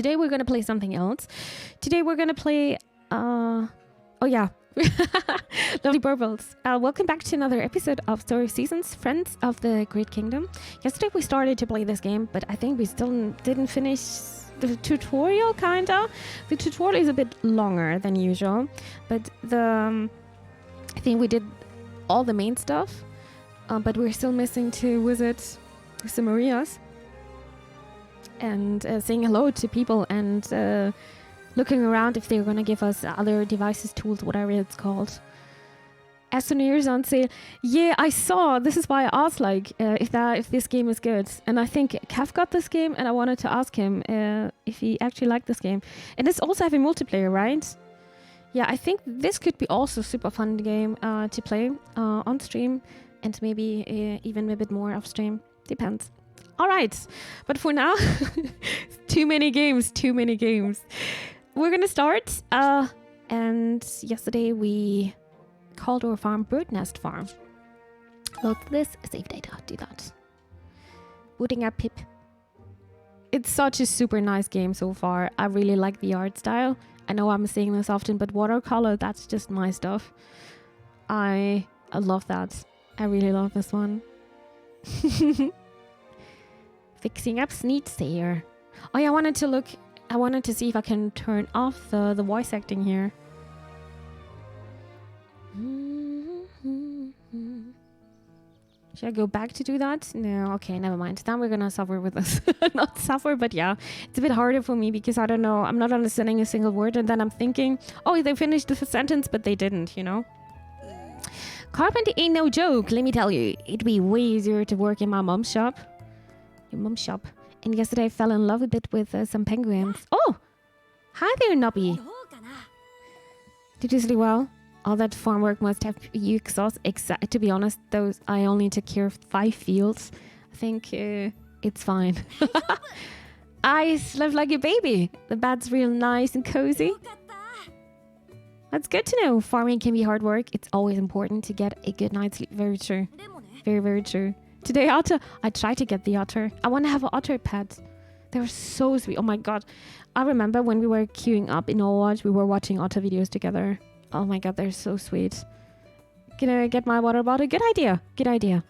Today we're going to play something else. Today we're going to play... Oh yeah. Lovely burbles. Welcome back to another episode of Story of Seasons, Friends of the Great Kingdom. Yesterday we started to play this game, but I think we still didn't finish the tutorial, kinda. The tutorial is a bit longer than usual, but I think we did all the main stuff, but we're still missing to visit some Marias and saying hello to people and looking around if they're going to give us other devices, tools, whatever it's called. As souvenirs on sale. Yeah, I saw. This is why I asked, like, if this game is good. And I think Kev got this game, and I wanted to ask him if he actually liked this game. And it's also having multiplayer, right? Yeah, I think this could be also a super fun game to play on stream, and maybe even a bit more off stream. Depends. All right, but for now, too many games. We're gonna start. And yesterday we called our farm Bird Nest Farm. Load this, save data, do that. Booting up Pip. It's such a super nice game so far. I really like the art style. I know I'm saying this often, but watercolor, that's just my stuff. I love that. I really love this one. Fixing up Sneak Sayer. Oh yeah, I wanted to see if I can turn off the voice acting here. Should I go back to do that? No, okay, never mind. Then we're gonna suffer with this. Not suffer, but yeah. It's a bit harder for me because I don't know. I'm not understanding a single word, and then I'm thinking, oh, they finished the sentence, but they didn't, you know? Carpenter ain't no joke, let me tell you. It'd be way easier to work in my mom's shop. Your mom's shop. And yesterday I fell in love with it with some penguins. Oh! Hi there, Noby. Did you sleep well? All that farm work must have you exhausted. To be honest, I only took care of 5 fields. I think it's fine. I slept like a baby. The bed's real nice and cozy. That's good to know. Farming can be hard work. It's always important to get a good night's sleep. Very true. Very, very true. Today, I tried to get the otter. I want to have an otter pet. They're so sweet. Oh my god. I remember when we were queuing up in Overwatch, we were watching otter videos together. Oh my god, they're so sweet. Gonna get my water bottle. Good idea. Good idea.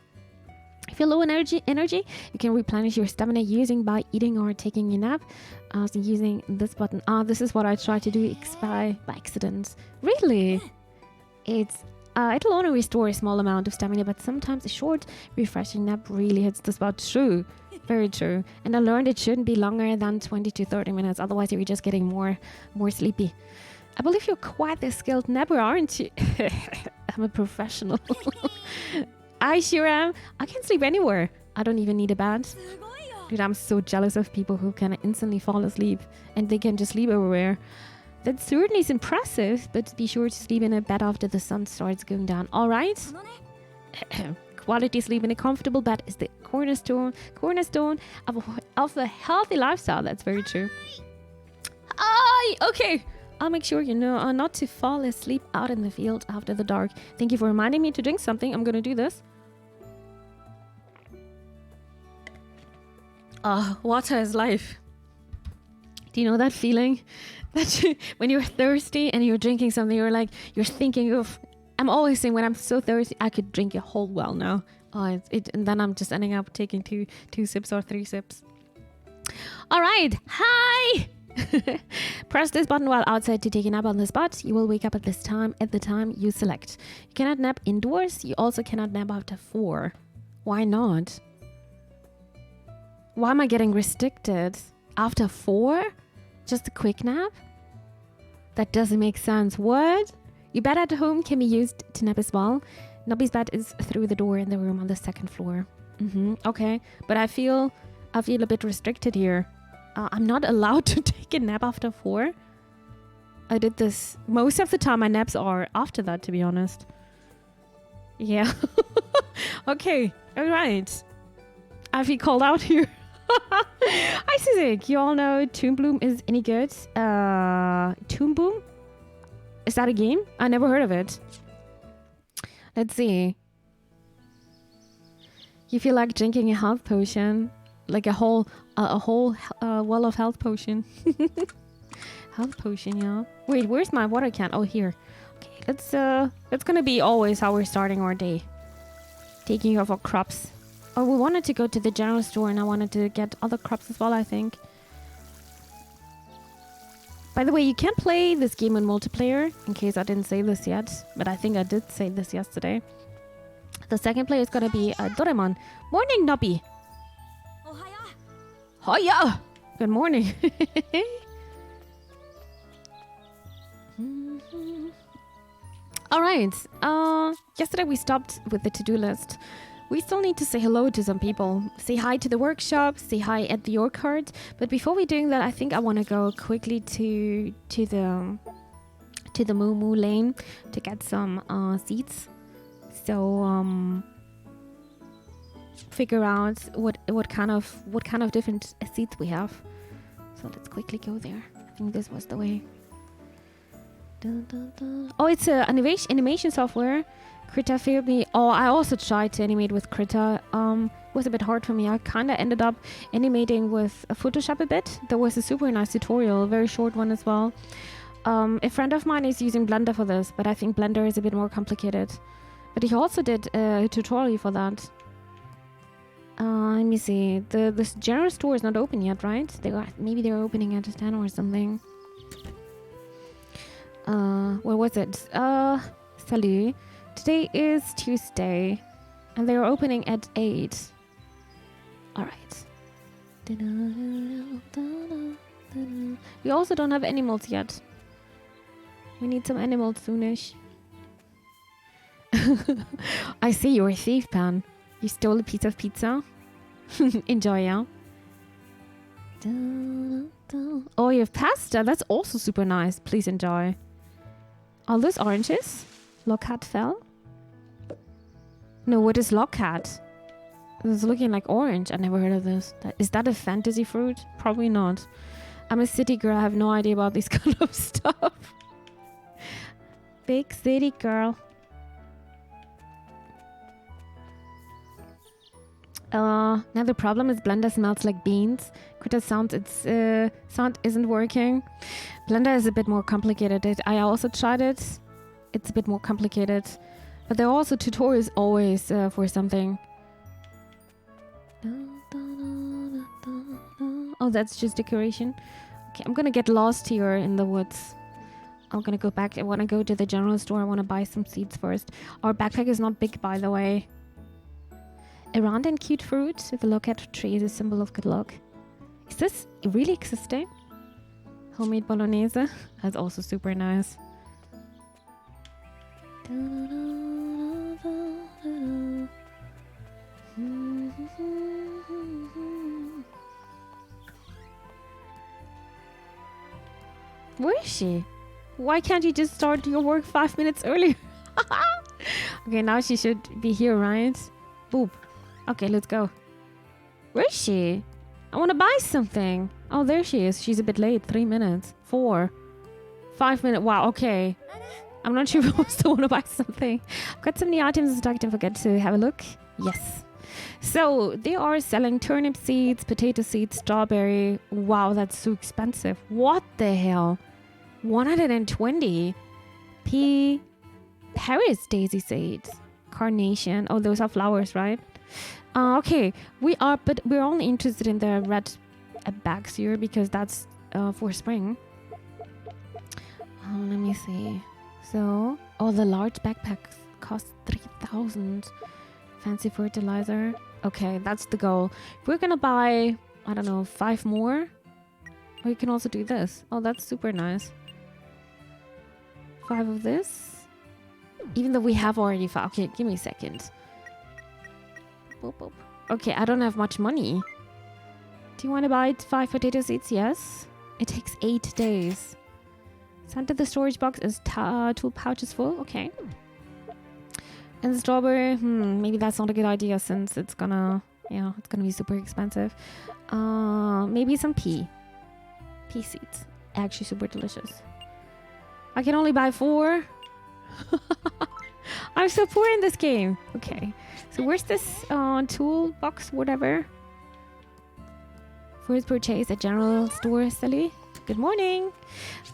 If you're low on energy, you can replenish your stamina by eating or taking a nap. So using this button. This is what I tried to do by accident. Really? It'll only restore a small amount of stamina, but sometimes a short, refreshing nap really hits the spot. True. Very true. And I learned it shouldn't be longer than 20 to 30 minutes. Otherwise, you're just getting more sleepy. I believe you're quite the skilled napper, aren't you? I'm a professional. I sure am. I can sleep anywhere. I don't even need a bed. Dude, I'm so jealous of people who can instantly fall asleep and they can just sleep everywhere. That certainly is impressive, but be sure to sleep in a bed after the sun starts going down. All right? Quality sleep in a comfortable bed is the cornerstone of a healthy lifestyle. That's very true. Okay. I'll make sure you know not to fall asleep out in the field after the dark. Thank you for reminding me to drink something. I'm gonna do this. Water is life. Do you know that feeling? That when you're thirsty and you're drinking something, you're thinking of... I'm always saying when I'm so thirsty, I could drink a whole well now. And then I'm just ending up taking two sips or 3 sips. All right. Hi! Press this button while outside to take a nap on the spot. You will wake up at the time you select. You cannot nap indoors. You also cannot nap after 4. Why not? Why am I getting restricted? After 4? Just a quick nap? That doesn't make sense. What? Your bed at home can be used to nap as well. Noby's bed is through the door in the room on the 2nd floor. Okay, but I feel a bit restricted here. I'm not allowed to take a nap after 4. I did this. Most of the time my naps are after that, to be honest. Yeah. Okay. All right. I feel called out here. Hi, Suzik. You all know Toon Bloom is any good? Toon Boom? Is that a game? I never heard of it. Let's see. You feel like drinking a health potion. like a whole well of health potion. Health potion, yeah. Wait, where's my water can? Oh, here. Okay, that's gonna be always how we're starting our day. Taking off our crops. Oh, we wanted to go to the general store and I wanted to get other crops as well, I think. By the way, you can play this game in multiplayer, in case I didn't say this yet, but I think I did say this yesterday. The second player is gonna be Doraemon. Morning, Noby. Oh, yeah. Good morning. All right. Yesterday we stopped with the to-do list. We still need to say hello to some people. Say hi to the workshop, say hi at the org card. But before we doing that, I think I want to go quickly to the Moo Moo lane to get some seeds. So figure out what kind of different seeds we have. So let's quickly go there. I think this was the way. Dun, dun, dun. Oh, it's a animation software. Krita failed me. Oh, I also tried to animate with Krita. It was a bit hard for me. I kind of ended up animating with Photoshop a bit. There was a super nice tutorial, a very short one as well. A friend of mine is using Blender for this, but I think Blender is a bit more complicated. But he also did a tutorial for that. Let me see. This general store is not open yet, right? Maybe they're opening at 10 or something. What was it? Salut. Today is Tuesday, and they are opening at 8. All right. We also don't have animals yet. We need some animals soonish. I see you're a thief, Pan. You stole a piece of pizza. Enjoy, yeah? Oh, you have pasta. That's also super nice. Please enjoy. All those oranges? Lockhat fell? No, what is Lockhat? It's looking like orange. I never heard of this. Is that a fantasy fruit? Probably not. I'm a city girl. I have no idea about this kind of stuff. Big city girl. Now the problem is Blender smells like beans. Krita sound isn't working. Blender is a bit more complicated. I also tried it. It's a bit more complicated. But there are also tutorials always for something. Oh, that's just decoration. Okay, I'm gonna get lost here in the woods. I'm gonna go back. I wanna go to the general store. I wanna buy some seeds first. Our backpack is not big, by the way. A round and cute fruit with a lockhat tree is a symbol of good luck. Is this really existing? Homemade bolognese. That's also super nice. Where is she? Why can't you just start your work 5 minutes earlier? Okay, now she should be here, right? Boop. Okay, let's go. Where is she? I want to buy something. Oh, there she is. She's a bit late. 3 minutes. 4. 5 minutes. Wow, okay. I'm not sure if I still want to buy something. I've got some new items in stock. Don't forget to have a look. Yes. So, they are selling turnip seeds, potato seeds, strawberry. Wow, that's so expensive. What the hell? 120. Paris daisy seeds. Carnation. Oh, those are flowers, right? Okay, but we're only interested in the red bags here because that's for spring. Let me see. So, the large backpacks cost 3,000. Fancy fertilizer. Okay, that's the goal. If we're gonna buy, I don't know, 5 more, we can also do this. Oh, that's super nice. 5 of this. Even though we have already 5. Okay, give me a second. Boop, boop. Okay, I don't have much money. Do you want to buy 5 potato seeds? Yes. It takes 8 days. Send to the storage box is 2 pouches full. Okay. And the strawberry, maybe that's not a good idea since it's gonna be super expensive. Maybe some pea seeds. Actually super delicious. I can only buy 4. I'm so poor in this game. Okay. So where's this toolbox, whatever? First purchase at general store, Sally. Good morning.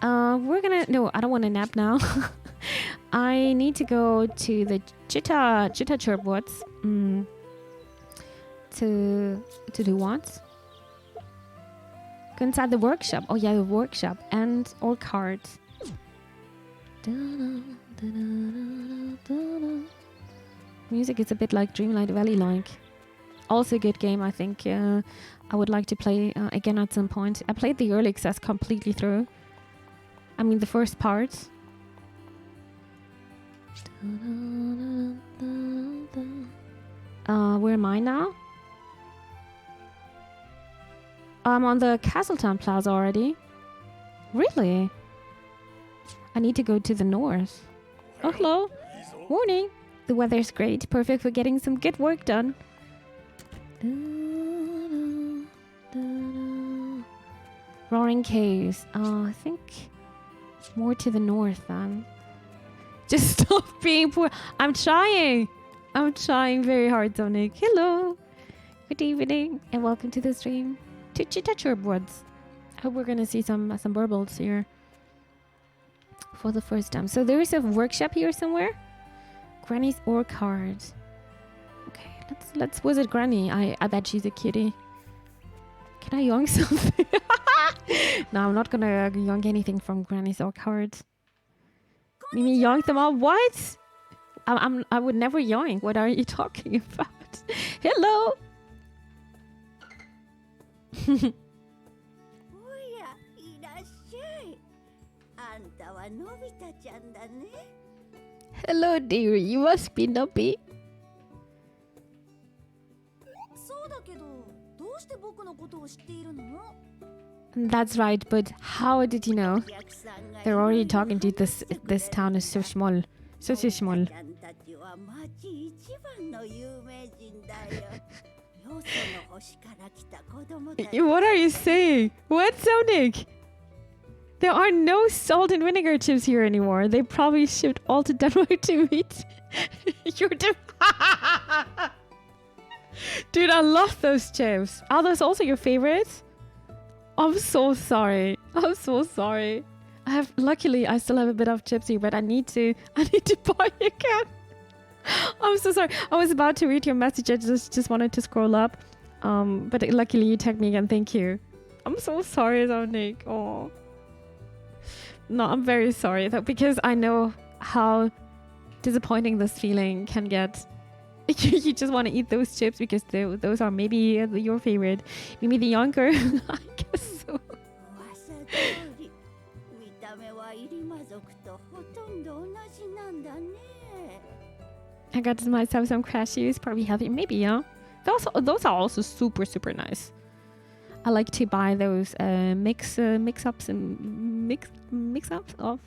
No, I don't want to nap now. I need to go to the Chitta Chirp Woods. To do what? Go inside the workshop. Oh yeah, the workshop and all cards. Music is a bit like Dreamlight Valley like. Also a good game, I think. I would like to play again at some point. I played the early access completely through. I mean the first part. Where am I now? I'm on the Castletown Plaza already. Really? I need to go to the north. Oh, hello. Morning. The weather's great. Perfect for getting some good work done. Roaring Caves. I think more to the north then. Just stop being poor. I'm trying. I'm trying very hard, Sonic. Hello. Good evening and welcome to the stream. To Chitta Chirp Woods. I hope we're gonna see some burbles here for the first time. So there is a workshop here somewhere. Granny's Orchard. Okay, let's visit Granny. I bet she's a kitty. Can I yoink something? No, I'm not gonna yoink anything from Granny's Orchard. Mimi yoink them all. What? I would never yoink. What are you talking about? Hello. Hello, dear. You must be Noby. That's right, but how did you know? They're already talking to you. This town is so small. So small. What are you saying? What, Sonic? There are no salt and vinegar chips here anymore. They probably shipped all to Denmark to meet. Dude, I love those chips. Are those also your favorites? I'm so sorry. I'm so sorry. Luckily, I still have a bit of chips here, but I need to buy again. I'm so sorry. I was about to read your message. I just wanted to scroll up. But luckily you tagged me again. Thank you. I'm so sorry, Sonic. Oh. No, I'm very sorry though, because I know how disappointing this feeling can get. You just want to eat those chips because those are maybe your favorite. Maybe the younger. I guess so. I got myself some cashews, probably healthy. Maybe, yeah. Those are also super, super nice. I like to buy those mix-ups of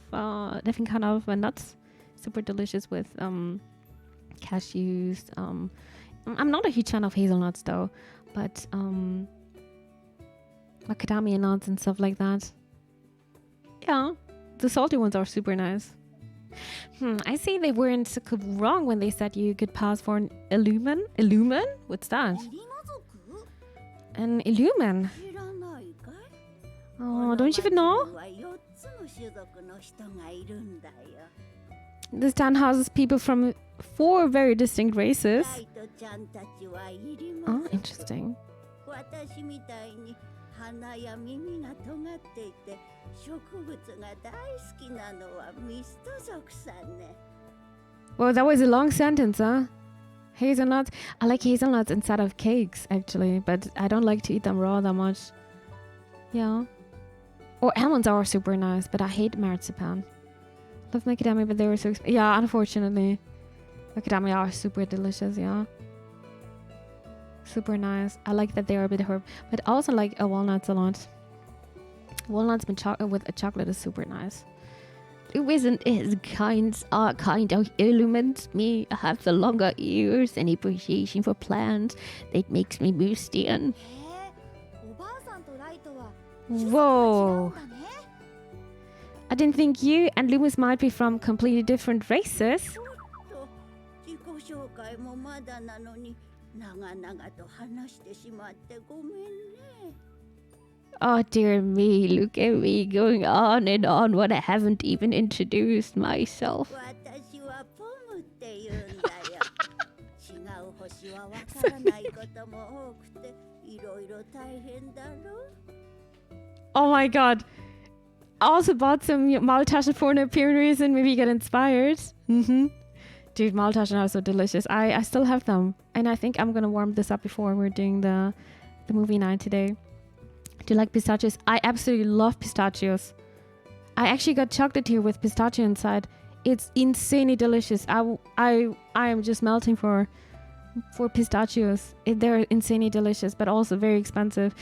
different kind of nuts. Super delicious with cashews. I'm not a huge fan of hazelnuts though, but macadamia nuts and stuff like that. Yeah, the salty ones are super nice. I say they weren't wrong when they said you could pass for an illumin. Illumin? What's that? An illumin? Oh, don't you even know? This town houses people from 4 very distinct races. Oh, interesting. Well, that was a long sentence, huh? Hazelnuts. I like hazelnuts inside of cakes, actually, but I don't like to eat them raw that much. Yeah. Or almonds are super nice, but I hate marzipan. Love macadamia, but they were so expensive. Yeah, unfortunately. Macadamia are super delicious, yeah. Super nice. I like that they are a bit herb, but I also like walnuts a lot. Walnuts with a chocolate is super nice. Who isn't his kind of illumines me? I have the longer ears and appreciation for plants that makes me Moustian. Whoa. I didn't think you and Loomis might be from completely different races. Oh dear me, look at me going on and on when I haven't even introduced myself. 私はポムって言うんだよ。違う星はわからないことも多くて、いろいろ大変だろ。Oh my god. I also bought some Maultaschen for no apparent reason. Maybe you get inspired. Dude, Maultaschen are so delicious. I still have them. And I think I'm going to warm this up before we're doing the movie night today. Do you like pistachios? I absolutely love pistachios. I actually got chocolate here with pistachio inside. It's insanely delicious. I am just melting for pistachios. They're insanely delicious, but also very expensive.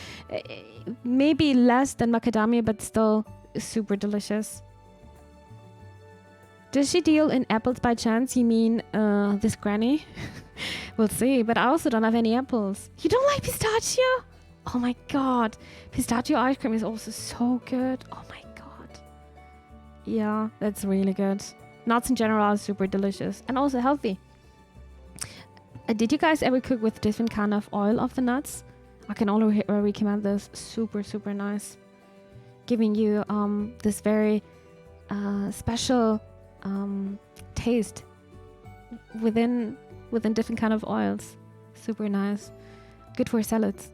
Maybe less than macadamia, but still super delicious. Does she deal in apples by chance? You mean this granny? We'll see, but I also don't have any apples. You don't like pistachio? Oh my god. Pistachio ice cream is also so good. Oh my god. Yeah, that's really good. Nuts in general are super delicious and also healthy. Did you guys ever cook with different kind of oil of the nuts? I can already recommend this. Super, super nice. Giving you this very special taste within different kind of oils. Super nice. Good for salads.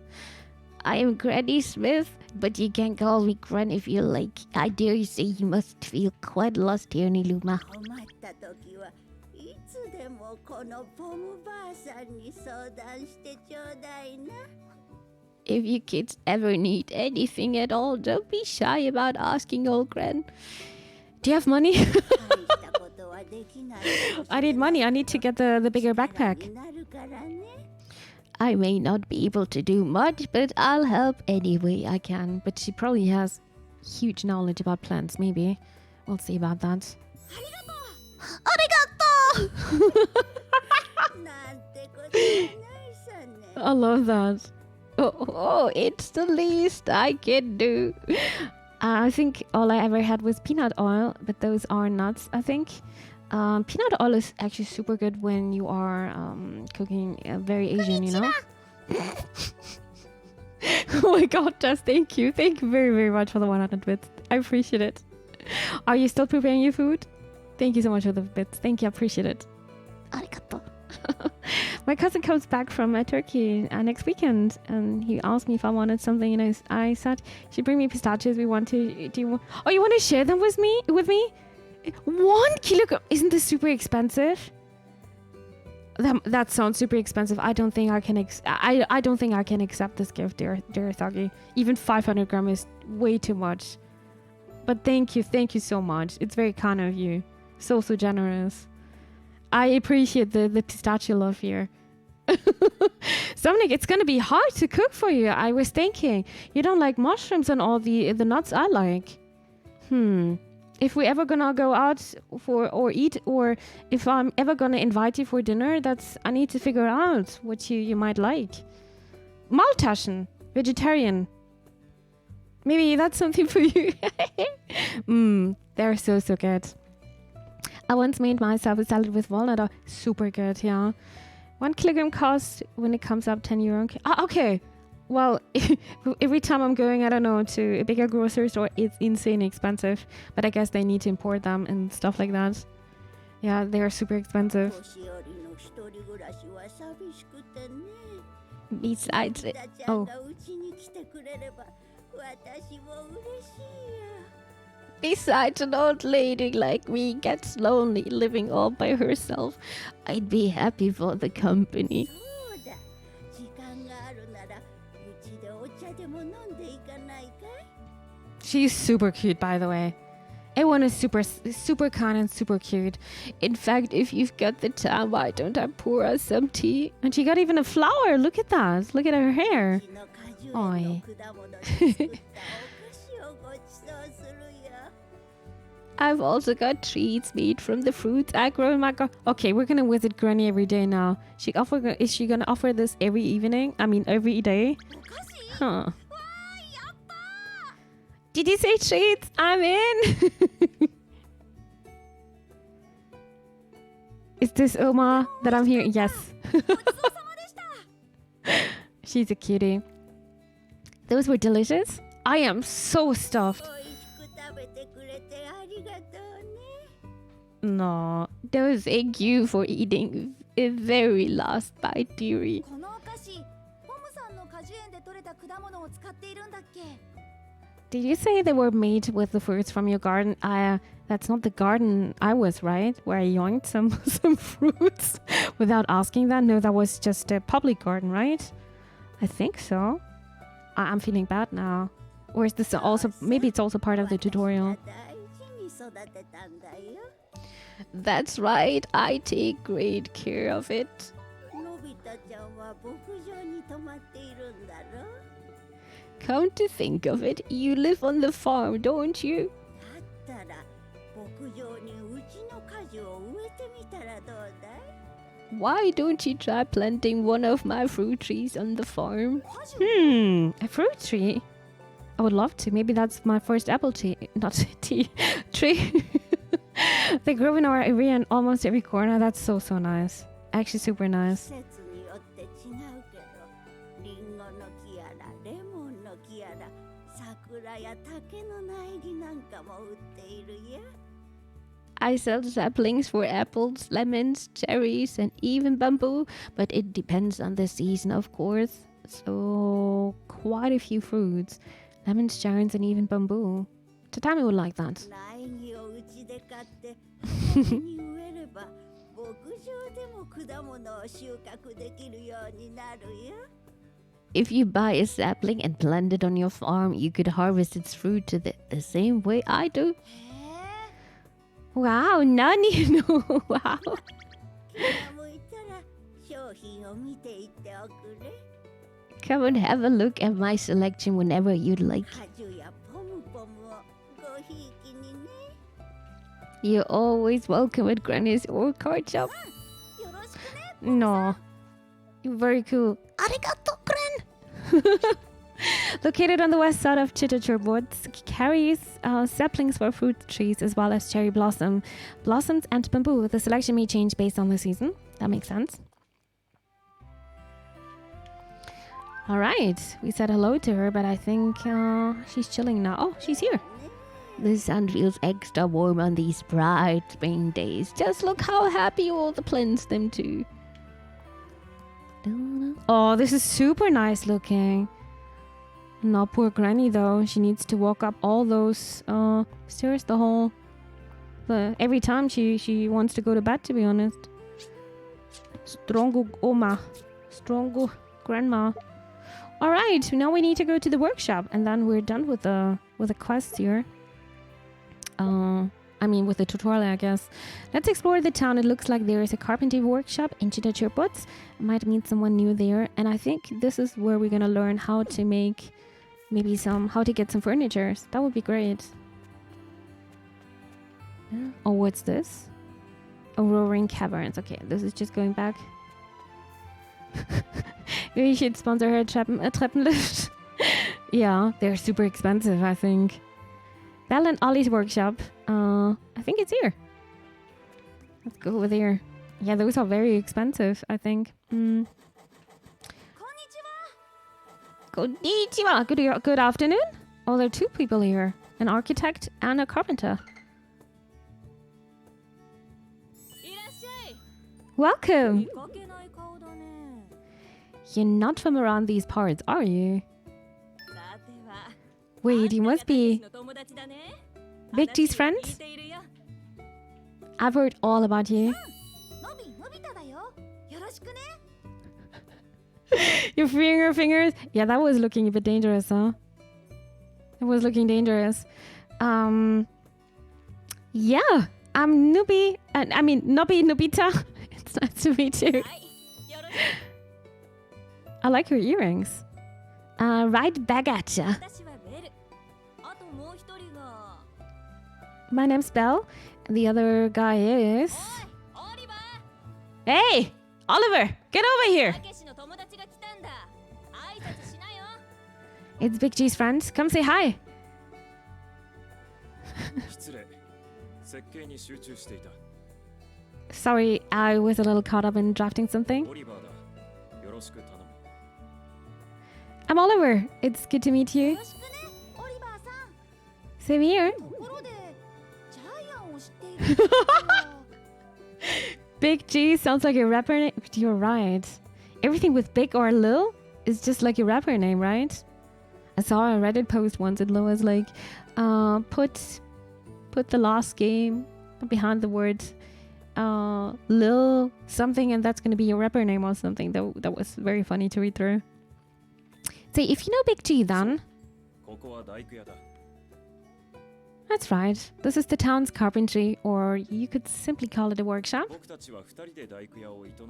I am Granny Smith, but you can call me Gran if you like. I dare you say you must feel quite lost here, Niluma. 困った時はいつでもこのポムばあさんに相談してちょうだいな。If you kids ever need anything at all, don't be shy about asking old Gran. Do you have money? I need money. I need to get the bigger backpack. I may not be able to do much, but I'll help any way I can. But she probably has huge knowledge about plants, maybe. We'll see about that. Arigato! I love that. Oh, it's the least I can do. I think all I ever had was peanut oil, but those are nuts, I think. Peanut oil is actually super good when you are cooking very Asian, you know? Oh my god, Jess, thank you. Thank you very, very much for the 100 bits. I appreciate it. Are you still preparing your food? Thank you so much for the bits. Thank you, I appreciate it. Arigato. My cousin comes back from Turkey next weekend, and he asked me if I wanted something, and I said, "She bring me pistachios. We want to. Do you want? Oh, you want to share them with me? 1 kilogram? Isn't this super expensive? That sounds super expensive. I don't think I can. I don't think I can accept this gift, dear Thuggy. Even 500 grams is way too much. But thank you so much. It's very kind of you. So generous. I appreciate the pistachio love here. Dominic, it's gonna be hard to cook for you. I was thinking you don't like mushrooms and all the nuts I like. If we ever gonna go out or eat, or if I'm ever gonna invite you for dinner, I need to figure out what you might like. Maultaschen, vegetarian. Maybe that's something for you. They're so good. I once made myself a salad with walnut. Super good, yeah. 1 kilogram costs when it comes up €10. Okay. Well, every time I'm going, I don't know, to a bigger grocery store, it's insanely expensive. But I guess they need to import them and stuff like that. Yeah, they are super expensive. Besides it. Oh. Besides, an old lady like me gets lonely living all by herself. I'd be happy for the company. She's super cute, by the way. Everyone is super kind and super cute. In fact, if you've got the time, why don't I pour us some tea? And she got even a flower. Look at that. Look at her hair. Oi. I've also got treats made from the fruits I grow in my garden. Okay, we're gonna visit Granny every day now. Is she gonna offer this every evening? I mean, every day? Huh. Did you say treats? I'm in. Is this Oma that I'm hearing? Yes. She's a cutie. Those were delicious. I am so stuffed. 美味しく食べてくれてありがとうね。 No, thank you for eating a very last bite, dearie. このお菓子、ポムさんの果樹園で採れた果物を使っているんだっけ？ Did you say they were made with the fruits from your garden? That's not the garden I was, right? Where I yoinked some fruits without asking that? No, that was just a public garden, right? I think so. I'm feeling bad now. Or is this also... Maybe it's also part of the tutorial. 私が大事に育てたんだよ。 That's right. I take great care of it. のび太ちゃんは牧場に泊まっているんだろ。 Come to think of it, you live on the farm, don't you? だったら牧場にうちの果樹を植えてみたらどうだい？ Why don't you try planting one of my fruit trees on the farm? 果樹？ A fruit tree? I would love to. Maybe that's my first apple tree. Not tea. Tree. They grow in our area in almost every corner. That's so nice. Actually super 季 nice. 節によって違うけど、リンゴの木やらレモンの木やら桜や竹の苗木なんかも売っているよ。 I sell saplings for apples, lemons, cherries, and even bamboo, but it depends on the season, of course. So, quite a few fruits. Lemons, cherries, and even bamboo. Tatami would like that. 苗木をうちで買って畑に植えれば牧場でも果物を収穫できるようになるよ。 If you buy a sapling and plant it on your farm, you could harvest its fruit the same way I do. へえ。 Wow, Nani, no, wow. 気が向いたら商品を見ていっておくれ。 Come and have a look at my selection whenever you'd like. 果樹やポムポムをごひいきにね。 You're always welcome at Granny's orchard shop. よろしくね。 No. You're very cool. Arigato, Gran! Located on the west side of Chitachur Woods, carries saplings for fruit trees as well as cherry blossoms and bamboo. The selection may change based on the season. That makes sense. All right. We said hello to her, but I think she's chilling now. Oh, she's here. The sun feels extra warm on these bright spring days. Just look how happy all the plants seem to. Oh, this is super nice looking. No, poor Granny though. She needs to walk up all those stairs every time she wants to go to bed, to be honest. Strongo Oma. Strongo Grandma. Alright, now we need to go to the workshop and then we're done with the quest here. With the tutorial, I guess. Let's explore the town. It looks like there is a carpentry workshop in Chitachurpot. Might meet someone new there. And I think this is where we're gonna learn how to make how to get some furniture. That would be great. Oh, what's this? Oh, roaring caverns. Okay, this is just going back. Maybe you should sponsor her a Treppenlift. Yeah, they're super expensive, I think. Belle and Ollie's workshop. I think it's here. Let's go over there. Yeah, those are very expensive, I think. こんにちは。 Konnichiwa. Good afternoon. Oh, there are two people here. An architect and a carpenter. いらっしゃい。 Welcome. 見かけない顔だね。 You're not from around these parts, are you? さては。 Wait, you must be あんたが私の友達だね。 Big G's 話は friends? 聞いているよ。 I've heard all about you. のび太だよ。よろしくね。 Your fingers. Yeah, that was looking a bit dangerous, huh? It was looking dangerous. Yeah, I'm Noby. Noby Nobita. It's nice to meet you. はい。よろしく。 I like your earrings. Right back at ya. 私はベル。あともう一人が。 My name's Belle. And the other guy is... おい、オリバー。 Hey! Oliver! Get over here! たけしの友達が来たんだ。挨拶しなよ。 It's Big G's friends. Come say hi. 失礼。設計に集中していた。 Sorry, I was a little caught up in drafting something. オリバーだ。よろしく頼む。 I'm Oliver. It's good to meet よ you. ろしくね、オ Same here. ところでジャイアンを知っている人は Big G sounds like a rapper name. You're right. Everything with big or Lil is just like a rapper name, right? I saw a Reddit post once and Lil was like, put the last game behind the word Lil something, and that's gonna be your rapper name or something. That was very funny to read through. Say, if you know Big G, then ここは大工屋だ。 that's right. This is the town's carpentry, or you could simply call it a workshop. 僕たちは2人で大工屋を営んでいる。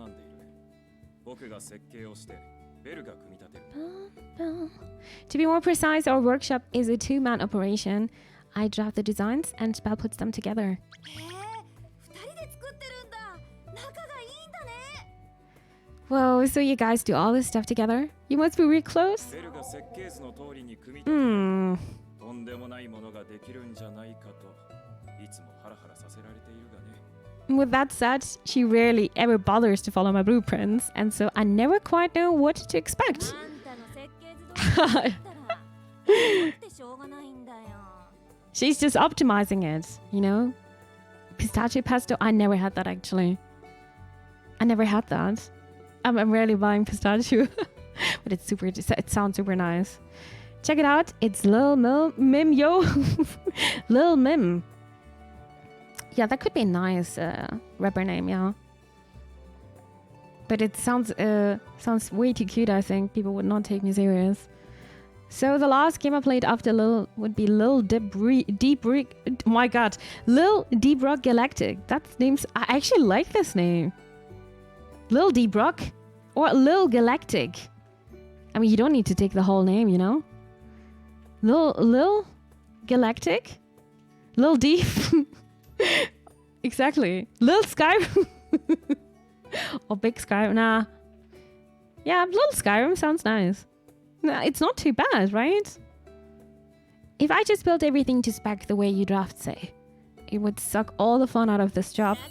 僕が設計をしてベルが組み立てる。To be more precise, our workshop is a two-man operation. I draft the designs and Belle puts them together. へえ二人で作ってるんだ仲がいいんだね Whoa, so you guys do all this stuff together? You must be really close? ベルが設計図の通りに組み立てる。 Hmm. とんでもないものができるんじゃないかといつもハラハラさせられているがね。 With that said, she rarely ever bothers to follow my blueprints, and so I never quite know what to expect. あんたの設計図通りだったら困ってしょうがないんだよ She's just optimizing it, you know? Pistachio pesto, I never had that actually. I never had that. I'm rarely buying pistachio, but it sounds super nice. Check it out, it's Lil Mim, yo. Lil Mim. Yeah, that could be a nice rapper name, yeah. But it sounds way too cute, I think. People would not take me serious. So the last game I played after Lil would be Lil Deep my god, Lil Deep Rock Galactic. That's names. I actually like this name. Lil Deep Rock or Lil Galactic. I mean, you don't need to take the whole name, you know. Lil Galactic, Lil Deep. Exactly. Lil Skyrim or Big Skyrim. Nah. Yeah, Lil Skyrim sounds nice. No, it's not too bad, right? If I just built everything to spec the way you draft say, it would suck all the fun out of this job. だか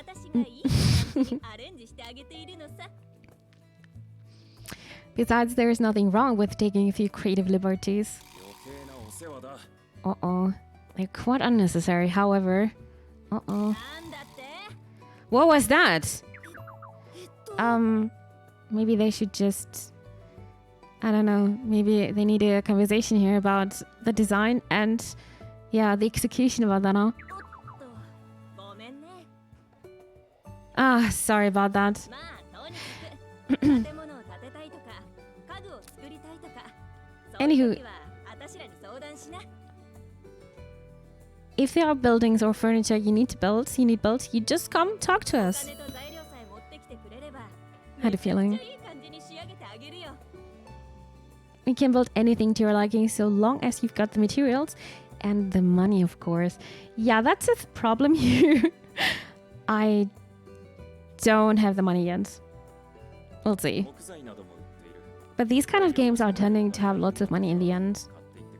ら私がいい感じにアレンジしてあげているのさ Besides, there is nothing wrong with taking a few creative liberties. 余計なお世話だ。 Uh-oh. They're quite unnecessary, however. Uh-oh. なんだって What was that? Maybe they should just... I don't know. Maybe they need a conversation here about the design and, yeah, the execution about that, huh? おっとごめんね Ah, sorry about that. まあとにかく建物を建てたいとか家具を作りたいとかそういう時は私らに相談しな If there are buildings or furniture you need built, you just come talk to お us. 金と材料さえ持ってきてくれれば Had a feeling. めっちゃいい感じに仕上げてあげるよ We can build anything to your liking so long as you've got the materials and the money, of course. Yeah, that's a problem here. I don't have the money yet. We'll see. 木材なども売っている。 But these kind of games are tending to have lots of money in the end. 買っていって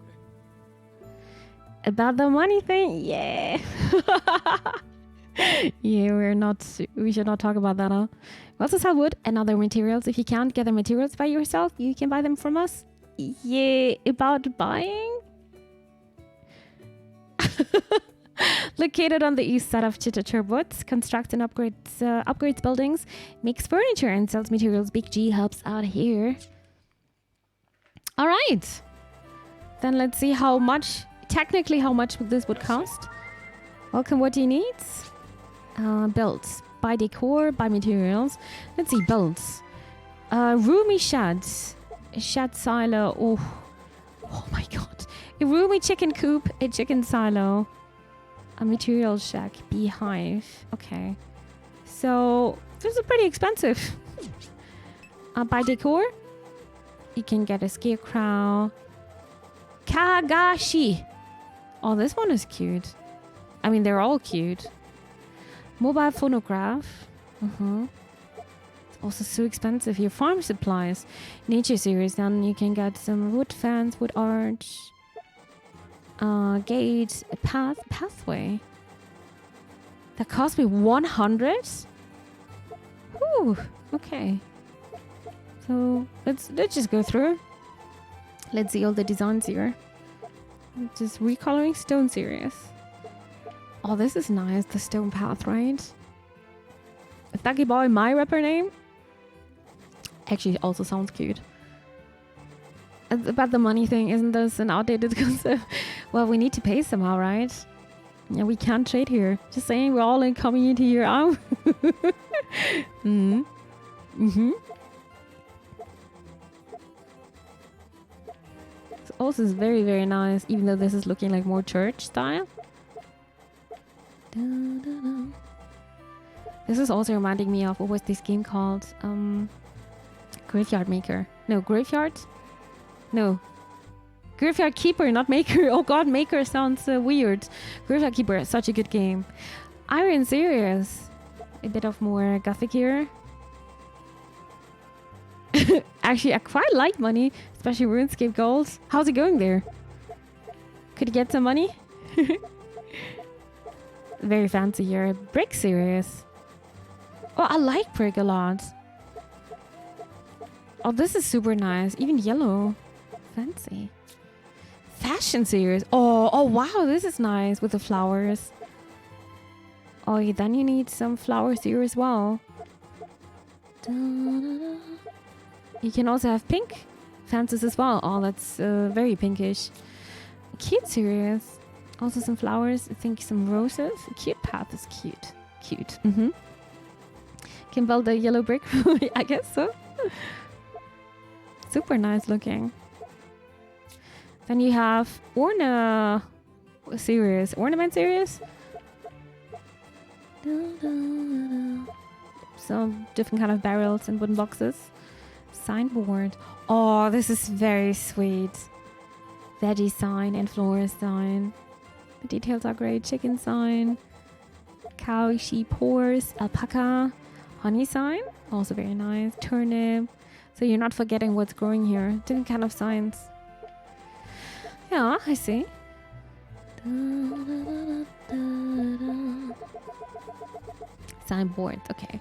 くれ。 About the money thing, yeah. Yeah, we should not talk about that, huh? We also sell wood and other materials. If you can't gather materials by yourself, you can buy them from us. Yeah, about buying? Located on the east side of Chitatur Woods, constructs and upgrades buildings, makes furniture and sells materials. Big G helps out here. All right. Then let's see how much this would cost. Welcome, what do you need? Builds. Buy decor, buy materials. Let's see, builds. Roomy sheds. Shed silo. Oh my god. A roomy chicken coop, a chicken silo. A material shack, beehive. Okay. So, this is pretty expensive. Buy decor. You can get a scarecrow. Kagashi. Oh, this one is cute. I mean, they're all cute. Mobile phonograph. It's also so expensive here. Farm supplies. Nature series. Then you can get some wood fence, wood arch. Gate. A pathway. That cost me 100? Whew. Okay. So, let's just go through. Let's see all the designs here. Just recoloring stone series. Oh, this is nice. The stone path, right? Thucky Boy, my rapper name. Actually, also sounds cute. About the money thing, isn't this an outdated concept? Well, we need to pay somehow, right? Yeah, we can't trade here. Just saying, we're all in community here. This also is very, very nice, even though this is looking like more church style. This is also reminding me of, what was this game called? Graveyard Maker. No, Graveyard? No. Graveyard Keeper, not Maker. Oh god, Maker sounds weird. Graveyard Keeper, such a good game. Iron Series. A bit of more gothic here. Actually, I quite like money, especially RuneScape Gold. How's it going there? Could you get some money? Very fancy here. Brick Series. Oh, I like brick a lot. Oh, this is super nice. Even yellow. Fancy. Fashion Series. Oh wow, this is nice with the flowers. Oh, yeah, then you need some flowers here as well. You can also have pink fences as well. Oh, that's very pinkish. Cute series. Also some flowers. I think some roses. Cute path is cute. Cute. Can build a yellow brick. I guess so. Super nice looking. Then you have ornament series. Some different kind of barrels and wooden boxes. Signboard. Oh, this is very sweet. Veggie sign and florist sign. The details are great. Chicken sign. Cow, sheep, horse, alpaca. Honey sign. Also very nice. Turnip. So you're not forgetting what's growing here. Different kind of signs. Yeah, I see. Signboard. Okay.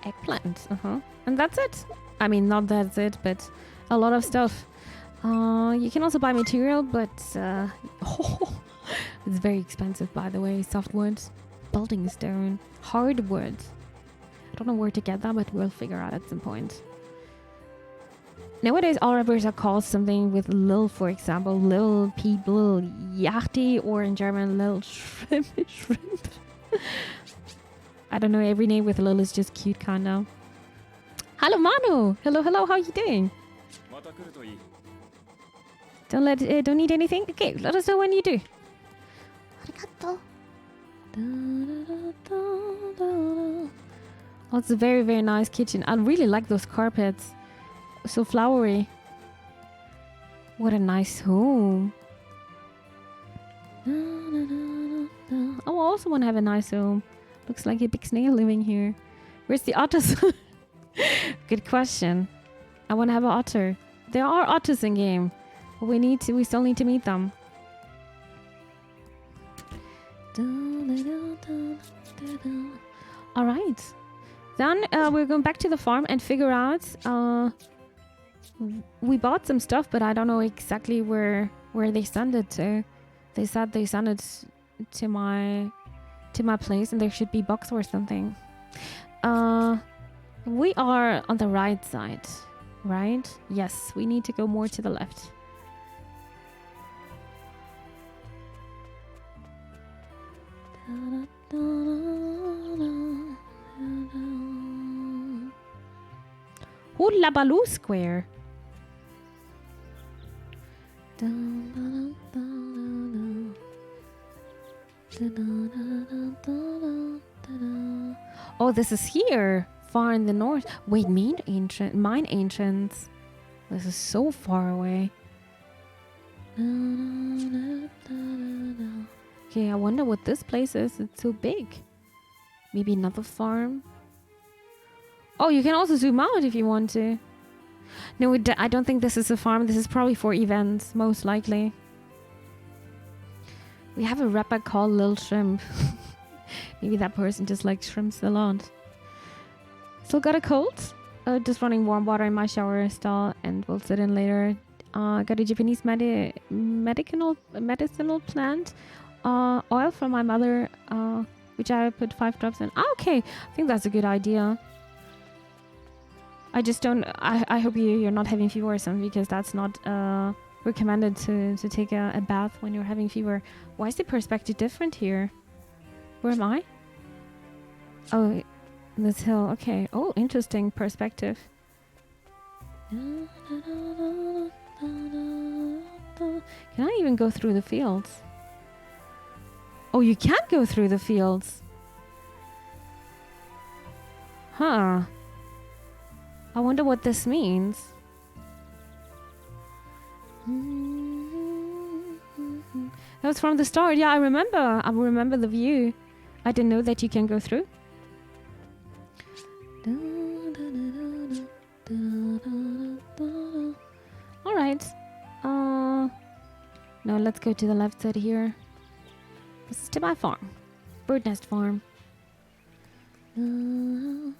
Eggplant. And that's it. I mean, not that's it, but a lot of stuff. You can also buy material, but it's very expensive, by the way. Softwood, building stone, hardwood. I don't know where to get that, but we'll figure out at some point. Nowadays, all rappers are called something with lil, for example, lil peep, lil yachty, or in German, lil shrimp. I don't know, every name with lil is just cute, kinda. Hello, Manu! Hello, how are you doing? Don't need anything? Okay, let us know when you do. Arigato. Oh, it's a very, very nice kitchen. I really like those carpets. So flowery. What a nice home. Oh, I also want to have a nice home. Looks like a big snail living here. Where's the otters? Good question. I want to have an otter. There are otters in game. But we still need to meet them. Alright. Then we're going back to the farm and figure out we bought some stuff, but I don't know exactly where they sent it to. They said they sent it to my place and there should be box or something. We are on the right side, right? Yes, we need to go more to the left. Hula Baloo Square. Oh, this is here, far in the north. Wait, mine entrance. This is so far away. Okay, I wonder what this place is. It's so big. Maybe another farm. Oh, you can also zoom out if you want to. No, I don't think this is a farm. This is probably for events, most likely. We have a rapper called Lil Shrimp. Maybe that person just likes shrimps a lot. Still got a cold. Just running warm water in my shower stall and we'll sit in later. got a Japanese medicinal plant oil from my mother, which I put 5 drops in. Okay, I think that's a good idea. I just don't. I hope you're not having fever or something, because that's not recommended to take a bath when you're having fever. Why is the perspective different here? Where am I? Oh, this hill. Okay. Oh, interesting perspective. Can I even go through the fields? Oh, you can't go through the fields. Huh. I wonder what this means. That was from the start. Yeah, I remember. I remember the view. I didn't know that you can go through. All right. No, let's go to the left side here. This is to my farm. Bird nest farm. We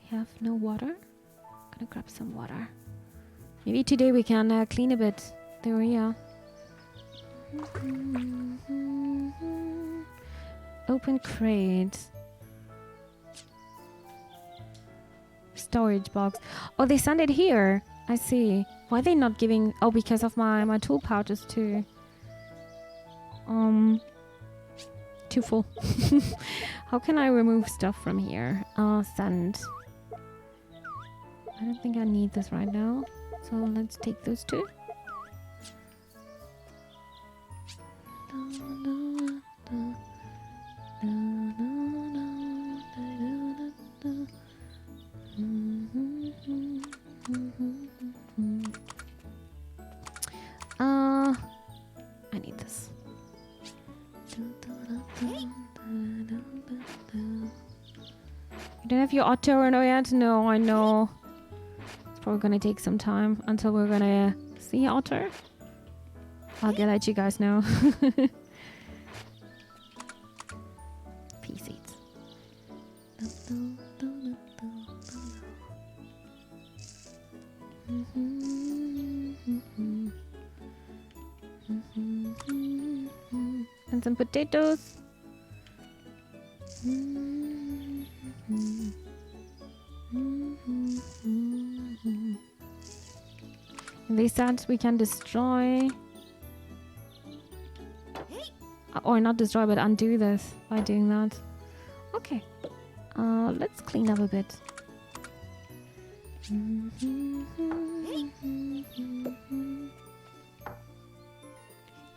have no water. Gonna grab some water. Maybe today we can clean a bit the area. Open crate. Storage box. Oh, they sent it here. I see. Why are they not giving... Oh, because of my tool pouches too. Too full. How can I remove stuff from here? Sand. I don't think I need this right now. So let's take those two. I need this. You don't have your auto or yet? No, I know. It's probably gonna take some time until we're gonna see Otter. I'll let you guys know. Pea seeds. And some potatoes. They said we can destroy, or not destroy, but undo this by doing that. Okay, let's clean up a bit.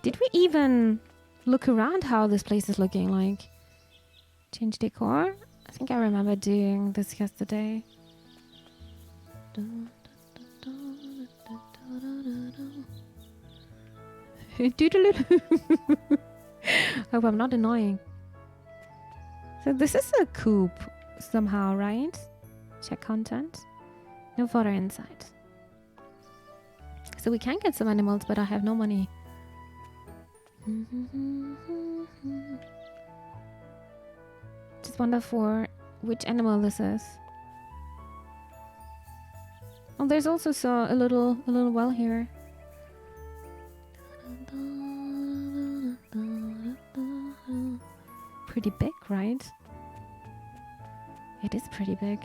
Did we even look around how this place is looking like? Change decor? I think I remember doing this yesterday. Hope I'm not annoying. So this is a coop somehow, right? Check content. No fodder inside. So we can get some animals, but I have no money. Just wonder for which animal this is. Oh, there's also a little well here. Pretty big, right? It is pretty big.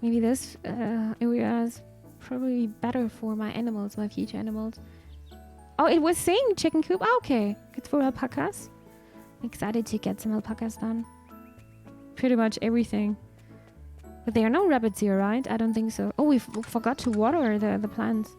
Maybe this area is probably better for my animals, my future animals. Oh, it was saying chicken coop. Oh, okay, it's for alpacas. I'm excited to get some alpacas done. Pretty much everything. But there are no rabbits here, right? I don't think so. Oh, we forgot to water the plants.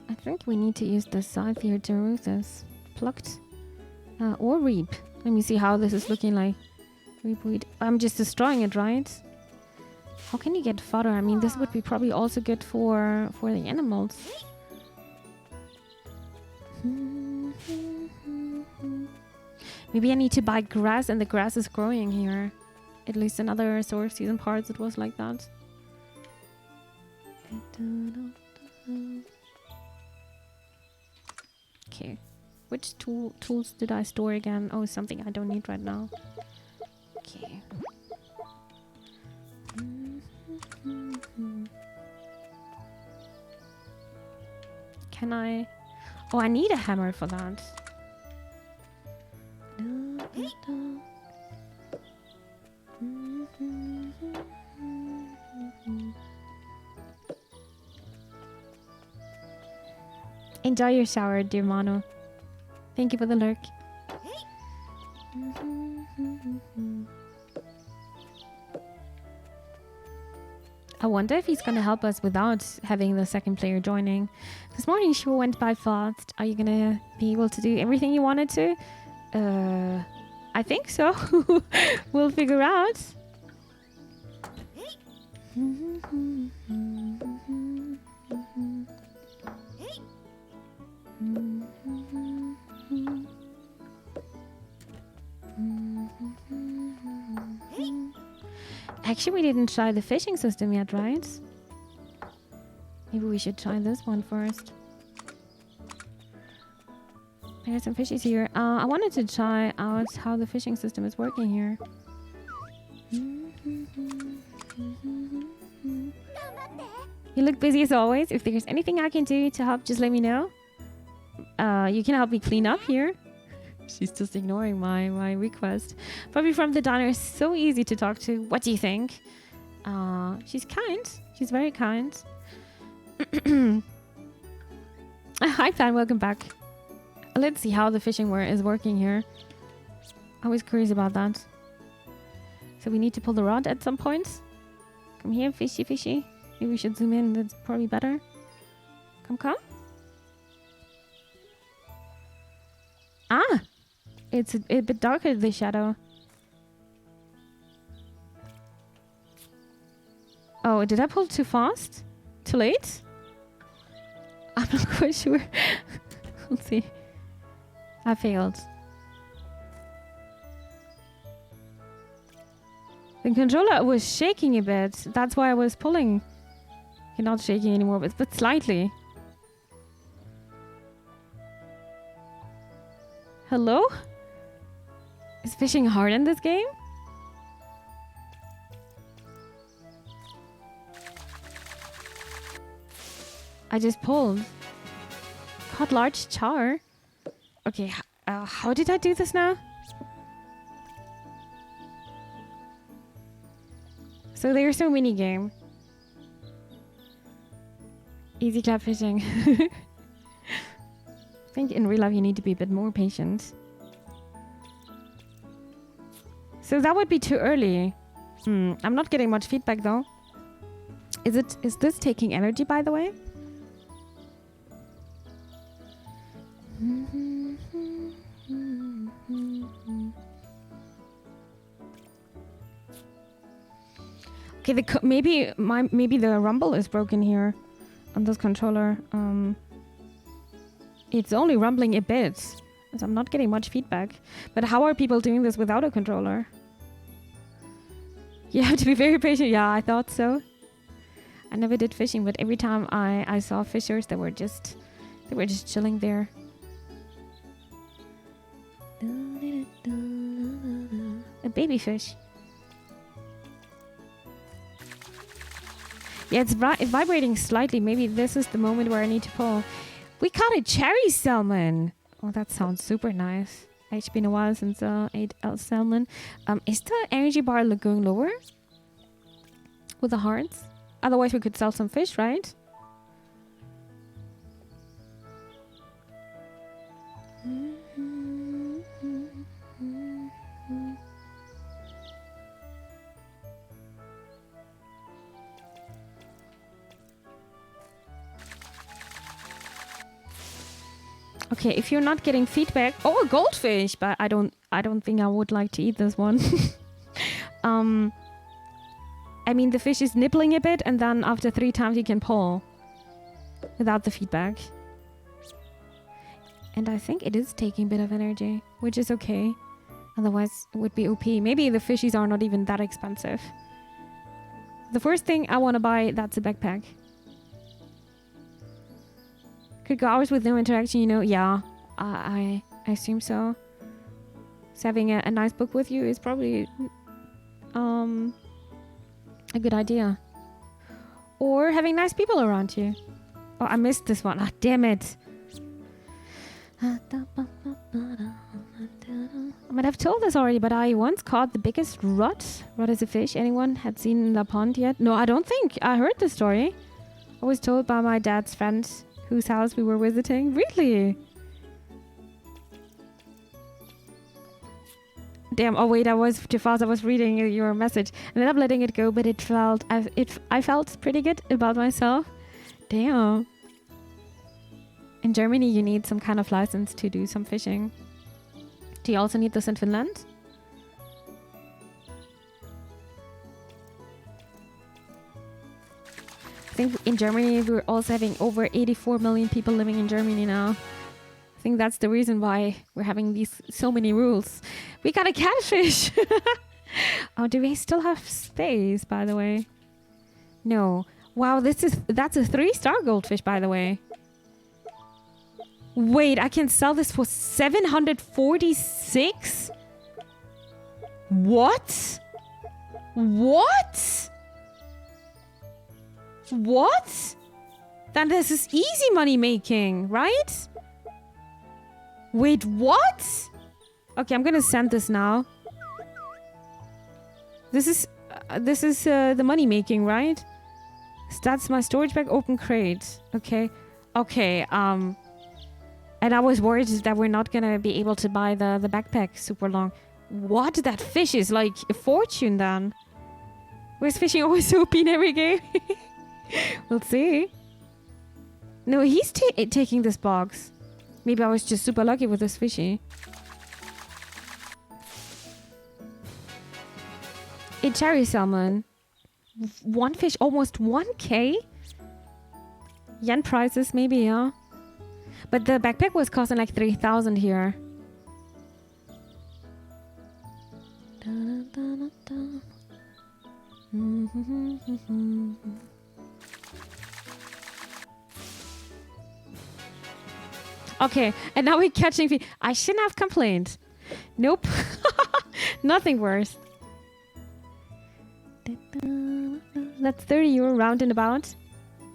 I think we need to use the scythe here to remove this. Plucked or reap. Let me see how this is looking like. Reap weed. I'm just destroying it, right? How can you get fodder? I mean, this would be probably also good for the animals. Maybe I need to buy grass and the grass is growing here. At least in other Sword of Season parts it was like that. Okay. Which tools did I store again? Oh, something I don't need right now. Okay. Can I... Oh, I need a hammer for that. Enjoy your shower, dear Mano. Thank you for the lurk. I wonder if he's gonna help us without having the second player joining. This morning sure went by fast. Are you gonna be able to do everything you wanted to? I think so. We'll figure out. Actually, we didn't try the fishing system yet, right? Maybe we should try this one first. There are some fishies here. I wanted to try out how the fishing system is working here. You look busy as always. If there's anything I can do to help, just let me know. You can help me clean up here. She's just ignoring my request. Bobby from the diner is so easy to talk to. What do you think? She's kind. She's very kind. Hi, fan. Welcome back. Let's see how the fishing is working here. I was curious about that. So we need to pull the rod at some point. Come here, fishy, fishy. Maybe we should zoom in. That's probably better. Come, come. Ah! It's a bit darker, the shadow. Oh, did I pull too fast? Too late? I'm not quite sure. Let's see. I failed. The controller was shaking a bit. That's why I was pulling. Okay, not shaking anymore, but slightly. Hello? Is fishing hard in this game? I just pulled. Caught large char. Okay, how did I do this now? So there's no mini game. Easy clap fishing. I think in real life you need to be a bit more patient. So that would be too early. I'm not getting much feedback though. Is this taking energy, by the way? Okay, maybe the rumble is broken here on this controller. It's only rumbling a bit, so I'm not getting much feedback. But how are people doing this without a controller? You have to be very patient. Yeah, I thought so. I never did fishing, but every time I saw fishers, they were just chilling there. A baby fish. Yeah, it's vibrating slightly. Maybe this is the moment where I need to pull. We caught a cherry salmon. Oh, that sounds super nice. It's been a while since I ate a salmon. Is the energy bar going lower? With the hearts? Otherwise we could sell some fish, right? Okay, if you're not getting feedback, oh, a goldfish! But I don't think I would like to eat this one. I mean, the fish is nibbling a bit, and then after 3 times you can pull without the feedback. And I think it is taking a bit of energy, which is okay. Otherwise, it would be OP. Maybe the fishies are not even that expensive. The first thing I want to buy, that's a backpack. Could go hours with no interaction, you know? Yeah, I assume so. So having a nice book with you is probably a good idea. Or having nice people around you. Oh, I missed this one. Ah, damn it. I might have told this already, but I once caught the biggest rod. Rod is a fish. Anyone had seen in the pond yet? No, I don't think. I heard the story. I was told by my dad's friend whose house we were visiting. Really? Damn. Oh wait, I was too fast. I was reading your message. I ended up letting it go, but I felt pretty good about myself. Damn. In Germany, you need some kind of license to do some fishing. Do you also need this in Finland? I think in Germany, we're also having over 84 million people living in Germany now. I think that's the reason why we're having these so many rules. We got a catfish. Oh, do we still have space, by the way? No. Wow, that's a 3-star goldfish, by the way. Wait, I can sell this for 746? What? What? What? Then this is easy money making, right? Wait, what? Okay, I'm gonna send this now. This is the money making, right? So that's my storage bag, open crate. Okay, okay. And I was worried that we're not gonna be able to buy the backpack super long. What? That fish is like a fortune then. Where's fishing always OP in every game? We'll see. No, he's taking this box. Maybe I was just super lucky with this fishy. A cherry salmon. One fish, almost 1k? Yen prices, maybe, yeah. But the backpack was costing like 3,000 here. Okay, and now we're catching fish. I shouldn't have complained. Nope. Nothing worse. That's 30 euro round and about.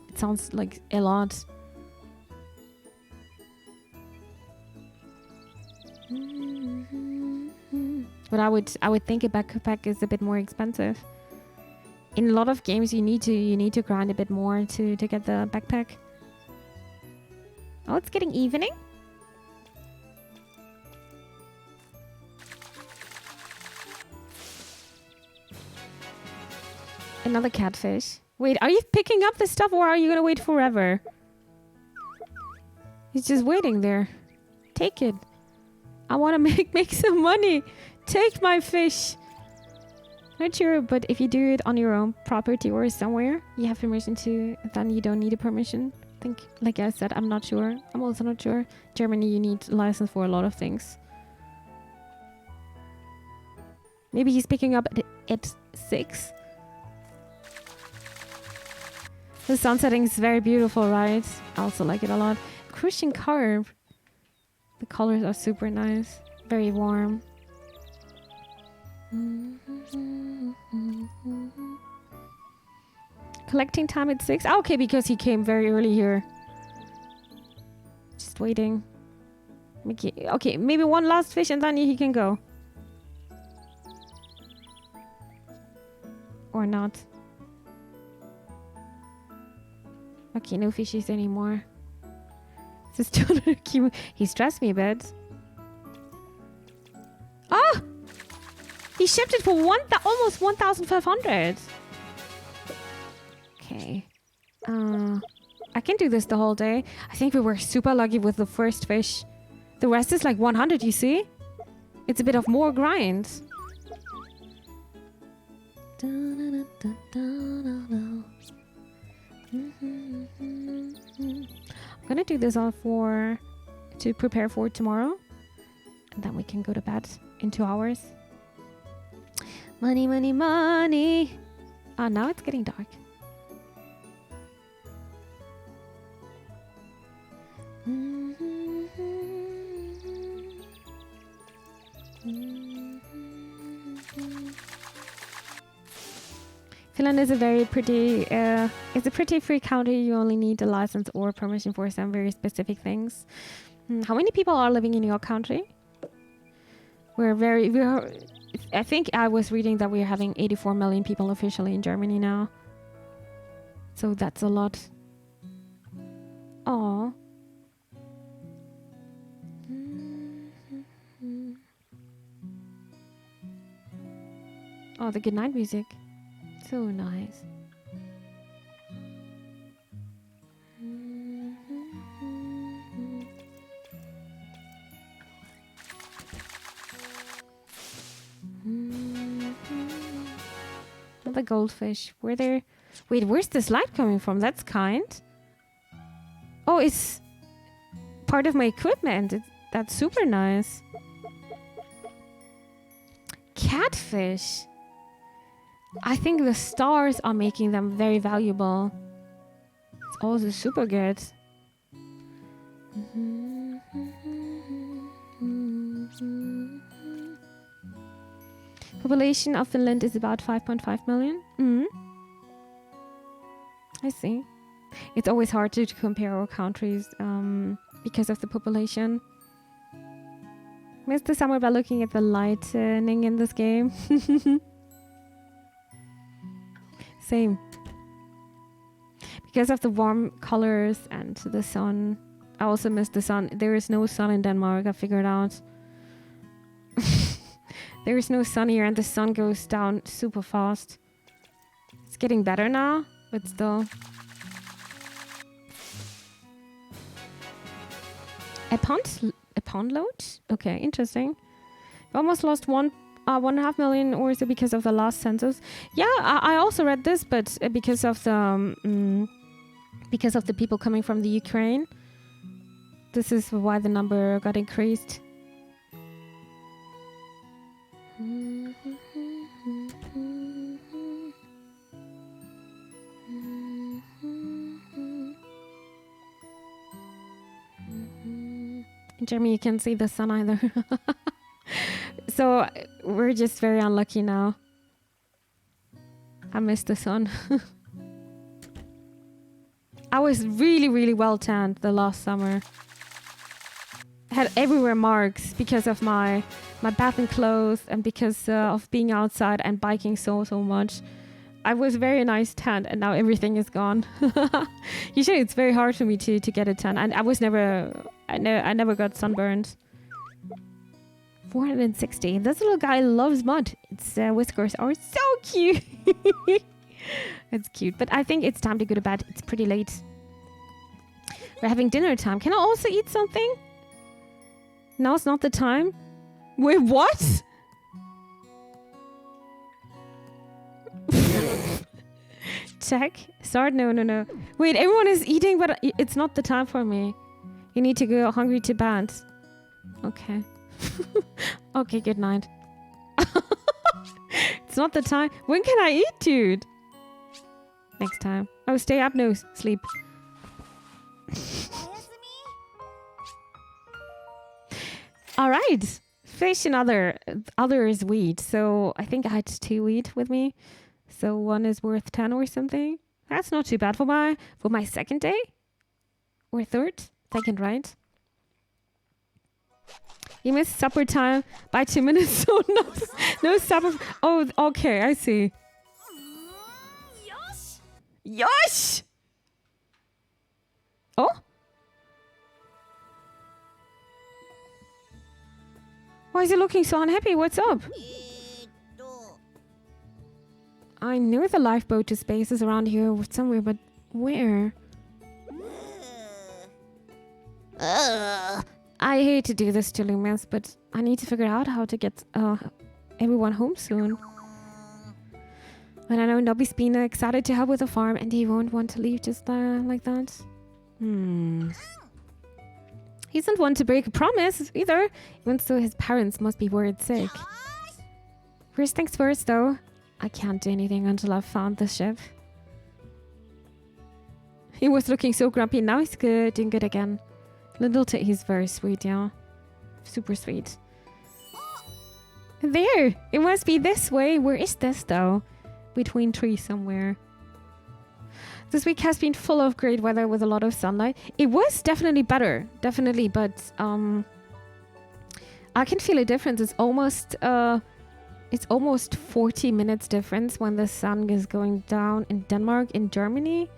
It sounds like a lot. But I would think a backpack is a bit more expensive. In a lot of games you need to grind a bit more to get the backpack. Oh, it's getting evening. Another catfish. Wait, are you picking up the stuff or are you gonna wait forever? He's just waiting there. Take it. I want to make some money. Take my fish. Not sure, but if you do it on your own property or somewhere, you have permission to, then you don't need a permission. I think, like I said, I'm not sure. I'm also not sure. Germany, you need a license for a lot of things. Maybe he's picking up at 6. The sun setting is very beautiful, right? I also like it a lot. Crucian carp. The colors are super nice. Very warm. Collecting time at 6. Oh, okay, because he came very early here. Just waiting. Okay, maybe one last fish and then he can go. Or not. Okay, no fishies anymore. This is totally cute. He stressed me a bit. Ah! He shipped it for almost 1,500. Okay. I can do this the whole day. I think we were super lucky with the first fish. The rest is like 100, you see? It's a bit of more grind. I'm gonna do this all to prepare for tomorrow. And then we can go to bed. in 2 hours. Money, money, money. Oh, now it's getting dark. Finland is a very pretty, it's a pretty free country. You only need a license or permission for some very specific things. How many people are living in your country? I think I was reading that we're having 84 million people officially in Germany now. So that's a lot. Aww. Oh, the goodnight music. So nice. The goldfish. Were there... Wait, where's this light coming from? That's kind. Oh, it's part of my equipment. That's super nice. Catfish. I think the stars are making them very valuable. It's also super good. Population of Finland is about 5.5 million. I see. It's always hard to compare our countries because of the population. Miss the summer by looking at the lightning in this game. Same. Because of the warm colors and the sun. I also miss the sun. There is no sun in Denmark, I figured out. There is no sun here and the sun goes down super fast. It's getting better now, but still. A pond load? Okay, interesting. Almost lost 1.5 million or so because of the last census. Yeah, I also read this, but because of the people coming from the Ukraine. This is why the number got increased. In Germany, you can't see the sun either. So we're just very unlucky now. I miss the sun. I was really, really well tanned the last summer. I had everywhere marks because of my bathing clothes and because of being outside and biking so much. I was very nice tanned and now everything is gone. Usually it's very hard for me to get a tan, and I never got sunburned. 460. This little guy loves mud. Its whiskers are so cute. It's cute, but I think it's time to go to bed. It's pretty late. We're having dinner time. Can I also eat something? Now's not the time. Wait, what? Check. Start. No. Wait, everyone is eating, but it's not the time for me. You need to go hungry to bed. Okay. Okay, good night. It's not the time. When can I eat, dude? Next time. Oh, stay up. No, sleep. All right. Fish and other is wheat. So I think I had 2 wheat with me. So 1 is worth 10 or something. That's not too bad for my second day. Or third. Second, right? You missed supper time by 2 minutes, so no supper. Oh, okay, I see. Yosh! Oh? Why is he looking so unhappy? What's up? I knew the lifeboat to space is around here somewhere, but where? I hate to do this to Loomis, but I need to figure out how to get everyone home soon. And I know Noby's been excited to help with the farm, and he won't want to leave just like that. He He doesn't want to break a promise either, even though his parents must be worried sick. First things first, though. I can't do anything until I've found the ship. He was looking so grumpy. Now he's good, doing good again. He's very sweet, yeah. Super sweet. There! It must be this way. Where is this, though? Between trees somewhere. This week has been full of great weather with a lot of sunlight. It was definitely better. Definitely, but I can feel a difference. It's almost 40 minutes difference when the sun is going down in Denmark, in Germany.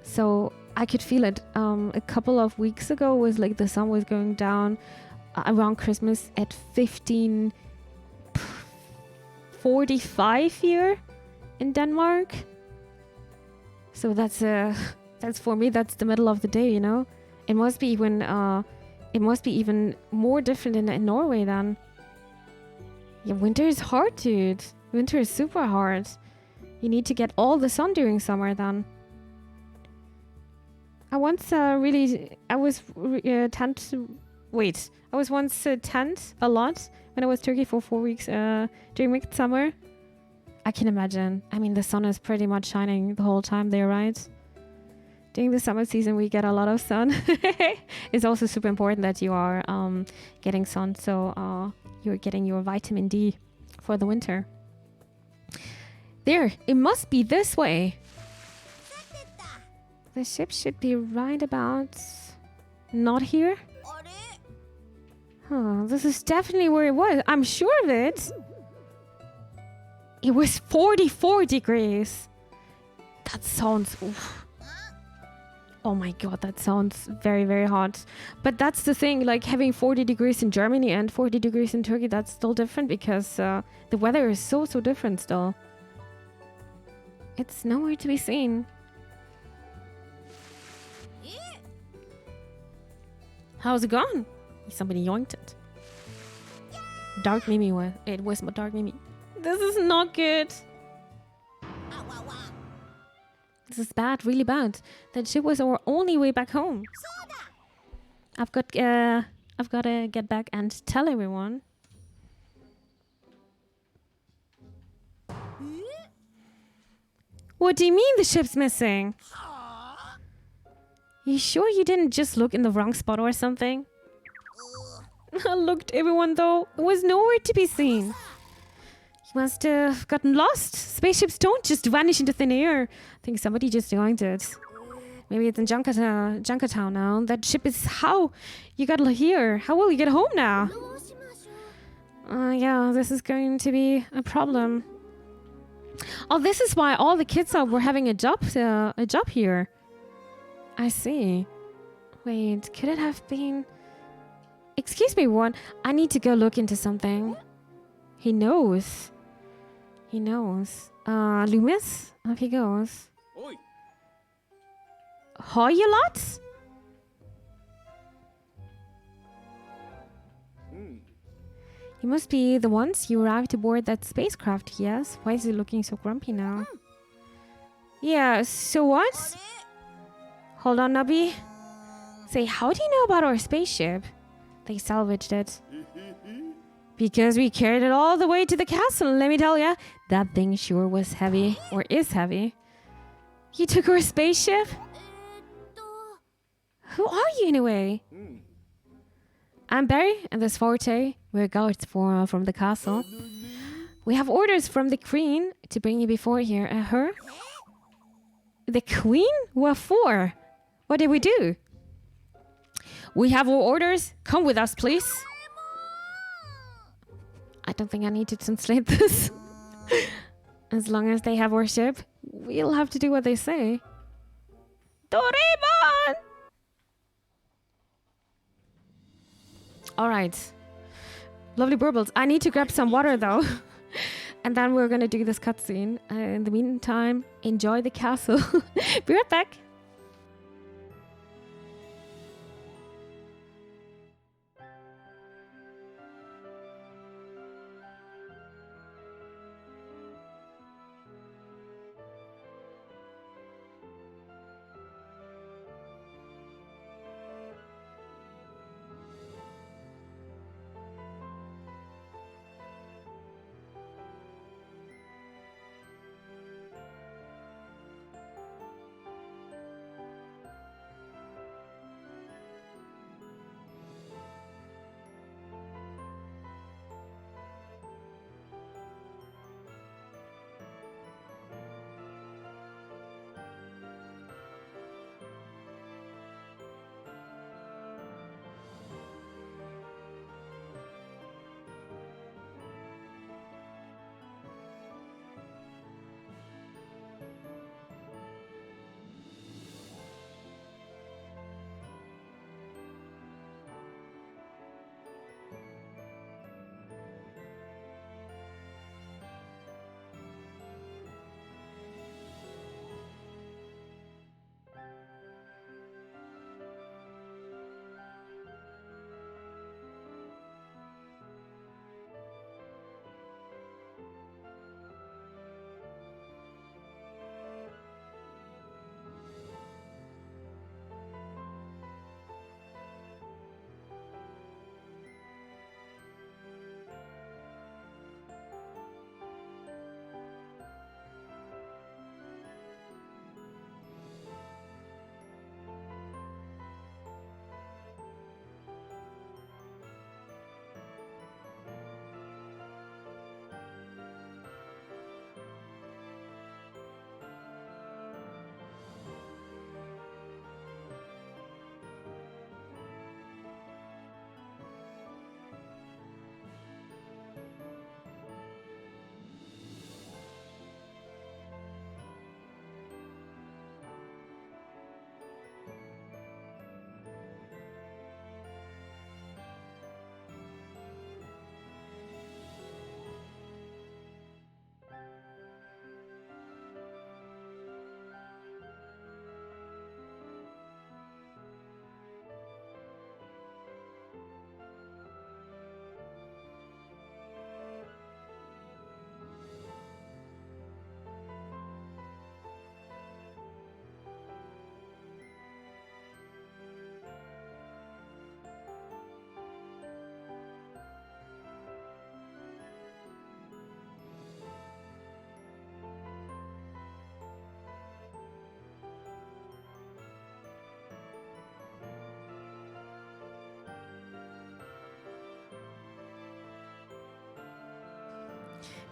So I could feel it. A couple of weeks ago was like the sun was going down around Christmas at 15:45 here in Denmark. So that's for me, that's the middle of the day, you know. It must be even more different in Norway then. Yeah, winter is hard, dude. Winter is super hard. You need to get all the sun during summer then. I was once tent a lot when I was Turkey for 4 weeks during midsummer. I can imagine. I mean, the sun is pretty much shining the whole time there, right? During the summer season, we get a lot of sun. It's also super important that you are getting sun, so you're getting your vitamin D for the winter. There, it must be this way. The ship should be right about... not here? Huh, this is definitely where it was. I'm sure of it. It was 44 degrees. That sounds... oof. Oh my god, that sounds very, very hot. But that's the thing, like having 40 degrees in Germany and 40 degrees in Turkey, that's still different because the weather is so different still. It's nowhere to be seen. How's it gone? Somebody yoinked it. Dark Mimi was. It was my Dark Mimi. This is not good. This is bad, really bad. That ship was our only way back home. I've got to get back and tell everyone. What do you mean the ship's missing? You sure you didn't just look in the wrong spot or something? I looked everyone though. It was nowhere to be seen. You must have gotten lost. Spaceships don't just vanish into thin air. I think somebody just joined it. Maybe it's in Junkertown now. That ship is how you got here. How will you get home now? Yeah, this is going to be a problem. Oh, this is why all the kids were having a job here. I see. Wait, could it have been... Excuse me, one. I need to go look into something. He knows. He knows. Loomis? Off he goes. Oi. Hi, you lots? You must be the ones you arrived aboard that spacecraft, yes? Why is he looking so grumpy now? Yeah, so what? Hold on, Noby. Say, how do you know about our spaceship? They salvaged it. Because we carried it all the way to the castle. Let me tell ya, that thing sure was heavy. Or is heavy. You took our spaceship? Who are you anyway? I'm Barry, and this Forte. We're guards from the castle. We have orders from the Queen to bring you before here. Her? The Queen? What for? What did we do? We have our orders. Come with us, please. I don't think I need to translate this. As long as they have our ship, we'll have to do what they say. Doraemon! Alright. Lovely burbles. I need to grab some water though. And then we're gonna do this cutscene. In the meantime, enjoy the castle. Be right back.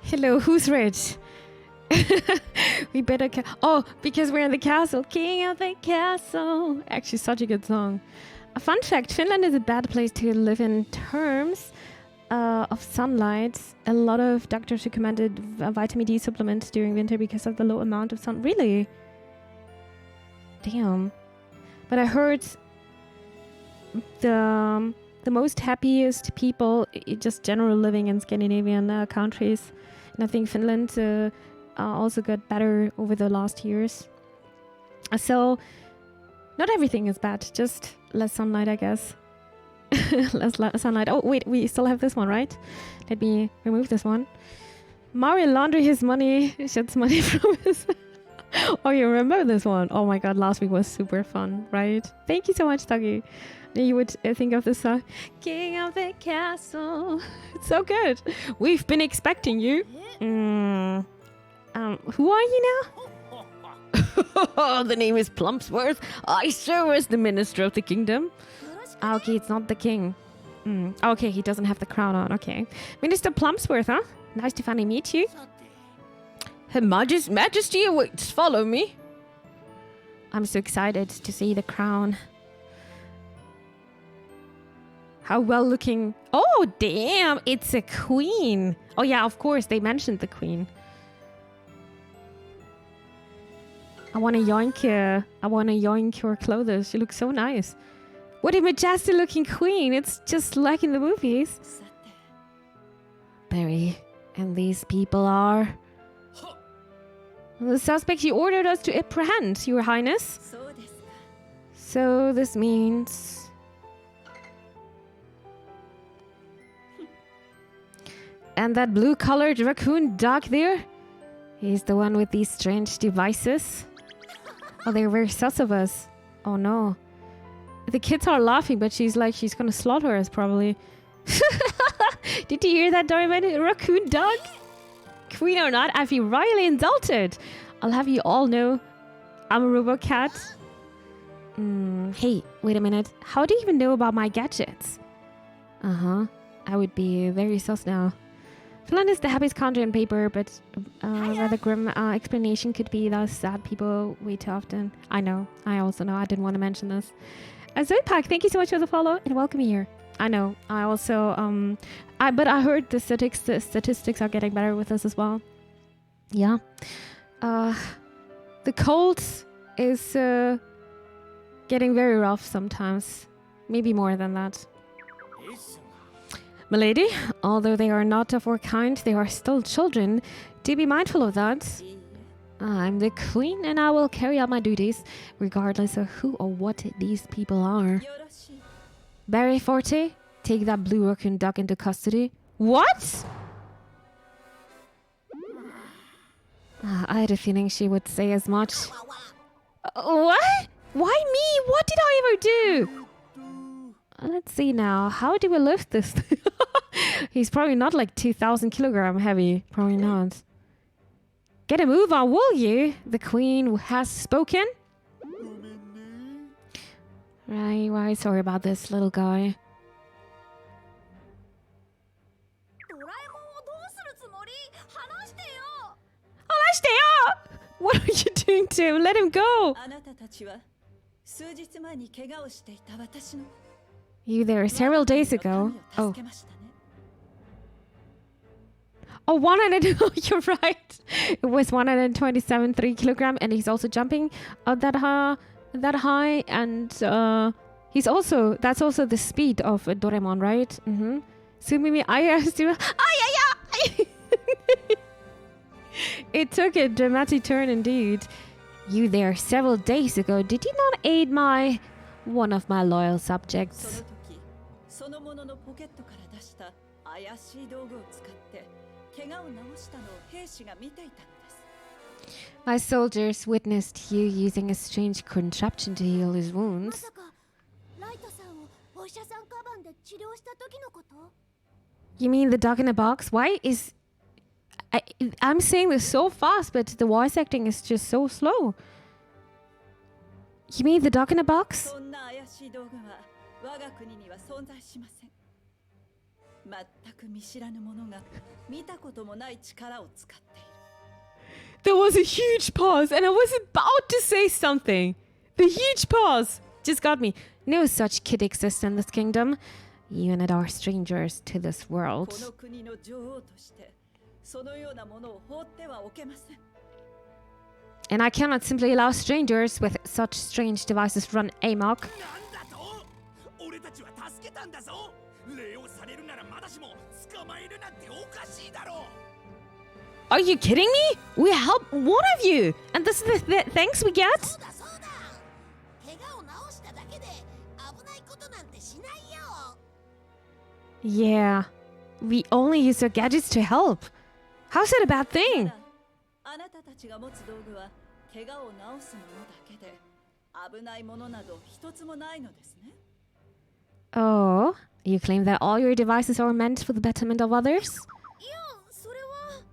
Hello, who's rich? We better... oh, because we're in the castle. King of the castle. Actually, such a good song. A fun fact, Finland is a bad place to live in terms of sunlight. A lot of doctors recommended vitamin D supplements during winter because of the low amount of sun. Really? Damn. But I heard the most happiest people, just general living in Scandinavian countries. And I think Finland also got better over the last years. So not everything is bad, just less sunlight, I guess. less sunlight. Oh, wait, we still have this one, right? Let me remove this one. Mario laundry his money, sheds money from his... Oh, you remember this one? Oh my god, last week was super fun, right? Thank you so much, Tuggy. You would think of this song. King of the castle. It's so good. We've been expecting you. Who are you now? The name is Plumpsworth. I serve as the minister of the kingdom. Okay, it's not the king. Okay, he doesn't have the crown on. Okay. Minister Plumpsworth, huh? Nice to finally meet you. Her Majesty awaits. Follow me. I'm so excited to see the crown. How well looking. Oh, damn. It's a queen. Oh, yeah, of course. They mentioned the queen. I want to yoink her clothes. She looks so nice. What a majestic looking queen. It's just like in the movies. Barry, and these people are... The suspect you ordered us to apprehend, Your Highness. So this means... And that blue-colored raccoon dog there? He's the one with these strange devices. Oh, they're very sus of us. Oh no. The kids are laughing, but she's gonna slaughter us probably. Did you hear that, Doraemon? Raccoon dog? Queen or not, I feel royally insulted. I'll have you all know I'm a robot cat. Hey, wait a minute. How do you even know about my gadgets? I would be very sus now. Finland is the happiest country on paper, but rather grim explanation could be that sad people way too often. I know. I also know. I didn't want to mention this. Zoipak, thank you so much for the follow and welcome here. I know. I also but I heard the statistics are getting better with us as well. Yeah. The cold is getting very rough sometimes. Maybe more than that. Milady, although they are not of our kind, they are still children. Do be mindful of that. I'm the queen and I will carry out my duties, regardless of who or what these people are. Barry Forte, take that blue raccoon duck into custody. What? I had a feeling she would say as much. What? Why me? What did I ever do? Let's see now. How do we lift this? He's probably not like 2,000 kilogram heavy. Probably not. Get a move on, will you? The queen has spoken. Right. Sorry about this, little guy. What are you doing to him? Let him go. You there several days ago. Oh. Oh, 100. You're right. It was 127 3 kilogram, and he's also jumping that high, and he's also that's also the speed of Doraemon, right? Sumimi Ayasu. It took a dramatic turn indeed. You there several days ago. Did you not aid one of my loyal subjects? My soldiers witnessed you using a strange contraption to heal his wounds. You mean the dog in a box? Why is... I'm saying this so fast, but the voice acting is just so slow. You mean the dog in a box? 全く見知らぬ者が見たこともない力を使っている。 There was a huge pause, and I was about to say something. The huge pause just got me. No such kid exists in this kingdom. You and it are strangers to this こ world. の国の女王としてそのようなものを放ってはおけません。 And I cannot simply allow strangers with such strange devices to run amok. なんだと？俺たちは助けたんだぞ。礼をされるならまだしも捕まえるなんておかしいだろう。 Are you kidding me? We help one of you, and this is the thanks we get? そうだそうだ。怪我を治しただけで危ないことなんてしないよ。 Yeah, we only use our gadgets to help. How's that a bad た thing? だあなたたちが持つ道具は怪我を治すものだけで危ないものなど一つもないのですね。 Oh, you claim that all your devices are meant for the betterment of others? いや、それは。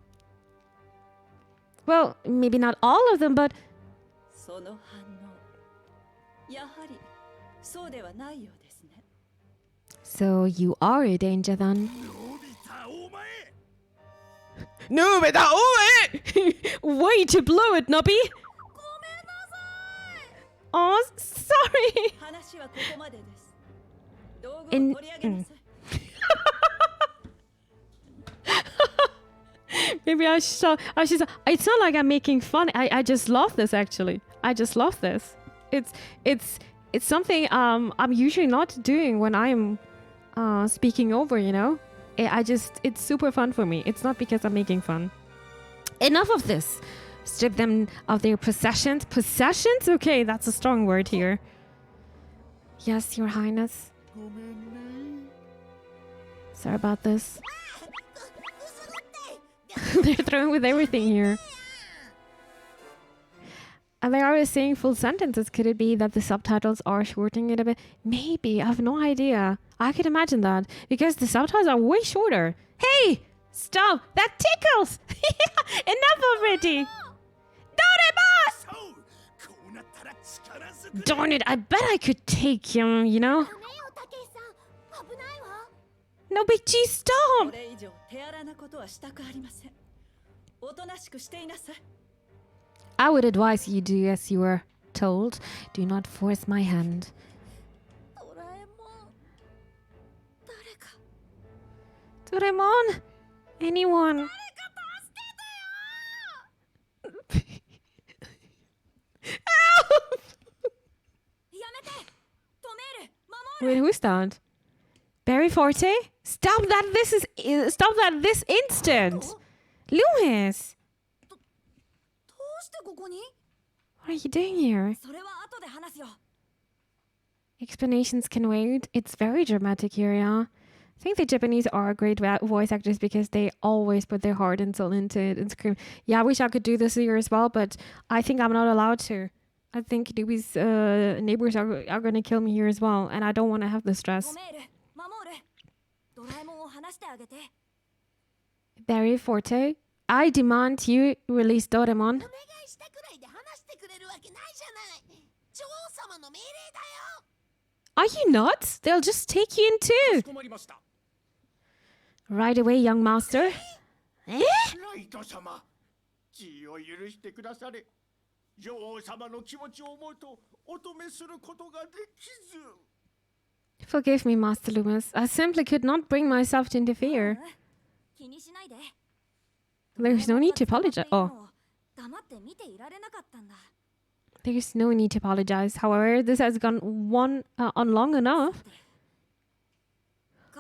Well, maybe not all of them, but その反応、やはりそうではないようですね。 so you are a danger then. のび太お前。 No, but that way to blow it, Noby. ごめんなさい。 Oh, sorry. 話はここまでです。道具を In- 取り上げなさい。 Maybe I should. It's not like I'm making fun. I just love this actually. I just love this. It's something I'm usually not doing when I'm speaking over. You know, it's super fun for me. It's not because I'm making fun. Enough of this. Strip them of their possessions. Possessions? Okay, that's a strong word here. Yes, Your Highness. ごめんね。 Sorry about this. くすぐって They're throwing with everything here. And they are saying full sentences. Could it be that the subtitles are shortening it a bit? Maybe. I have no idea. I could imagine that. Because the subtitles are way shorter. Hey! Stop! That tickles! Enough already! Doraemon! そう。こうなったら力ずくで。 Darn it, I bet I could take him, you know? ダメよ、たけしさん。危ないわ。 No, but gee, こ stop! れ以上手荒なことはしたくありません。おとなしくしていなさい。 I would advise you do as you were told. Do not force my hand. ドラえもん。誰か。 Doraemon! Anyone? やめて。止める。守 Wait, る。 who's that? Barry Forte? Stop that this instant! Lewis! どうしてここに？ What are you doing here? それは後で話すよ。 Explanations can wait. It's very dramatic here, yeah. I think the Japanese are great voice actors because they always put their heart and soul into it and scream. Yeah, I wish I could do this here as well, but I think I'm not allowed to. I think Noby's neighbors are going to kill me here as well, and I don't want to have the 止 stress. める。守る。ドラえもんを話してあげて。 Barry Forte, I demand you release Doraemon. お願いしたくらいで話してくれるわけないじゃない。女王様の命令だよ。 Are you nuts? They'll just take you in か too. しこまりました。 Right away, young master. Eh? ライト様、地位を許してくだされ。女王様の気持ちを思うと、お止めすることができず。 Forgive me, Master Loomis. I simply could not bring myself to interfere. 気にしないで。 There's no need to apologize. Oh, 黙って見ていられなかったんだ。 there's no need to apologize. However, this has gone on long enough.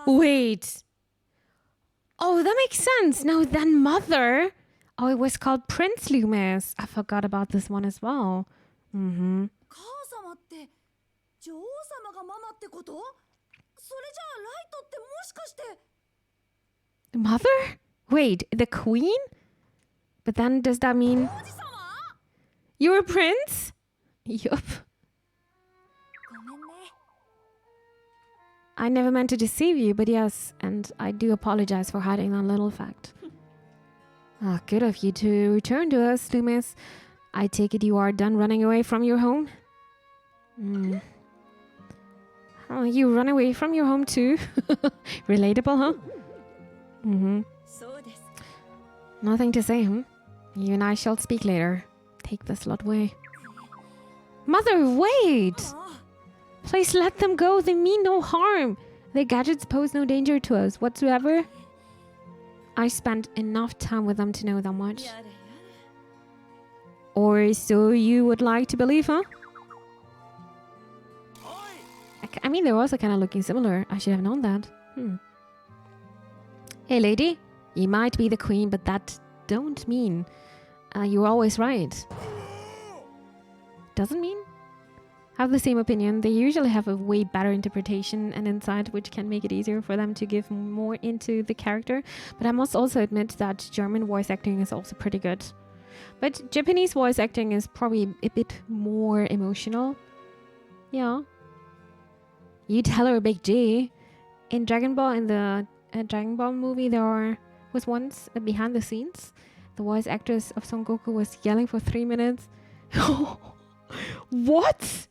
Wait. Oh, that makes sense. Now then, Mother. Oh, it was called Prince Loomis. I forgot about this one as well. Mm-hmm. 母様って女王様がママってこと？それじゃあライトってもしかして。 Mother? Wait, the queen? But then does that mean 王子様？ you're a prince? Yup. ごめんね。 I never meant to deceive you, but yes, and I do apologize for hiding that little fact. Ah, good of you to return to us, Loomis. I take it you are done running away from your home? Oh, you run away from your home too? Relatable, huh? Mm-hmm. そうです。 Nothing to say, hmm? You and I shall speak later. Take the slot away. Mother, wait! Please let them go. They mean no harm. Their gadgets pose no danger to us whatsoever. I spent enough time with them to know that much. やれやれ。 Or so you would like to believe, huh? I mean, they're also kind of looking similar. I should have known that. Hey, lady. You might be the queen, but that don't mean you're always right. Doesn't mean? I have the same opinion. They usually have a way better interpretation and insight, which can make it easier for them to give more into the character. But I must also admit that German voice acting is also pretty good. But Japanese voice acting is probably a bit more emotional. Yeah. You tell her, Big G. In Dragon Ball, in the Dragon Ball movie, there was once behind the scenes. The voice actress of Son Goku was yelling for 3 minutes. What?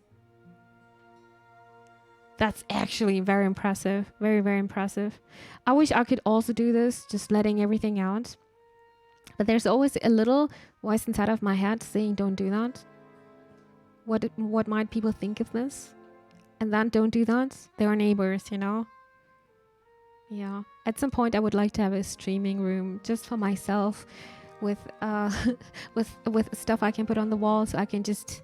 That's actually very impressive. Very, very impressive. I wish I could also do this, just letting everything out. But there's always a little voice inside of my head saying, don't do that. What might people think of this? And then don't do that. They are neighbors, you know? Yeah. At some point, I would like to have a streaming room just for myself with with stuff I can put on the wall, so I can just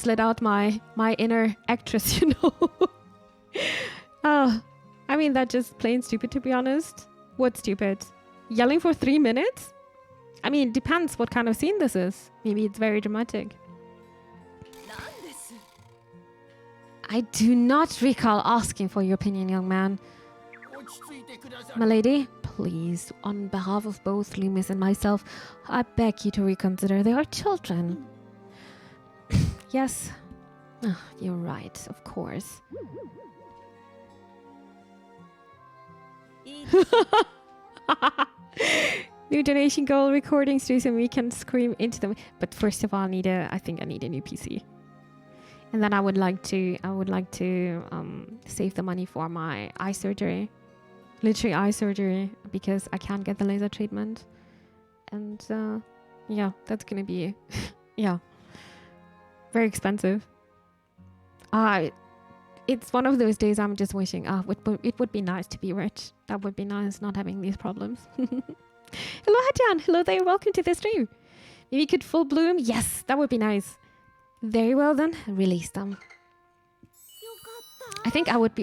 let out my inner actress, you know? I mean, that's just plain stupid, to be honest. What's stupid? Yelling for 3 minutes? I mean, it depends what kind of scene this is. Maybe it's very dramatic. なんです。 I do not recall asking for your opinion, young man. 落ち着いてください。 Milady, please, on behalf of both Loomis and myself, I beg you to reconsider. They are children. Yes, you're right, of course. いいです。 New donation goal, recording streams, and we can scream into them. But first of all, I think I need a new PC. And then I would like to save the money for my eye surgery. Literally eye surgery, because I can't get the laser treatment. And yeah, that's gonna be yeah, very expensive. It's one of those days I'm just wishing it would be nice to be rich. That would be nice, not having these problems. Hello Hatian, hello there, welcome to the stream. Maybe you could full bloom. Yes, that would be nice. Very well then, release them. I think I would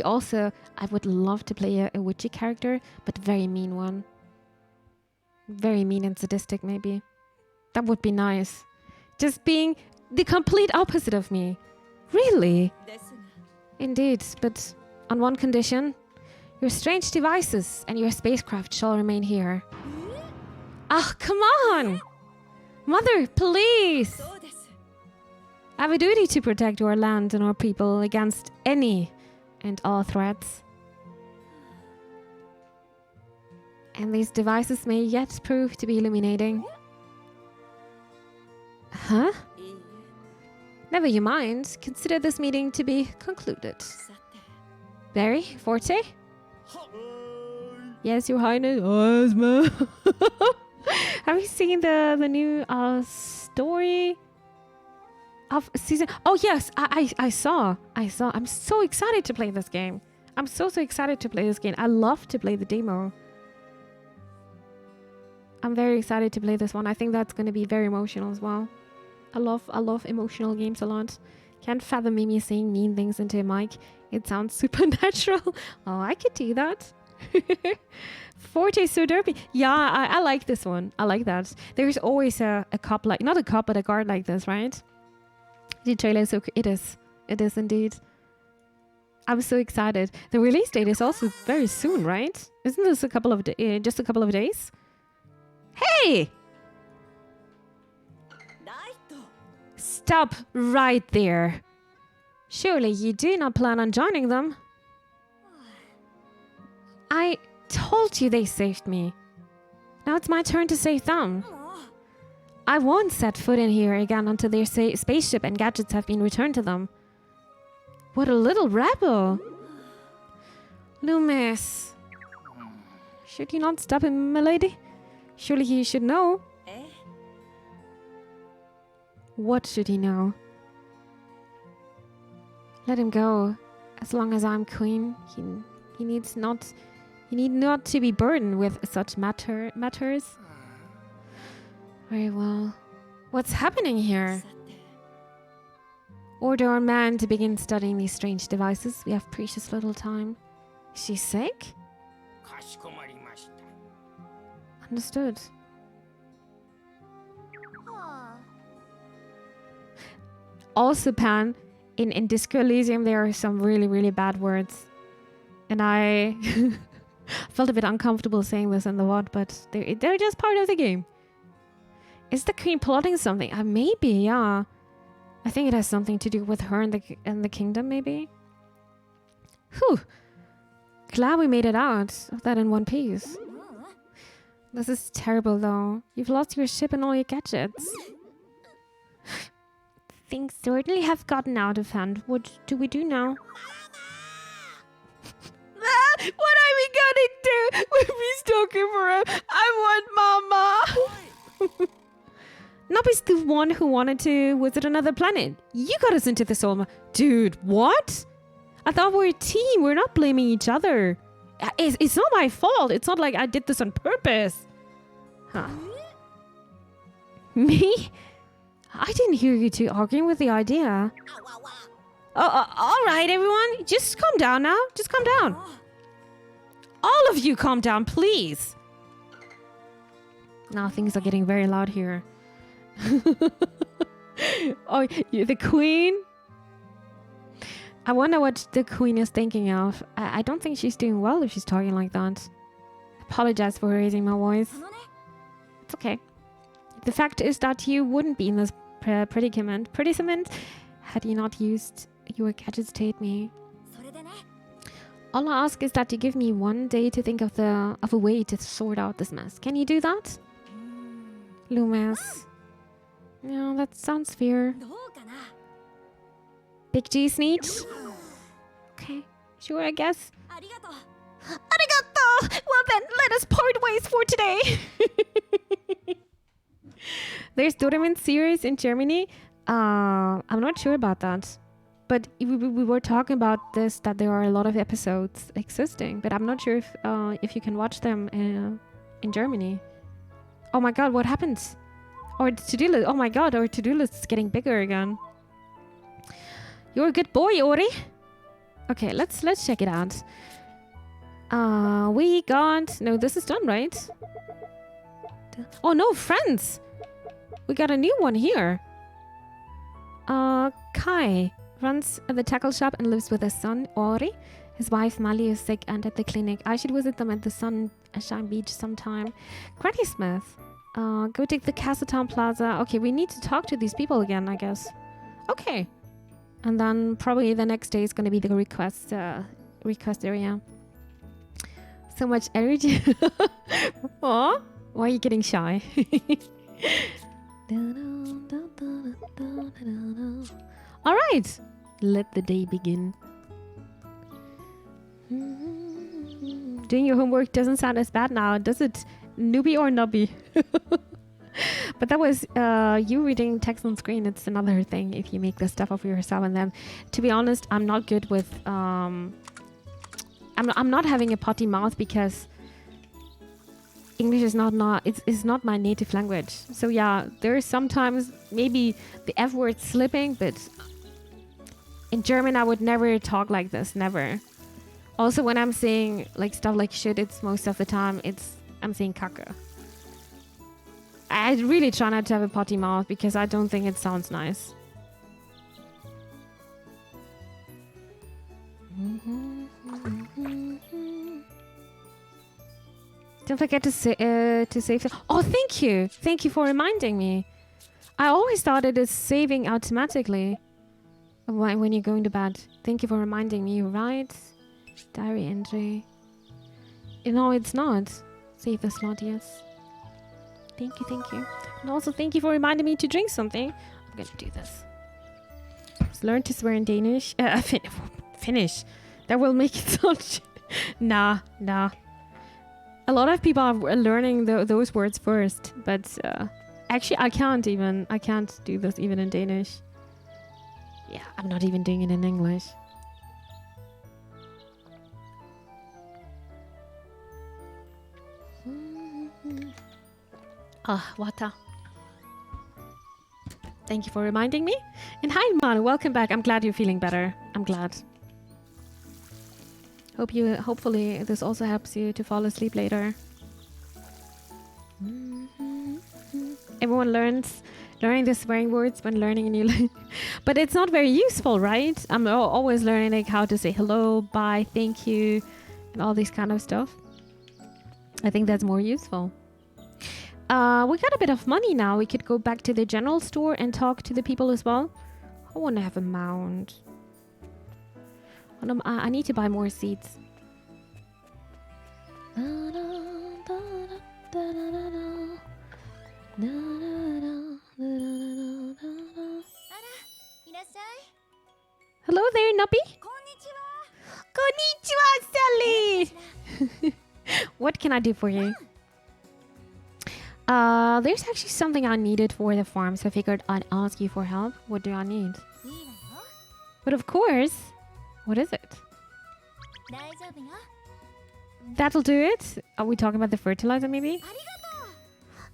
love to play a witchy character, but very mean one. Very mean and sadistic maybe. That would be nice. Just being the complete opposite of me. Really? ですが。 Indeed, but on one condition. Your strange devices and your spacecraft shall remain here. Ah, come on! Mother, please! そうです。 I have a duty to protect your land and our people against any and all threats. And these devices may yet prove to be illuminating. Huh? いいえ。 Never you mind. Consider this meeting to be concluded. さて。 Barry, Forte? Yes, Your Highness. Ozma. Have you seen the new story of season? Oh yes, I saw. I'm so excited to play this game. I'm so excited to play this game. I love to play the demo. I'm very excited to play this one. I think that's going to be very emotional as well. I love emotional games a lot. Can't fathom Mimi saying mean things into a mic. It sounds supernatural. Oh, I could do that. Forte so derpy. Yeah, I like this one. I like that. There's always a cop like, not a cop, but a guard like this, right? The trailer is so it is indeed. I'm so excited. The release date is also very soon, right? Isn't this just a couple of days? Hey! ライト。 Stop right there. Surely you do not plan on joining them. I told you they saved me. Now it's my turn to save them. もう。 I won't set foot in here again until their spaceship and gadgets have been returned to them. What a little rebel. Loomis. Should you not stop him, milady? Surely he should know. え What should he know? Let him go. As long as I'm queen, he need not to be burdened with such matters. Very well. What's happening here? さて Order our man to begin studying these strange devices. We have precious little time. Is she sick? かしこまりました。 Understood. はあ Also, Pan, in Disco Elysium, there are some really, really bad words. And I felt a bit uncomfortable saying this in the VOD, but they're just part of the game. Is the queen plotting something? Maybe, yeah. I think it has something to do with her and the kingdom, maybe. Whew. Glad we made it out of that in one piece. うん This is terrible, though. You've lost your ship and all your gadgets. Things certainly have gotten out of hand. What do we do now? What are we gonna do when we stalking for him? I want Mama. Noby's the one who wanted to visit another planet. You got us into this all. Dude, what? I thought we were a team. We're not blaming each other. It's not my fault. It's not like I did this on purpose. Huh. Me? I didn't hear you two arguing with the idea. All right, everyone. Just calm down now. Just calm down. All of you calm down, please. Now things are getting very loud here. Oh, you're the queen? I wonder what the queen is thinking of. I don't think she's doing well if she's talking like that. Apologize for raising my voice. あのね It's okay. The fact is that you wouldn't be in this predicament had you not used your gadgets to aid me. それでね All I ask is that you give me one day to think of a way to sort out this mess. Can you do that? うーん Loomis. Yeah, that sounds fair. どうかな Big G Sneech? Okay, sure, I guess. ありがとう Arigato! Well then, let us part ways for today. There's Doraemon series in Germany. I'm not sure about that. But we were talking about this, that there are a lot of episodes existing. But I'm not sure if you can watch them in Germany. Oh my god, what happens? Our to-do list. Oh my god, our to-do list is getting bigger again. You're a good boy, Ori. Okay, let's check it out. We got... No, this is done, right? Oh no, friends! We got a new one here. Kai runs the tackle shop and lives with his son, Ori. His wife, Mali, is sick and at the clinic. I should visit them at the Sunshine Beach sometime. Granny Smith. Go take the Castletown Plaza. Okay, we need to talk to these people again, I guess. Okay. And then probably the next day is going to be the request area. So much energy. Aw, why are you getting shy? All right, let the day begin. Doing your homework doesn't sound as bad now, does it? Noby or Noby? But that was you reading text on screen. It's another thing if you make this stuff up yourself. And then, to be honest, I'm not good with... I'm not having a potty mouth because English is it's not my native language. So yeah, there is sometimes maybe the F word slipping, but in German I would never talk like this, never. Also, when I'm saying like stuff like shit, it's most of the time I'm saying kacke. I really try not to have a potty mouth because I don't think it sounds nice. Don't forget to save. Oh, thank you. Thank you for reminding me. I always thought it is saving automatically when you're going to bed. Thank you for reminding me. Right? Diary entry. No, it's not. Save the slot, yes. Thank you, thank you. And also thank you for reminding me to drink something. I'm gonna do this. Just learn to swear in Danish. Finnish. That will make it sound... Nah. A lot of people are learning those words first, but actually I can't do this even in Danish. Yeah, I'm not even doing it in English. Water. Thank you for reminding me. And hi, Man, welcome back. I'm glad you're feeling better. I'm glad. Hopefully this also helps you to fall asleep later. Everyone learning the swearing words when learning a new language. But it's not very useful, right? I'm always learning like how to say hello, bye, thank you, and all this kind of stuff. I think that's more useful. We got a bit of money now. We could go back to the general store and talk to the people as well. I want to have a mount. I need to buy more seeds. Hello there, Noby. Konnichiwa, Sally. What can I do for you? There's actually something I needed for the farm, so I figured I'd ask you for help. What do I need? But of course. What is it? That'll do it. Are we talking about the fertilizer, maybe?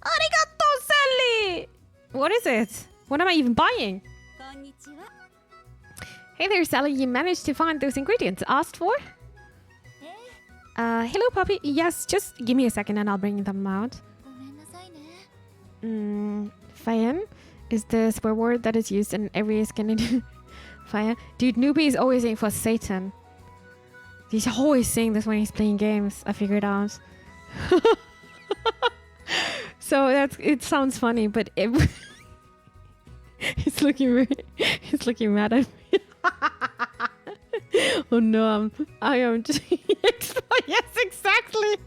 Arigato, Sally! What is it? What am I even buying? Hey there, Sally. You managed to find those ingredients asked for? Hello, puppy. Yes, just give me a second and I'll bring them out. Fayan is the swear word that is used in every Scandinavian. Fayan. Dude, Noby is always saying for Satan. He's always saying this when he's playing games. I figured out. So it sounds funny, but he's looking mad at me. Oh no, I am just yes, exactly.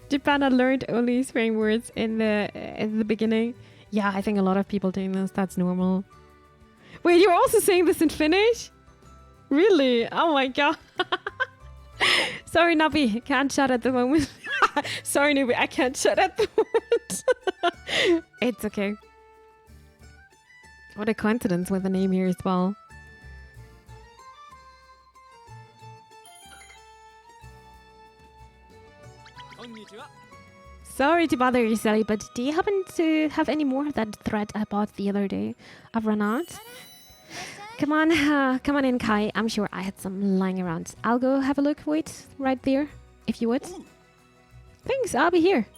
Japan had learned only swearing words in the beginning. Yeah, I think a lot of people doing this. That's normal. Wait, you're also saying this in Finnish? Really? Oh my god. Sorry, Noby, can't chat at the moment. Sorry, Noby, I can't chat at the moment. It's okay. What a coincidence with the name here as well. Sorry to bother you, Sally, but do you happen to have any more of that thread I bought the other day? I've run out. Come on in, Kai. I'm sure I had some lying around. I'll go have a look. Wait, right there, if you would. Thanks, I'll be here.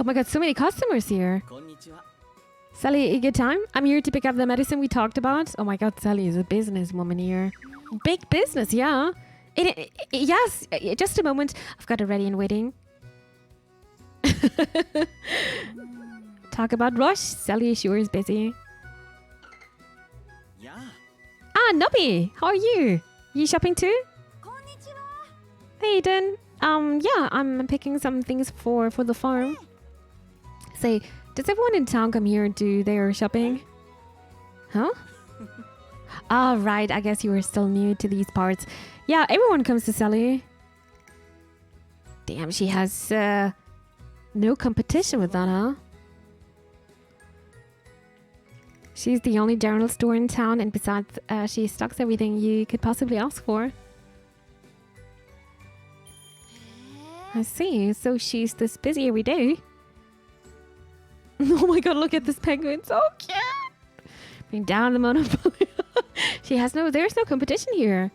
Oh my god, so many customers here. Sally, a good time? I'm here to pick up the medicine we talked about. Oh my god, Sally is a businesswoman here. Big business, yeah. Yes, just a moment. I've got it ready and waiting. Talk about rush. Sally sure is busy. Yeah. Ah, Noby, how are you? You shopping too? Hey, Dan. Yeah, I'm picking some things for the farm. Say, does everyone in town come here and do their shopping? Huh? Ah, right. I guess you were still new to these parts. Yeah, everyone comes to Sally. Damn, she has no competition with that, huh? She's the only general store in town, and besides, she stocks everything you could possibly ask for. I see. So she's this busy every day. Oh my god, look at this penguin. So cute. Bring down the monopoly. There's no competition here.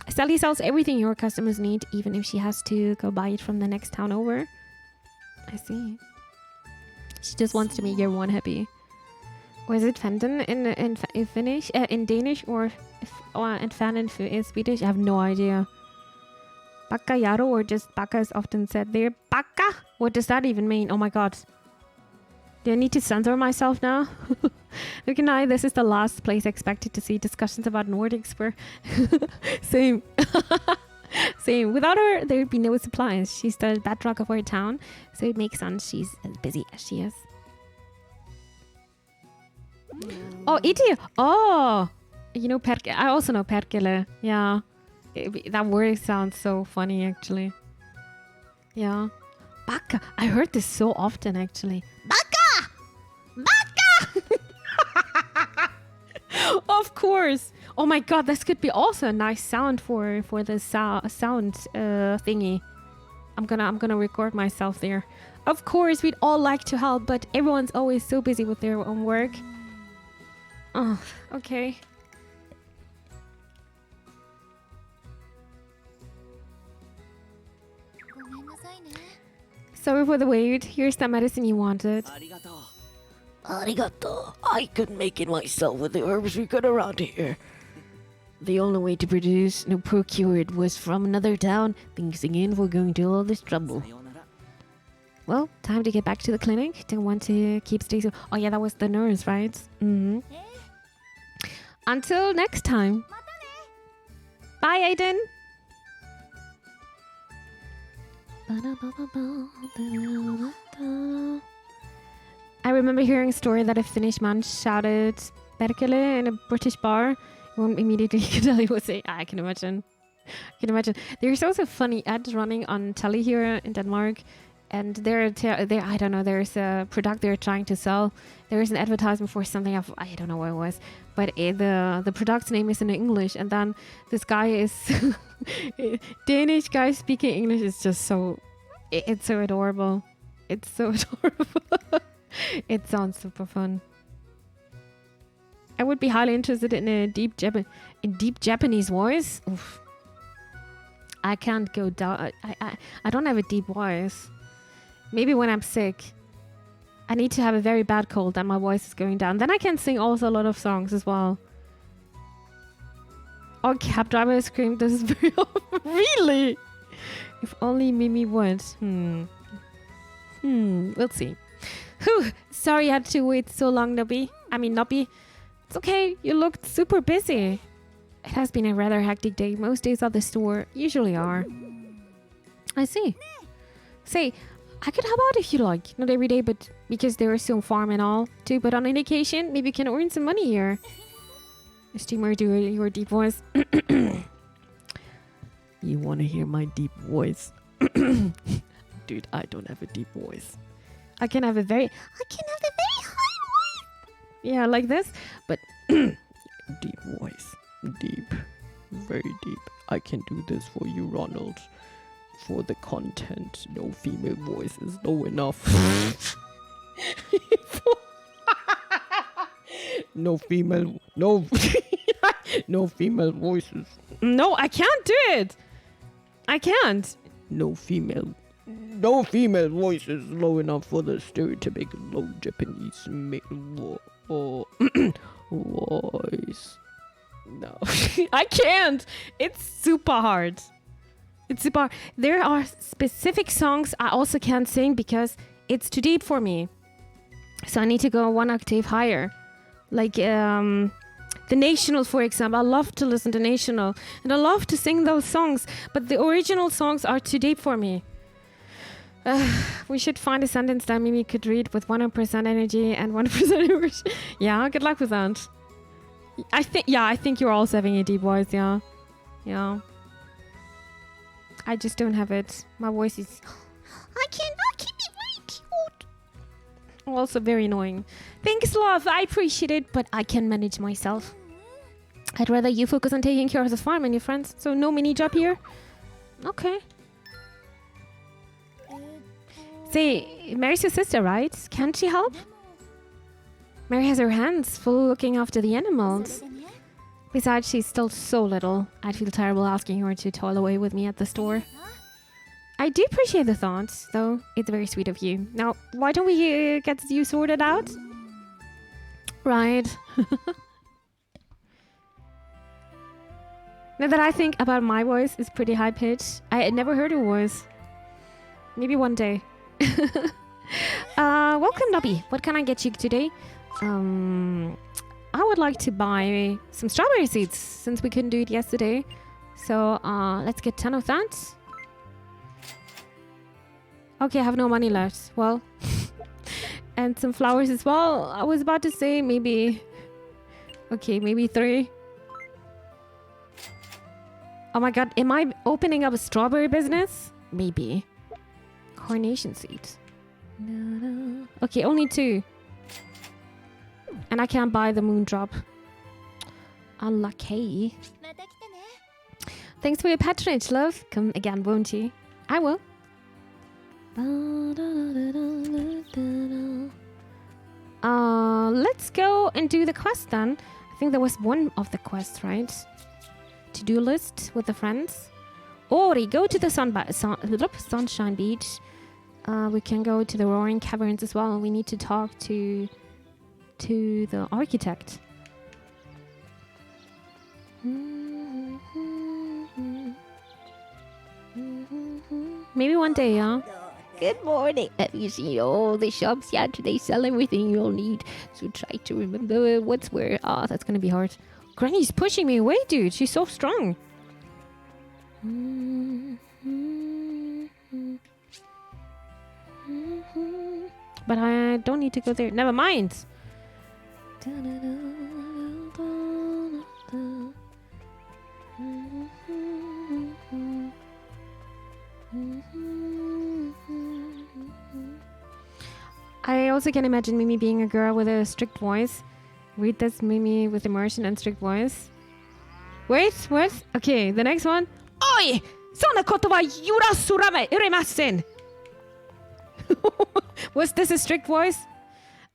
Sally sells everything your customers need, even if she has to go buy it from the next town over. I see. She just wants to make everyone happy. Was it Fanden in Finnish, in Danish, or and fan in Swedish? I have no idea. Baka yaro, or just baka is often said there. Baka? What does that even mean? Oh my god. Do I need to censor myself now? Look, and this is the last place I expected to see discussions about Nordics where... Same. Same. Without her, there would be no supplies. She's the bedrock of our town, so it makes sense she's as busy as she is. Oh, Iti! Oh! You know, I also know perkele. Yeah. That word sounds so funny, actually. Yeah. Baka. I heard this so often, actually. Baka! Baka! Of course. Oh my god, this could be also a nice sound for the sound thingy. I'm gonna record myself there. Of course, we'd all like to help, but everyone's always so busy with their own work. Oh, okay. Sorry for the wait. Here's the medicine you wanted. Arigato. I couldn't make it myself with the herbs we got around here. The only way to produce no procure it was from another town. Thanks again for going to all this trouble. Well, time to get back to the clinic. Don't want to keep Stacy. Oh yeah, that was the nurse, right? Mm-hmm. Until next time. Bye, Aiden. I remember hearing a story that a Finnish man shouted Perkele in a British bar. One immediately could tell he was saying, I can imagine. There's also funny ads running on telly here in Denmark. And I don't know, there's a product they're trying to sell. There is an advertisement for something I don't know what it was. But the product's name is in English. And then this guy is... Danish guy speaking English is just so... It's so adorable. It's so adorable. It sounds super fun. I would be highly interested in a deep Japanese voice. Oof. I can't go down. I don't have a deep voice. Maybe when I'm sick. I need to have a very bad cold and my voice is going down. Then I can sing also a lot of songs as well. Oh, cab driver screamed. This is very... Really? If only Mimi would. We'll see. Whew. Sorry you had to wait so long, Noby. It's okay. You looked super busy. It has been a rather hectic day. Most days at the store usually are. I see. Say, I could help out if you like. Not every day, but because there is some farm and all too. But on any occasion, maybe you can earn some money here. Steamer, do your deep voice. You want to hear my deep voice? Dude, I don't have a deep voice. I can have a very high voice. Yeah, like this. But deep voice. Deep. Very deep. I can do this for you, Ronald. For the content. No female voice is low enough. No female voices. No, I can't do it. I can't. No female voice is low enough for the stereotypical low Japanese male voice. No, I can't. It's super hard. There are specific songs I also can't sing because it's too deep for me. So I need to go one octave higher. Like the National, for example. I love to listen to National. And I love to sing those songs. But the original songs are too deep for me. We should find a sentence that Mimi could read with 100% energy and 100% emotion. Yeah, good luck with that. I think you're also having a deep voice, yeah. Yeah. I just don't have it. My voice is... I cannot keep it very cute. Also very annoying. Thanks, love. I appreciate it, but I can manage myself. I'd rather you focus on taking care of the farm and your friends. So no mini job here? Okay. Say, Mary's your sister, right? Can't she help? Mary has her hands full looking after the animals. Besides, she's still so little. I'd feel terrible asking her to toil away with me at the store. I do appreciate the thoughts, though. It's very sweet of you. Now, why don't we get you sorted out? Right. Now that I think about my voice, it's pretty high-pitched. I had never heard her voice. Maybe one day. Welcome, Noby. What can I get you today? I would like to buy some strawberry seeds since we couldn't do it yesterday. So let's get 10 of that. Okay, I have no money left. Well, and some flowers as well. I was about to say maybe... Okay, maybe 3. Oh my god, am I opening up a strawberry business? Maybe. Coronation seeds. No. Okay, only 2. And I can't buy the moon drop. Unlucky. また来てね Thanks for your patronage, love. Come again, won't you? I will. Let's go and do the quest then. I think there was one of the quests, right? To-do list with the friends. Ori, go to the Sunshine Beach. We can go to the Roaring Caverns as well. We need to talk to the architect. Maybe one day, yeah. Good morning. Have you seen all the shops yet? They sell everything you'll need. So try to remember what's where. Ah, that's gonna be hard. Granny's pushing me away, dude. She's so strong. But I don't need to go there. Never mind. I also can imagine Mimi being a girl with a strict voice. Read this Mimi with immersion and strict voice. Wait, what? Okay, the next one. Oi! Sona koto wa yurasumasen! Was this a strict voice?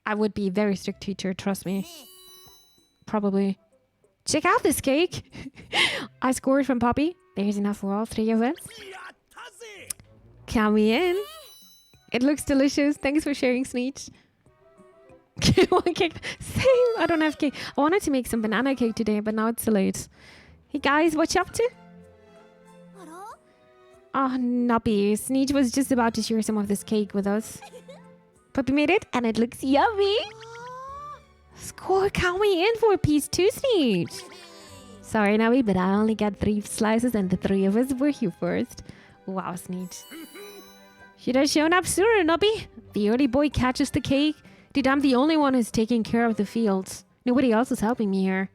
I would be a very strict teacher, trust me. Probably. Check out this cake! I scored from Poppy. There's enough for all 3 of us. Count me in. It looks delicious. Thanks for sharing, Sneech. One cake. Same. I don't have cake. I wanted to make some banana cake today, but now it's too late. Hey guys, what you up to? Oh, Noby. Sneech was just about to share some of this cake with us. Puppy made it, and it looks yummy. Score, count me in for a piece too, Sneech. Sorry, Noby, but I only got 3 slices, and the 3 of us were here first. Wow, Sneech. Should have shown up sooner, Noby. The early boy catches the cake. Dude, I'm the only one who's taking care of the fields. Nobody else is helping me here.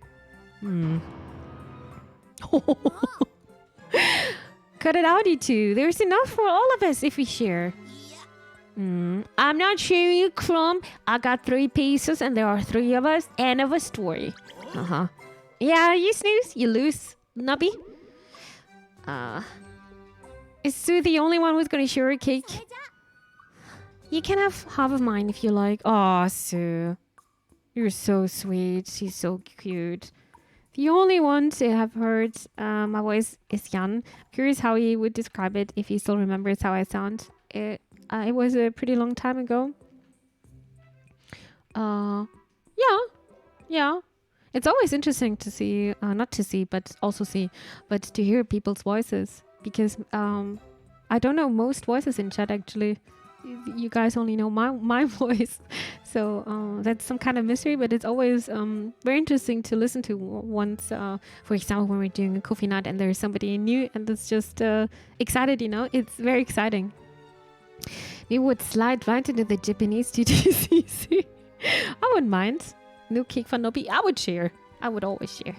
Cut it out, you two. There's enough for all of us if we share. I'm not sharing you, Crumb. I got 3 pieces and there are 3 of us. End of a story. Yeah, you snooze, you lose, Noby. Is Sue the only one who's gonna share a cake? You can have half of mine if you like. Aw, Sue. You're so sweet. She's so cute. The only one to have heard my voice is Jan. Curious how he would describe it if he still remembers how I sound. It was a pretty long time ago. Yeah. It's always interesting to see, not to see, but also see, but to hear people's voices. Because I don't know most voices in chat actually. You guys only know my voice. So that's some kind of mystery, but it's always very interesting to listen to once, for example, when we're doing a coffee night and there's somebody new and it's just excited, you know? It's very exciting. We would slide right into the Japanese GTCC. I wouldn't mind. No cake for Noby. I would share. I would always share.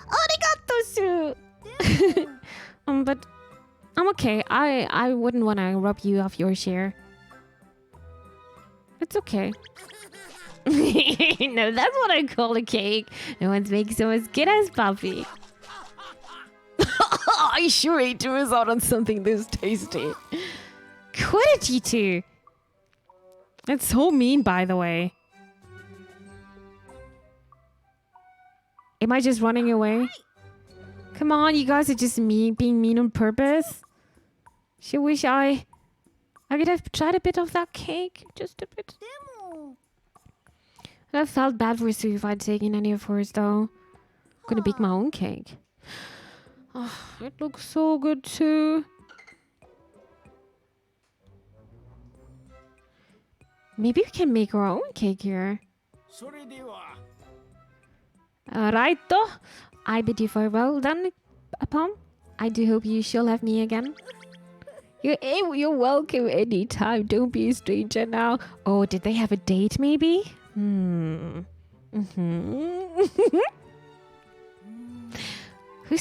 Arigato, Sue! But I'm okay. I wouldn't want to rob you of your share. It's okay. No, that's what I call a cake. No one's making so as good as Puppy. I sure hate to miss out on something this tasty. Quit it, you two. That's so mean, by the way. Am I just running away? Come on, you guys are just being mean on purpose. She wish I could have tried a bit of that cake. Just a bit. I felt bad for Sue if I'd taken any of hers, though. I'm gonna bake my own cake. Oh, it looks so good, too. Maybe we can make our own cake here. Alright, though. I bid you farewell then, Pom. I do hope you shall have me again. You're welcome anytime. Don't be a stranger now. Oh, did they have a date maybe? Who's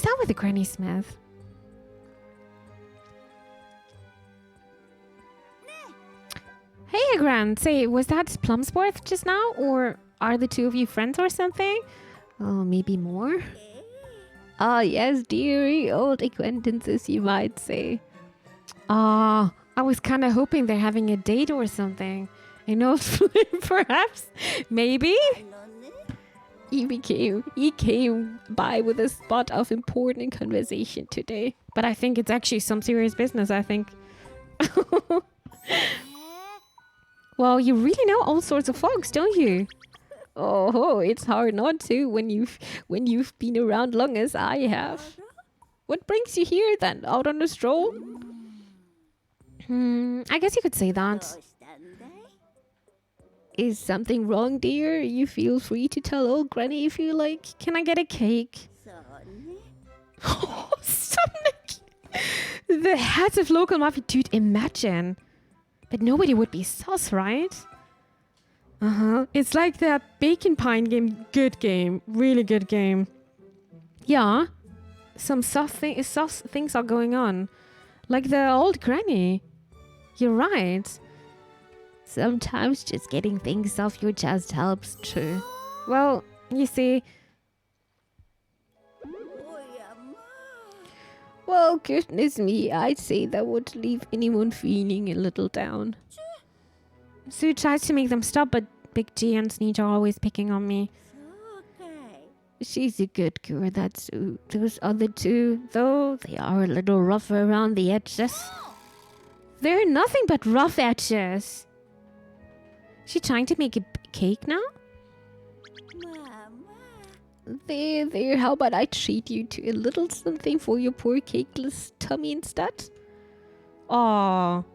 that with the Granny Smith? Hey, Gran, say, was that Plumsworth just now? Or are the two of you friends or something? Oh, maybe more? Ah, yes, dearie. Old acquaintances, you might say. Ah, I was kind of hoping they're having a date or something. You know, perhaps, maybe? あのね He came by with a spot of important conversation today. But I think it's actually some serious business, I think. Well, you really know all sorts of folks, don't you? Oh, it's hard not to when you've been around long as I have. What brings you here then? Out on a stroll? I guess you could say どう that. したんだい Is something wrong, dear? You feel free to tell old Granny if you like. Can I get a cake? そうね Oh, Sonic! The heads of local mafia, dude, imagine. But nobody would be sus, right? Uh-huh. It's like that Bacon Pine game. Good game. Really good game. Yeah. Some sus things are going on. Like the old granny. You're right. Sometimes just getting things off your chest helps too. Well, you see, おやまあ Well, goodness me, I'd say that would leave anyone feeling a little down. Sue tries to make them stop, but Big G and Sneech are always picking on me. そうかい She's a good girl, that's those other two, though they are a little rougher around the edges. They're nothing but rough edges. She trying to make a cake now? まあまあ There, how about I treat you to a little something for your poor cakeless tummy instead? Oh.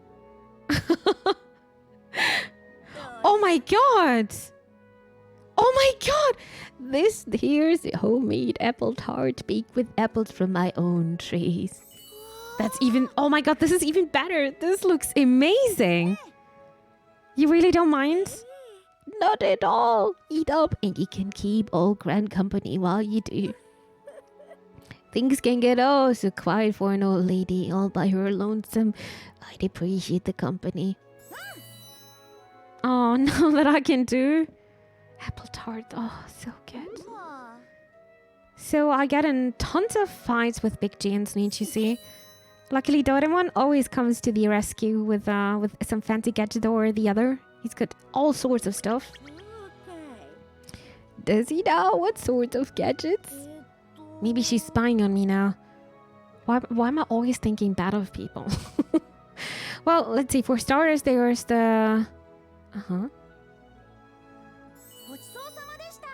Oh my god! Oh my god! This here's a homemade apple tart baked with apples from my own trees. That's even... Oh my god, this is even better. This looks amazing. You really don't mind? Not at all. Eat up and you can keep old grand company while you do. Things can get oh so quiet for an old lady all by her lonesome. I'd appreciate the company. Oh, now that I can do. Apple tart. Oh, so good. まあ So I get in tons of fights with Big G and Sneech, you see. Luckily, Doraemon always comes to the rescue with some fancy gadget or the other. He's got all sorts of stuff. そうかい Does he know what sort of gadgets? えっと Maybe she's spying on me now. Why am I always thinking bad of people? Well, let's see. For starters, there's the... Uh-huh. ごちそうさまでした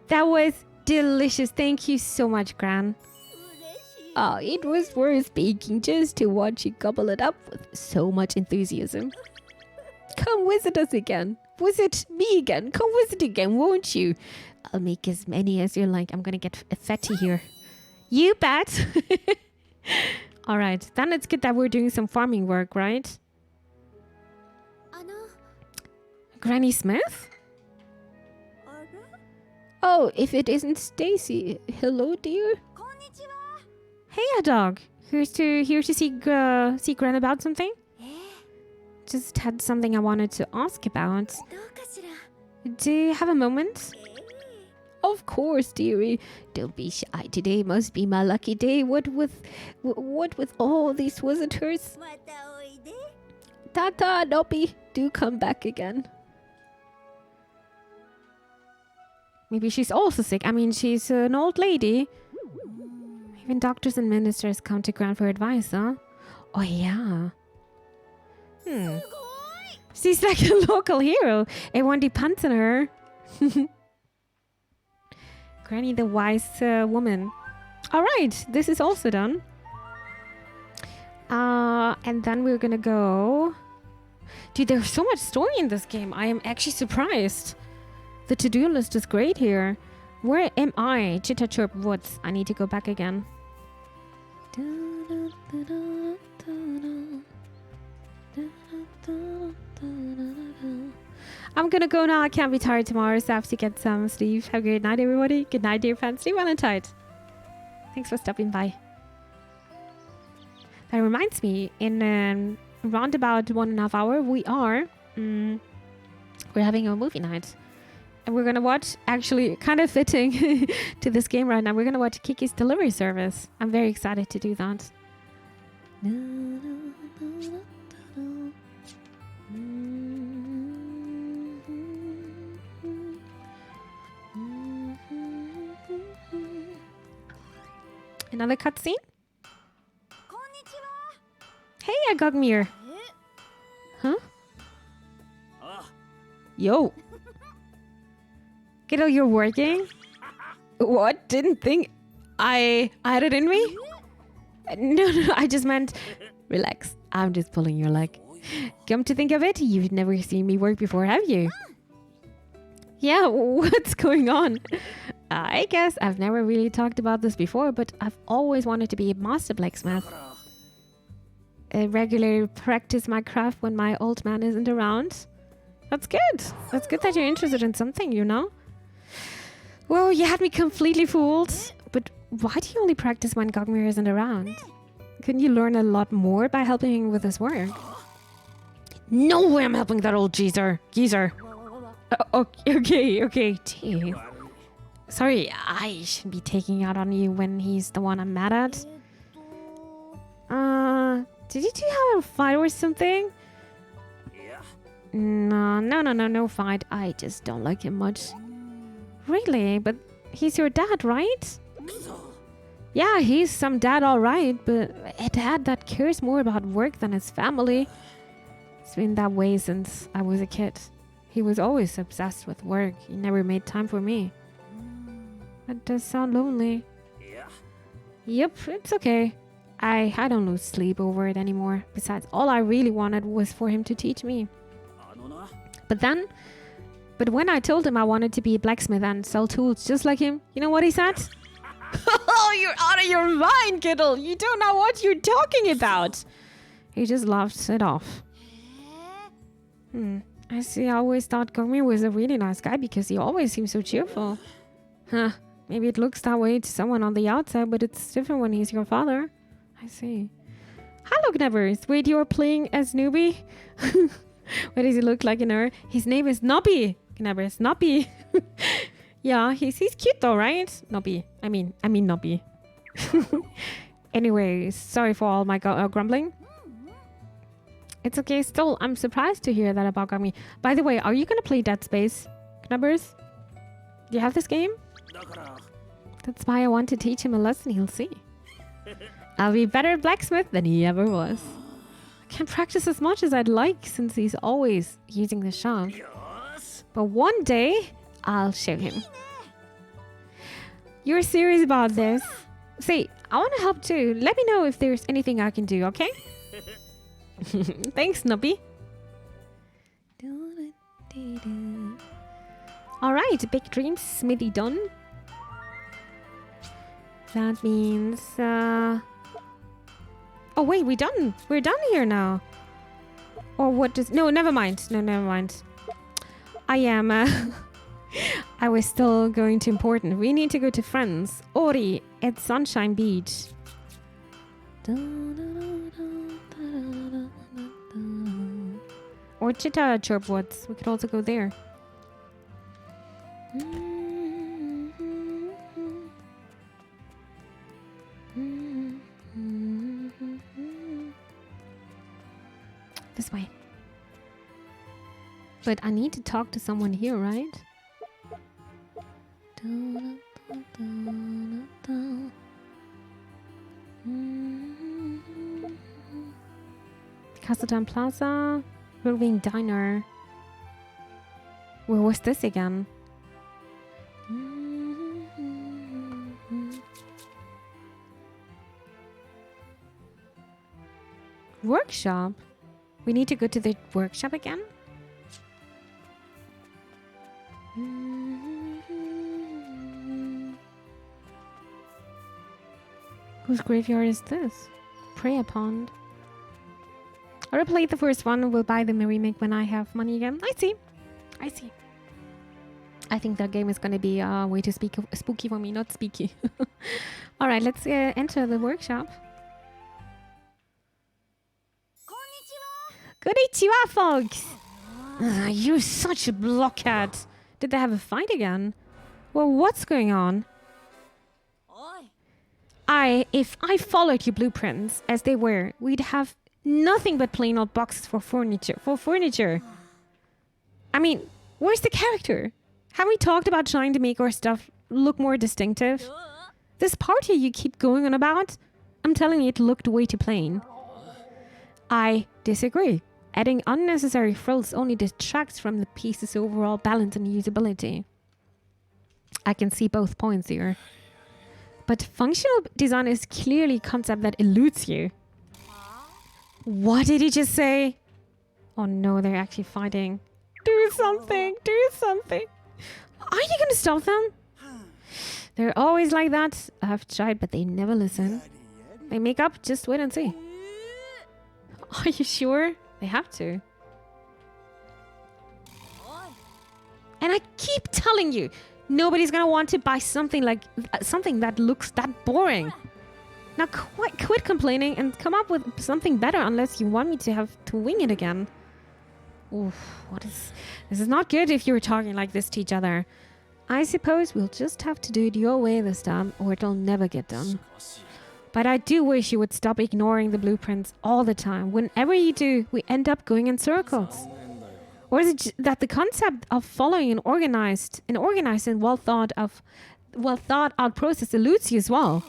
That was delicious. Thank you so much, Gran. 嬉しい Oh, it was worth baking just to watch you gobble it up with so much enthusiasm. Come visit us again. Visit me again. Come visit again, won't you? I'll make as many as you like. I'm gonna get fatty here. You bet. All right. Then it's good that we're doing some farming work, right? あの Granny Smith? あら Oh, if it isn't Stacy. Hello, dear. こんにちは Hey, a dog. Here to see Gran about something? え Just had something I wanted to ask about. どうかしら Do you have a moment? え Of course, dearie. Don't be shy. Today must be my lucky day. What with all these visitors? またおいで Tata, Noby, do come back again. Maybe she's also sick. I mean, she's an old lady. Even doctors and ministers come to Gran for advice, huh? Oh, yeah. She's like a local hero. Everyone depends on her. Granny the wise woman. All right, this is also done. And then we're gonna go... Dude, there's so much story in this game. I am actually surprised. The to-do list is great here. Where am I? Chitta Chirp Woods. I need to go back again. I'm gonna go now. I can't be tired tomorrow, so I have to get some sleep. Have a great night, everybody. Good night, dear fans. Sleep well and tight. Thanks for stopping by. That reminds me, in around about 1.5 hours, we are We're having a movie night. And we're gonna watch, actually kind of fitting to this game right now, we're gonna watch Kiki's Delivery Service. I'm very excited to do that. Another cutscene? Hey, Agogmir. Huh? Yo. Kiddo, you're working? What? Didn't think I had it in me? No, I just meant relax. I'm just pulling your leg. Come to think of it, you've never seen me work before, have you? Yeah, what's going on? I guess I've never really talked about this before, but I've always wanted to be a master blacksmith. I regularly practice my craft when my old man isn't around. That's good. That's good that you're interested in something, you know? Well, you had me completely fooled. But why do you only practice when Gogmir isn't around? Couldn't you learn a lot more by helping him with his work? No way I'm helping that old geezer. Okay. Gee. Sorry, I shouldn't be taking out on you when he's the one I'm mad at. Did you two have a fight or something? No fight. I just don't like him much. Really? But he's your dad, right? Yeah, he's some dad, alright, but a dad that cares more about work than his family. It's been that way since I was a kid. He was always obsessed with work. He never made time for me. That does sound lonely. Yep, it's okay. I don't lose sleep over it anymore. Besides, all I really wanted was for him to teach me. But when I told him I wanted to be a blacksmith and sell tools just like him, you know what he said? Oh, you're out of your mind, kiddo. You don't know what you're talking about. He just laughed it off. I see. I always thought Gogmir was a really nice guy because he always seems so cheerful. Huh. Maybe it looks that way to someone on the outside, but it's different when he's your father. I see. Hello, Knabbers. Wait, you're playing as Noby? What does he look like in her? His name is Noby. Knabbers, Noby. Yeah, he's cute though, right? Noby. I mean Noby. Anyway, sorry for all my grumbling. It's okay. Still, I'm surprised to hear that about Gami. By the way, are you gonna play Dead Space, Knabbers? Do you have this game? That's why I want to teach him a lesson. He'll see. I'll be better blacksmith than he ever was. I can't practice as much as I'd like since he's always using the shop. But one day, I'll show him. You're serious about this? See, I want to help too. Let me know if there's anything I can do, okay? Thanks, Noby. Alright, big dreams, smithy done. That means, oh wait, we're done. We're done here now. Or what does... No, never mind. No, never mind. I am, I was still going to important. We need to go to friends. Ori at Sunshine Beach. Or Chitta Chirp Woods. We could also go there. This way. But I need to talk to someone here, right? Castleton Plaza, Roving Diner. Where was this again? Workshop? We need to go to the workshop again? Whose graveyard is this? Prayer Pond. I already played the first one. We'll buy the remake when I have money again. I see. I think that game is going to be way too spooky for me, not speaky. Alright, let's enter the workshop. Konnichiwa, folks! You're such a blockhead. Did they have a fight again? Well, what's going on? おい If I followed your blueprints as they were, we'd have nothing but plain old boxes for furniture. I mean, where's the character? Have we talked about trying to make our stuff look more distinctive? どう This party you keep going on about, I'm telling you, it looked way too plain. I disagree. Adding unnecessary frills only detracts from the piece's overall balance and usability. I can see both points here. But functional design is clearly a concept that eludes you. What did he just say? Oh no, they're actually fighting. Do something! Do something! Are you gonna stop them? They're always like that. I've tried, but they never listen. They make up, just wait and see. Are you sure? They have to. おい And I keep telling you, nobody's gonna want to buy something like something that looks that boring. Now quit complaining and come up with something better unless you want me to have to wing it again. Oof, this is not good if you're talking like this to each other. I suppose we'll just have to do it your way this time or it'll never get done. But I do wish you would stop ignoring the blueprints all the time. Whenever you do, we end up going in circles. Or is it that the concept of following an organized and well thought out process eludes you as well?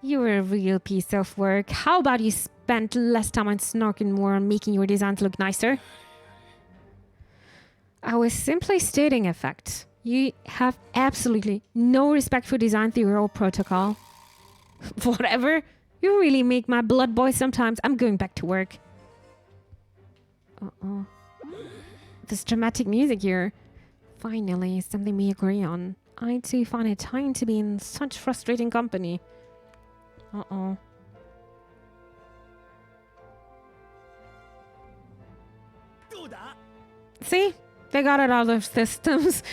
You're a real piece of work. How about you spend less time on snarking, more on making your designs look nicer? I was simply stating a fact. You have absolutely no respect for design theory or protocol. Whatever. You really make my blood boil sometimes. I'm going back to work. Uh-oh. This dramatic music here. Finally, something we agree on. I too find it time to be in such frustrating company. Uh-oh. どうだ See? They got it out of systems.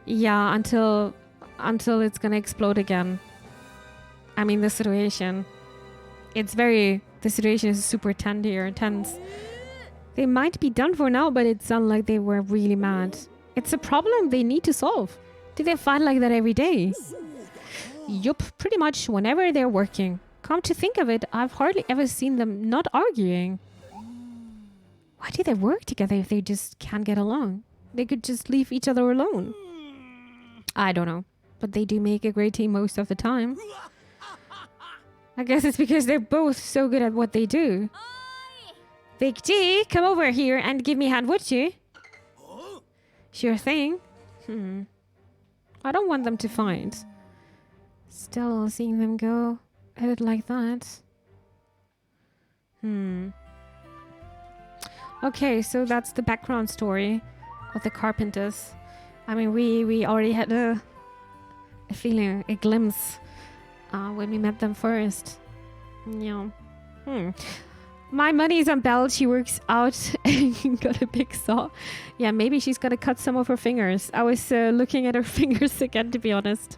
Yeah, until it's gonna explode again. I mean, the situation. The situation is super tense. They might be done for now, but it sounded like they were really mad. It's a problem they need to solve. Do they fight like that every day? Yup, pretty much whenever they're working. Come to think of it, I've hardly ever seen them not arguing. Why do they work together if they just can't get along? They could just leave each other alone. I don't know, but they do make a great team most of the time. I guess it's because they're both so good at what they do. Big G, come over here and give me a hand, would you? Sure thing. I don't want them to fight. Still, seeing them go at it like that. Okay, so that's the background story of the Carpenters. I mean, we already had a feeling, a glimpse when we met them first. Yeah. My money's on Belle. She works out and got a big saw. Yeah, maybe she's gonna cut some of her fingers. I was looking at her fingers again, to be honest.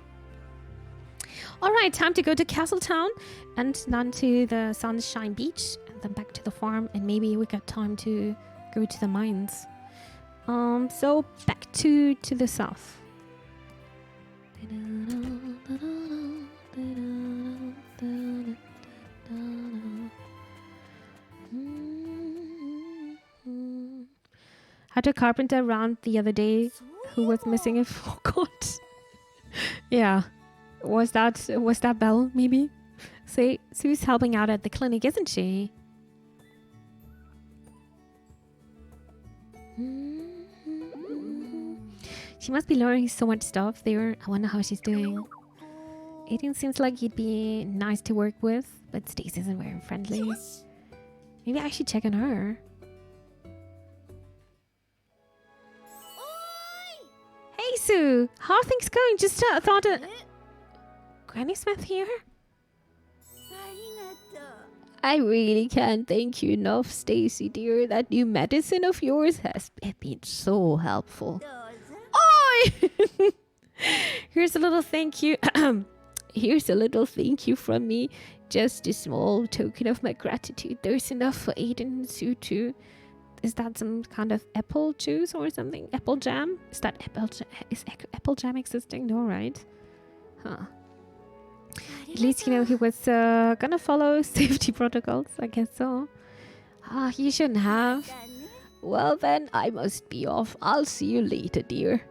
Alright, time to go to Castletown and then to the Sunshine Beach and then back to the farm, and maybe we got time to go to the mines. So back to the south. Had a carpenter around the other day who was missing a oh god. Yeah. Was that Belle, maybe? Say, Sue's helping out at the clinic, isn't she? She must be learning so much stuff there. I wonder how she's doing. Aiden seems like he'd be nice to work with, but Stace isn't very friendly. Maybe I should check on her. Hey Sue! How are things going? Just thought Granny Smith here? ありがとう I really can't thank you enough, Stacy dear. That new medicine of yours has been so helpful. どうぞ Oi! Here's a little thank you. Here's a little thank you from me. Just a small token of my gratitude. There's enough for Aiden and Sue too. Is that some kind of apple juice or something? Apple jam? Is that is apple jam existing? No, right? Huh. At least, he was gonna follow safety protocols. I guess so. Ah, you shouldn't have. Well then, I must be off. I'll see you later, dear.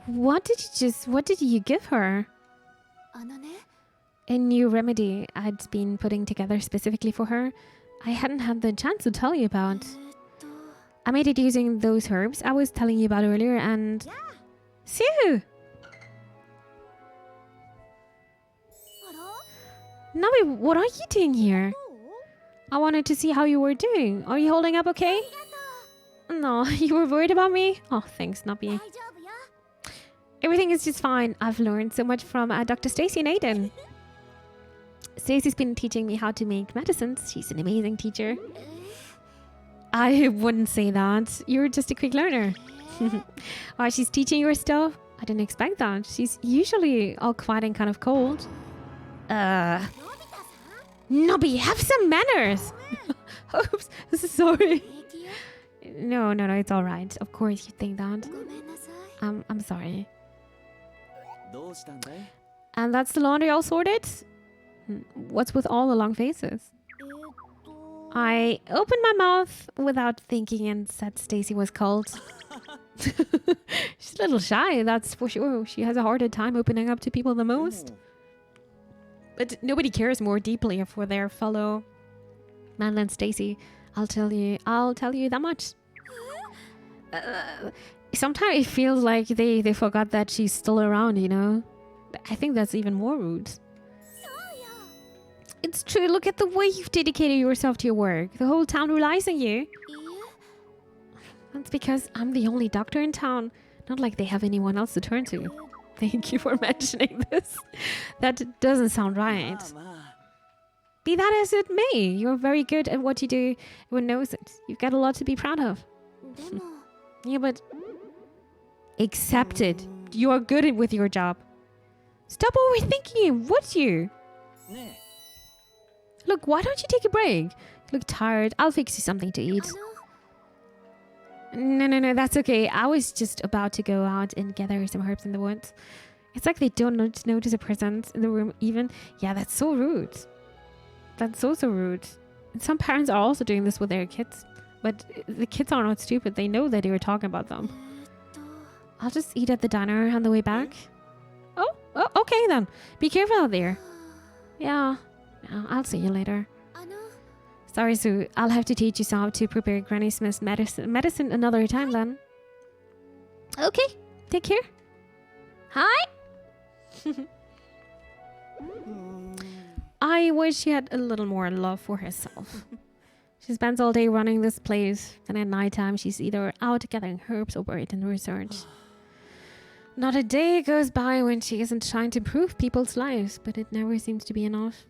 What did you give her? A new remedy I'd been putting together specifically for her. I hadn't had the chance to tell you about. I made it using those herbs I was telling you about earlier and... Sue! Noby, what are you doing here? I wanted to see how you were doing. Are you holding up okay? No, you were worried about me? Oh, thanks, Noby. Everything is just fine. I've learned so much from Dr. Stacy and Aiden. Stacy's been teaching me how to make medicines. She's an amazing teacher. I wouldn't say that. You're just a quick learner. While she's teaching you her stuff, I didn't expect that. She's usually all quiet and kind of cold. Noby, have some manners! Oops, sorry. No, it's alright. Of course you think that. I'm sorry. And that's the laundry all sorted? What's with all the long faces? I opened my mouth without thinking and said Stacy was cold. She's a little shy, that's for sure. She has a harder time opening up to people the most. But nobody cares more deeply for their fellow man than Stacy. I'll tell you that much. Sometimes it feels like they forgot that she's still around, I think that's even more rude. It's true, look at the way you've dedicated yourself to your work. The whole town relies on you. That's because I'm the only doctor in town. Not like they have anyone else to turn to. Thank you for mentioning this. That doesn't sound right. Be that as it may, you're very good at what you do. Everyone knows it. You've got a lot to be proud of. Yeah, but... accept it. You are good with your job. Stop overthinking it, would you? Look, why don't you take a break? You look tired. I'll fix you something to eat. No, that's okay. I was just about to go out and gather some herbs in the woods. It's like they don't notice a presence in the room even. Yeah, that's so rude. That's so rude. And some parents are also doing this with their kids. But the kids are not stupid. They know that they were talking about them. I'll just eat at the diner on the way back. Oh, okay then. Be careful out there. Yeah, I'll see you later. Sorry, Sue. I'll have to teach you how to prepare Granny Smith's medicine another time then. Okay, take care. Hi. I wish she had a little more love for herself. She spends all day running this place, and at nighttime she's either out gathering herbs or buried in research. Not a day goes by when she isn't trying to improve people's lives, but it never seems to be enough.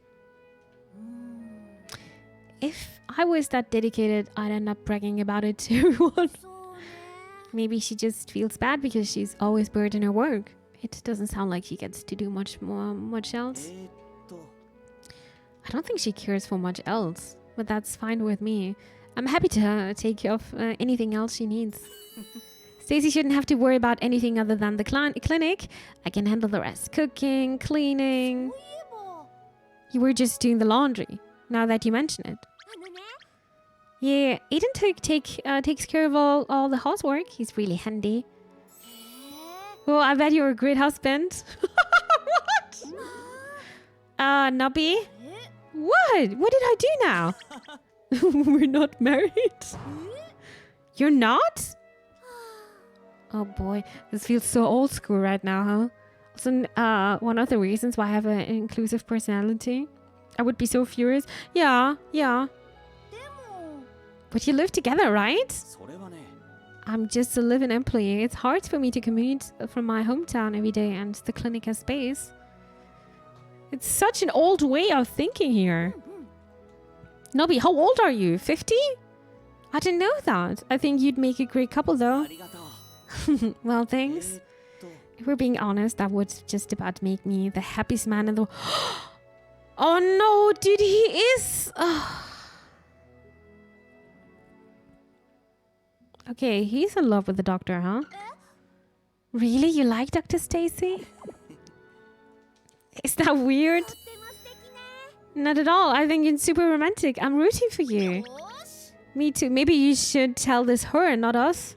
If I was that dedicated, I'd end up bragging about it to everyone. Maybe she just feels bad because she's always buried in her work. It doesn't sound like she gets to do much else. I don't think she cares for much else, but that's fine with me. I'm happy to take care of anything else she needs. Stacy shouldn't have to worry about anything other than the clinic. I can handle the rest. Cooking, cleaning. You were just doing the laundry, now that you mention it. Yeah, Aiden takes care of all the housework. He's really handy. Oh, I bet you're a great husband. What? Noby? What? What did I do now? We're not married. You're not? Oh boy, this feels so old school right now, huh? Also, one of the reasons why I have an inclusive personality. I would be so furious. Yeah. But you live together, right? I'm just a live-in employee. It's hard for me to commute from my hometown every day, and the clinic has space. It's such an old way of thinking here. Noby, how old are you? 50? I didn't know that. I think you'd make a great couple, though. Well, thanks. If we're being honest, that would just about make me the happiest man in the world. Oh no, dude, he is. Okay, he's in love with the doctor, huh? Really? You like Dr. Stacy? Is that weird? Not at all. I think it's super romantic. I'm rooting for you. Me too. Maybe you should tell this her, not us.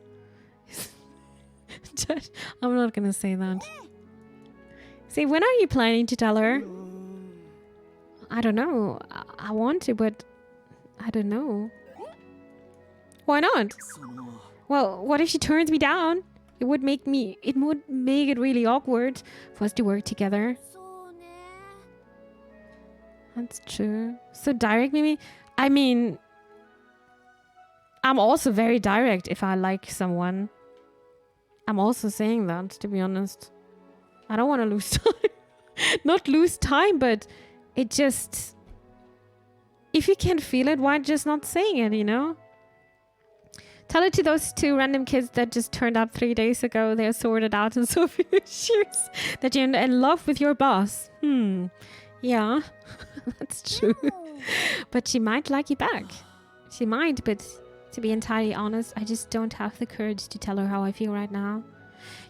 I'm not gonna say that. See, when are you planning to tell her? I don't know. I want to, but I don't know. Why not? Well, what if she turns me down? It would make it really awkward for us to work together. That's true. So direct, maybe? I mean, I'm also very direct if I like someone. I'm also saying that, to be honest. I don't want to lose time. Not lose time, but it just... If you can't feel it, why just not saying it, you know? Tell it to those 2 random kids that just turned up 3 days ago. They're sorted out in so few years. That you're in love with your boss. Yeah, that's true. But she might like you back. She might, but to be entirely honest, I just don't have the courage to tell her how I feel right now.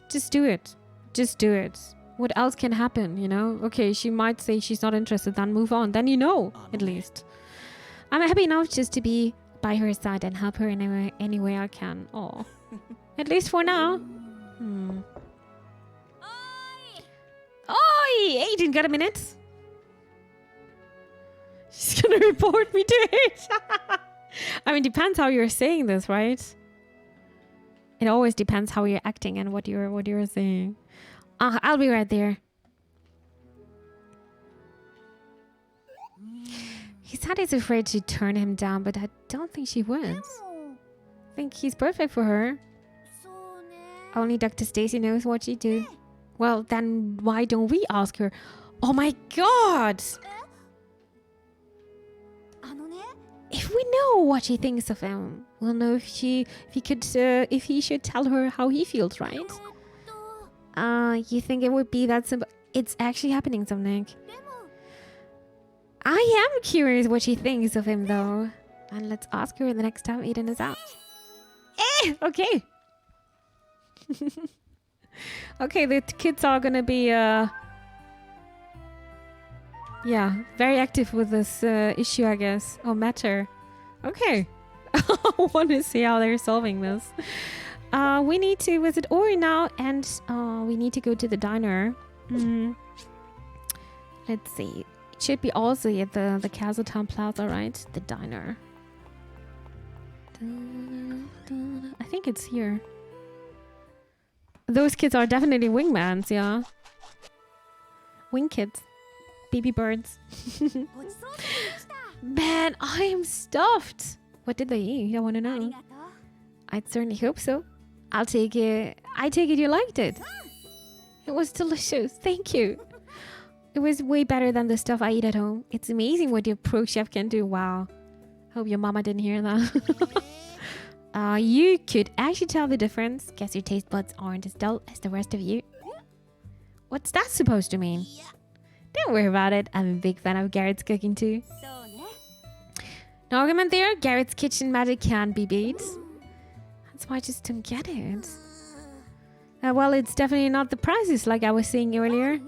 Just do it. Just do it. What else can happen, you know? Okay, she might say she's not interested, then move on. Then you know, at least. I'm happy enough just to be by her side and help her in any way I can. Oh, at least for now. Oi! Aiden, got a minute? She's gonna report me to it. I mean, depends how you're saying this, right? It always depends how you're acting and what you're saying. I'll be right there. He said he's afraid to turn him down, but I don't think she would. I think he's perfect for her. Only Dr. Stacy knows what she'd do. Well, then why don't we ask her? Oh my god! If we know what she thinks of him, we'll know if he should tell her how he feels, right? You think it would be that simple? It's actually happening, Nick. I am curious what she thinks of him, though. And let's ask her the next time Aiden is out. Okay. Okay, the kids are gonna be, yeah, very active with this issue, I guess. Or matter. Okay. I want to see how they're solving this. We need to visit Ori now, and we need to go to the diner. Let's see. It should be also at the Castletown Plaza, right? The diner. I think it's here. Those kids are definitely wingmans, yeah. Wing kids. Baby birds. Man, I am stuffed. What did they eat? I want to know. I'd certainly hope so. I'll take it. I take it you liked it. It was delicious. Thank you. It was way better than the stuff I eat at home. It's amazing what your pro chef can do. Wow. Hope your mama didn't hear that. You could actually tell the difference. Guess your taste buds aren't as dull as the rest of you. What's that supposed to mean? Don't worry about it. I'm a big fan of Garrett's cooking too. No argument there. Garrett's kitchen magic can't be beat. That's why I just don't get it. Well, it's definitely not the prices like I was saying earlier.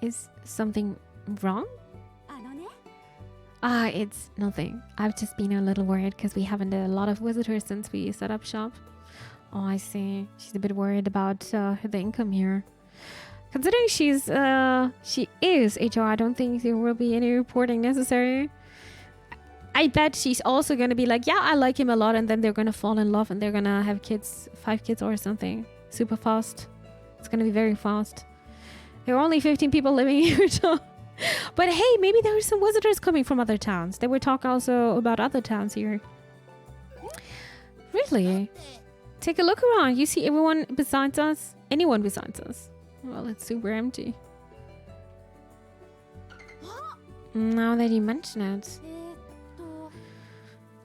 Is something wrong? It's nothing. I've just been a little worried because we haven't had a lot of visitors since we set up shop. Oh, I see. She's a bit worried about the income here. Considering she is HR, I don't think there will be any reporting necessary. I bet she's also going to be like, yeah, I like him a lot, and then they're going to fall in love and they're going to have kids, 5 kids or something. Super fast. It's going to be very fast. There are only 15 people living here, so... But hey, maybe there are some visitors coming from other towns. They were talking also about other towns here. Really? Take a look around. You see everyone besides us? Anyone besides us? Well, it's super empty. Now that you mention it.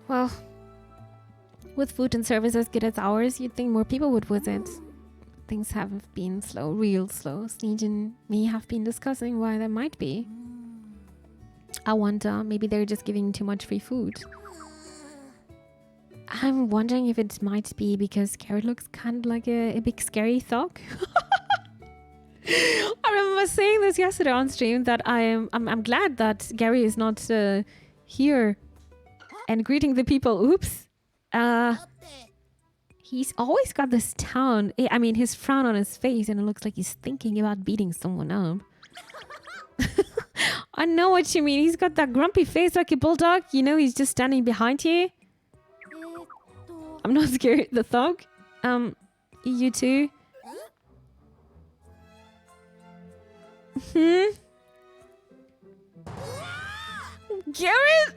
Well, with food and service as good as ours, you'd think more people would visit. Things have been slow, real slow. Sneej and me have been discussing why that might be. I wonder, maybe they're just giving too much free food. I'm wondering if it might be because Carrot looks kind of like a big scary thug. I remember saying this yesterday on stream that I'm glad that Gary is not here and greeting the people. Oops. He's always got this his frown on his face, and it looks like he's thinking about beating someone up. I know what you mean. He's got that grumpy face like a bulldog. You know, he's just standing behind you. I'm not scared. The thug. You too. Garrett!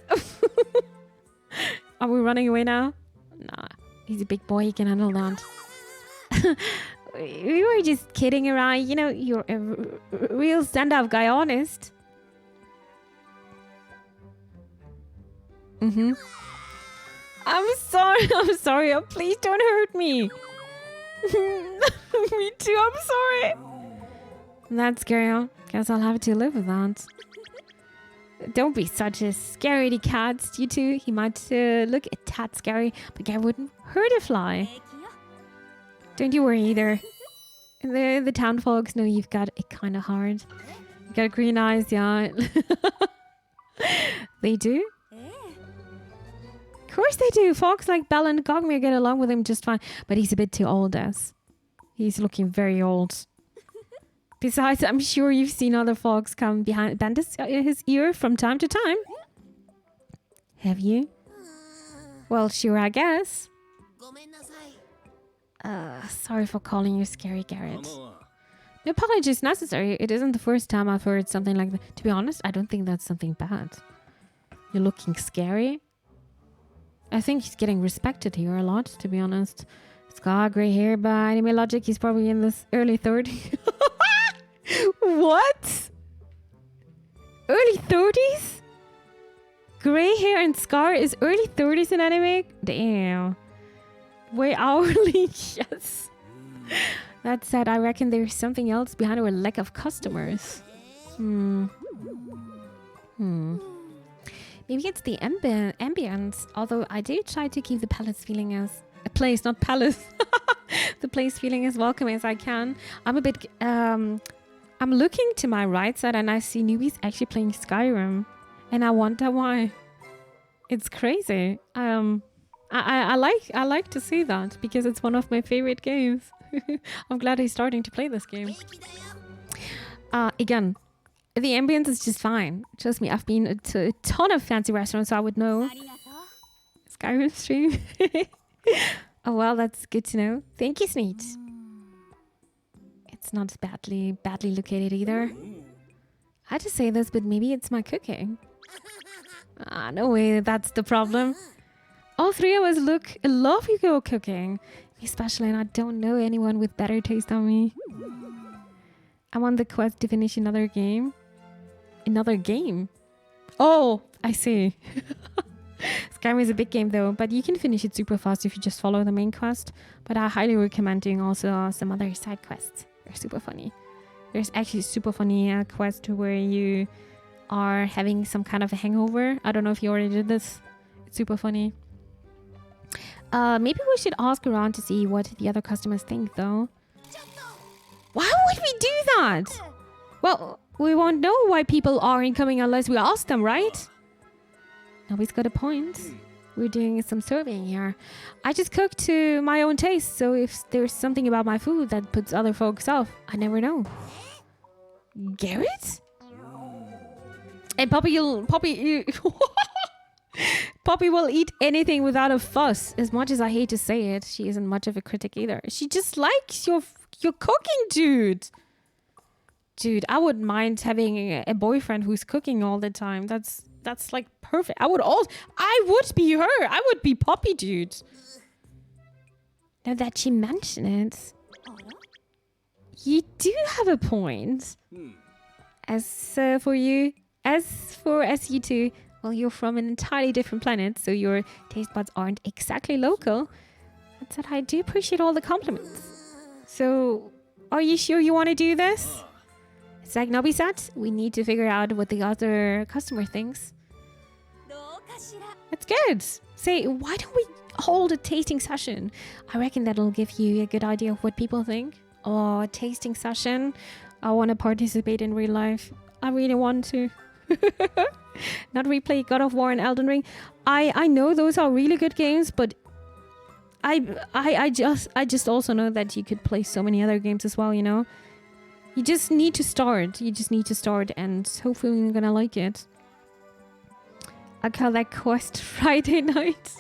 Are we running away now? Nah. He's a big boy. He can handle that. We were just kidding around. You know, you're a real stand-up guy, honest. I'm sorry. I'm sorry. Oh, please don't hurt me. Me too. I'm sorry. That's scary. Guess I'll have to live with that. Don't be such a scaredy cat. You too. He might look a tad scary, but Gary wouldn't hurt a fly. Don't you worry either. The town folks know you've got a kind of heart. You got green eyes, yeah. They do? Of course they do. Folks like Bella and Gogmere get along with him just fine. But he's a bit too old, as he's looking very old. Besides, I'm sure you've seen other folks come behind bend his ear from time to time. Have you? Well, sure, I guess. Sorry for calling you scary, Garrett. No apology is necessary. It isn't the first time I've heard something like that. To be honest, I don't think that's something bad. You're looking scary. I think he's getting respected here a lot, to be honest. He's got grey hair by anime logic. He's probably in this early 30s. What? Early 30s? Grey hair and scar is early 30s in anime? Damn. Way hourly, yes. That said, I reckon there's something else behind our lack of customers. Maybe it's the ambience. Although I do try to keep the palace feeling as a place, not palace. The place feeling as welcoming as I can. I'm a bit. I'm looking to my right side and I see newbies actually playing Skyrim, and I wonder why. It's crazy. I like to see that because it's one of my favorite games. I'm glad he's starting to play this game. Again, the ambience is just fine. Trust me, I've been to a ton of fancy restaurants, so I would know. Skyrim stream. Oh well, that's good to know. Thank you, Sneet. It's not badly located either. I just say this, but maybe it's my cooking. No way, that's the problem. All three of us love your cooking. Especially, and I don't know anyone with better taste than me. I'm on the quest to finish another game. Another game? Oh, I see. Skyrim is a big game though, but you can finish it super fast if you just follow the main quest. But I highly recommend doing also some other side quests. They're super funny. There's actually a super funny quest where you are having some kind of a hangover. I don't know if you already did this. It's super funny. Maybe we should ask around to see what the other customers think though. Why would we do that? Well, we won't know why people aren't coming unless we ask them, right? Nobody's got a point. We're doing some surveying here. I just cook to my own taste, so if there's something about my food that puts other folks off, I never know. Garrett? And Poppy will eat anything without a fuss. As much as I hate to say it, she isn't much of a critic either. She just likes your cooking, dude. Dude, I wouldn't mind having a boyfriend who's cooking all the time. That's like perfect. I would be her. I would be Poppy, dude. Now that she mentioned it, you do have a point. As for you two, well, you're from an entirely different planet, so your taste buds aren't exactly local. That said, I do appreciate all the compliments. So, are you sure you want to do this? It's like Noby said, we need to figure out what the other customer thinks. どうかしら That's good. Say, why don't we hold a tasting session? I reckon that'll give you a good idea of what people think. Oh, a tasting session. I want to participate in real life. I really want to. Not replay God of War and Elden Ring. I know those are really good games, but I just also know that you could play so many other games as well, you know? You just need to start. And hopefully you're gonna like it. I call that quest Friday night.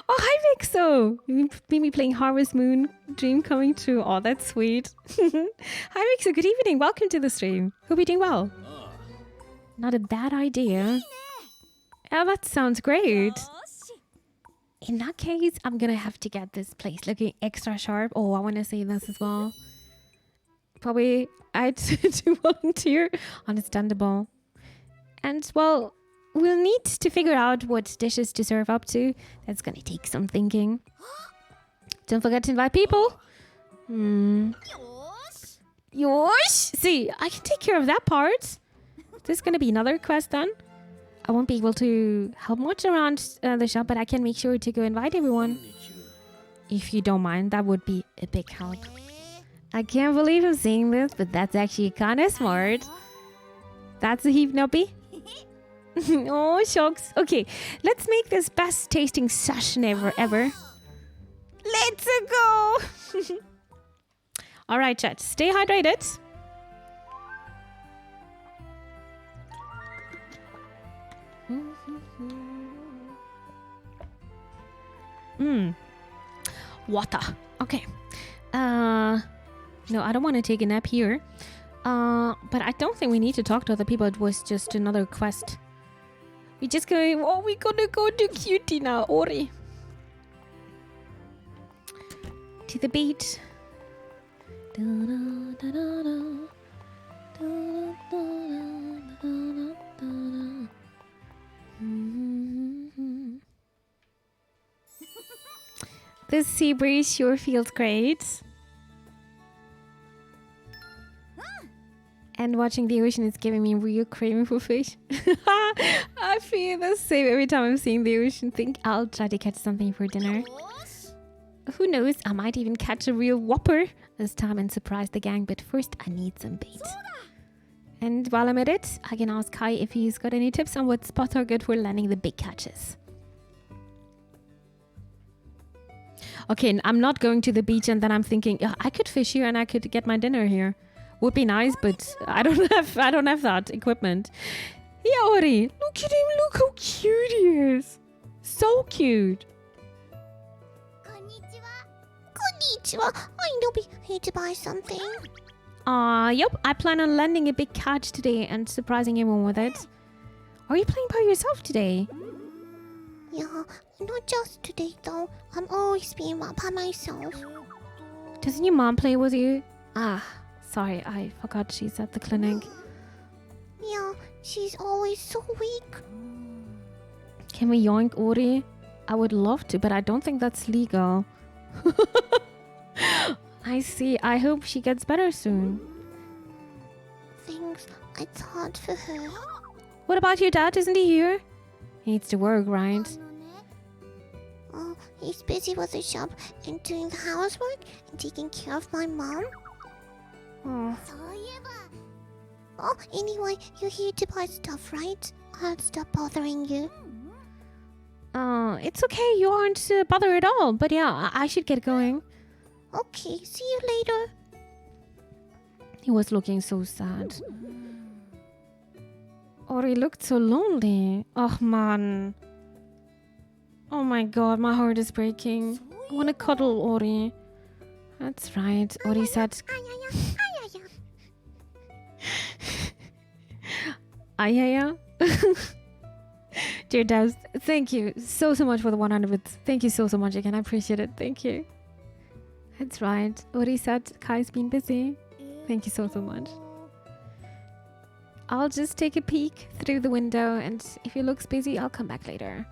Oh, hi Vixo! You've been playing Harvest Moon, dream coming true. Oh, that's sweet. Hi Vixo, good evening. Welcome to the stream. Hope you're doing well. Not a bad idea. Oh, that sounds great. よし In that case, I'm gonna have to get this place looking extra sharp. Oh, I want to say this as well. Probably I had to volunteer. Understandable. And well, we'll need to figure out what dishes to serve up to. That's gonna take some thinking. Don't forget to invite people. よし Yosh! See, I can take care of that part. This is gonna be another quest then. I won't be able to help much around the shop, but I can make sure to go invite everyone. If you don't mind, that would be a big help. I can't believe I'm saying this, but that's actually kind of smart. That's a heap, Noby. Oh, shucks. Okay, let's make this best tasting session ever. Let's go! All right, chat. Stay hydrated. Water. Okay. No, I don't want to take a nap here. But I don't think we need to talk to other people. It was just another quest. We just going. Oh, we gonna go to Cutie now, Ori. To the beach. This sea breeze sure feels great. And watching the ocean is giving me real craving for fish. I feel the same every time I'm seeing the ocean. Think I'll try to catch something for dinner. よし Who knows, I might even catch a real whopper this time and surprise the gang. But first, I need some bait. And while I'm at it, I can ask Kai if he's got any tips on what spots are good for landing the big catches. Okay, I'm not going to the beach and then I'm thinking, "Yeah, I could fish here and I could get my dinner here. Would be nice, but I don't have that equipment." Yeah, Ori, look at him, look how cute he is. So cute. こんにちは。Konnichiwa. I know we need to buy something. Yep, I plan on landing a big catch today and surprising everyone with it. Are you playing by yourself today? Yeah, not just today though. I'm always being by myself. Doesn't your mom play with you? Sorry, I forgot she's at the clinic. Yeah, she's always so weak. Can we yoink Ori? I would love to, but I don't think that's legal. I see. I hope she gets better soon. Thanks, it's hard for her. What about your dad? Isn't he here? He needs to work, right? Oh, he's busy with the shop and doing the housework and taking care of my mom. Oh. Oh, anyway, you're here to buy stuff, right? I'll stop bothering you. It's okay. You aren't bothered at all. But yeah, I should get going. Okay, see you later. He was looking so sad. Ori looked so lonely. Oh, man. Oh my god, my heart is breaking. I want to cuddle Ori. That's right. Ori said... Ayaya? Dear Devs, thank you so much for the 100 bits. Thank you so much again. I appreciate it. Thank you. That's right. Ori said Kai's been busy. Thank you so much. I'll just take a peek through the window, and if he looks busy, I'll come back later.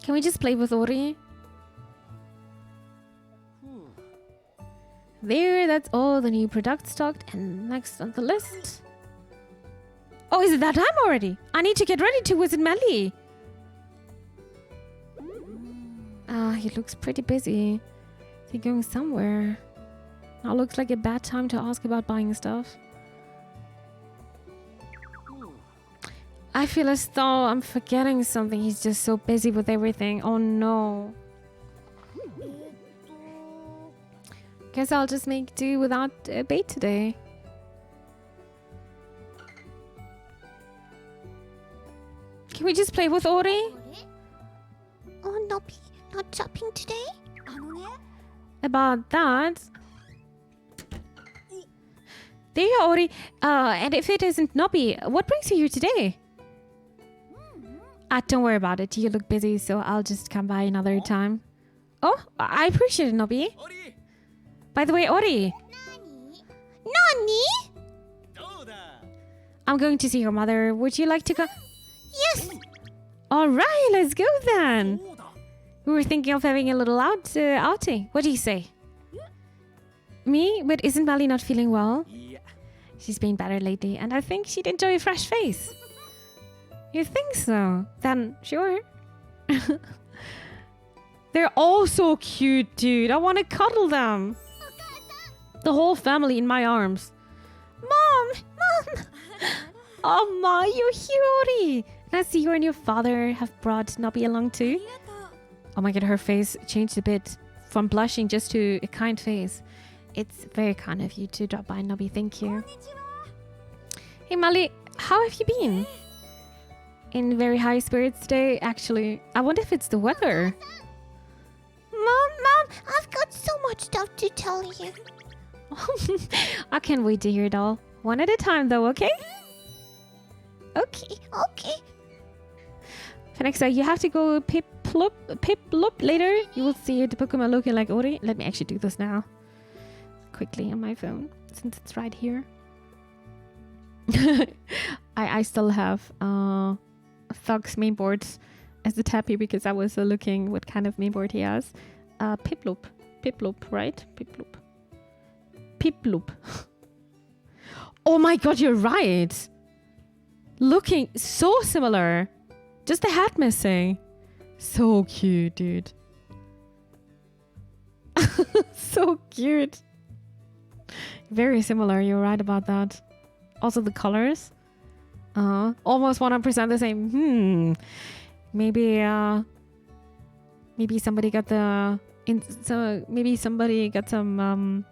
Can we just play with Ori? There, that's all the new product stocked. And next on the list. Oh, is it that time already? I need to get ready to visit Melly. He looks pretty busy. Is he going somewhere? Now looks like a bad time to ask about buying stuff. I feel as though I'm forgetting something. He's just so busy with everything. Oh no. Guess I'll just make do without a bait today. Can we just play with Ori? Oh, Noby, not shopping today? About that. There you are, Ori. And if it isn't Noby, what brings you here today? Don't worry about it. You look busy, so I'll just come by another time. Oh, I appreciate it, Noby. By the way, Ori. Nani? I'm going to see your mother. Would you like to go? Yes. All right, let's go then. We were thinking of having a little outing. What do you say? Me? But isn't Melly not feeling well? She's been better lately, and I think she'd enjoy a fresh face. You think so? Then, sure. They're all so cute, dude. I want to cuddle them. The whole family in my arms. Mom! Oh, Ma, you're here already. And I see you and your father have brought Noby along too. Oh my god, her face changed a bit from blushing just to a kind face. It's very kind of you to drop by, Noby. Thank you. Hey, Mali, how have you been? In very high spirits today, actually. I wonder if it's the weather. Mom, I've got so much stuff to tell you. I can't wait to hear it all. One at a time, though, okay? Okay. Phenexa, you have to go pip-loop later. You will see the Pokemon looking like Ori. Let me actually do this now. Quickly on my phone, since it's right here. I still have Thug's mainboard as the tab here because I was looking what kind of mainboard he has. Piploop, right? Piploop. Oh my god, you're right. Looking so similar. Just the hat missing. So cute, dude. So cute. Very similar, you're right about that. Also the colors. Almost 100% the same. Maybe somebody got some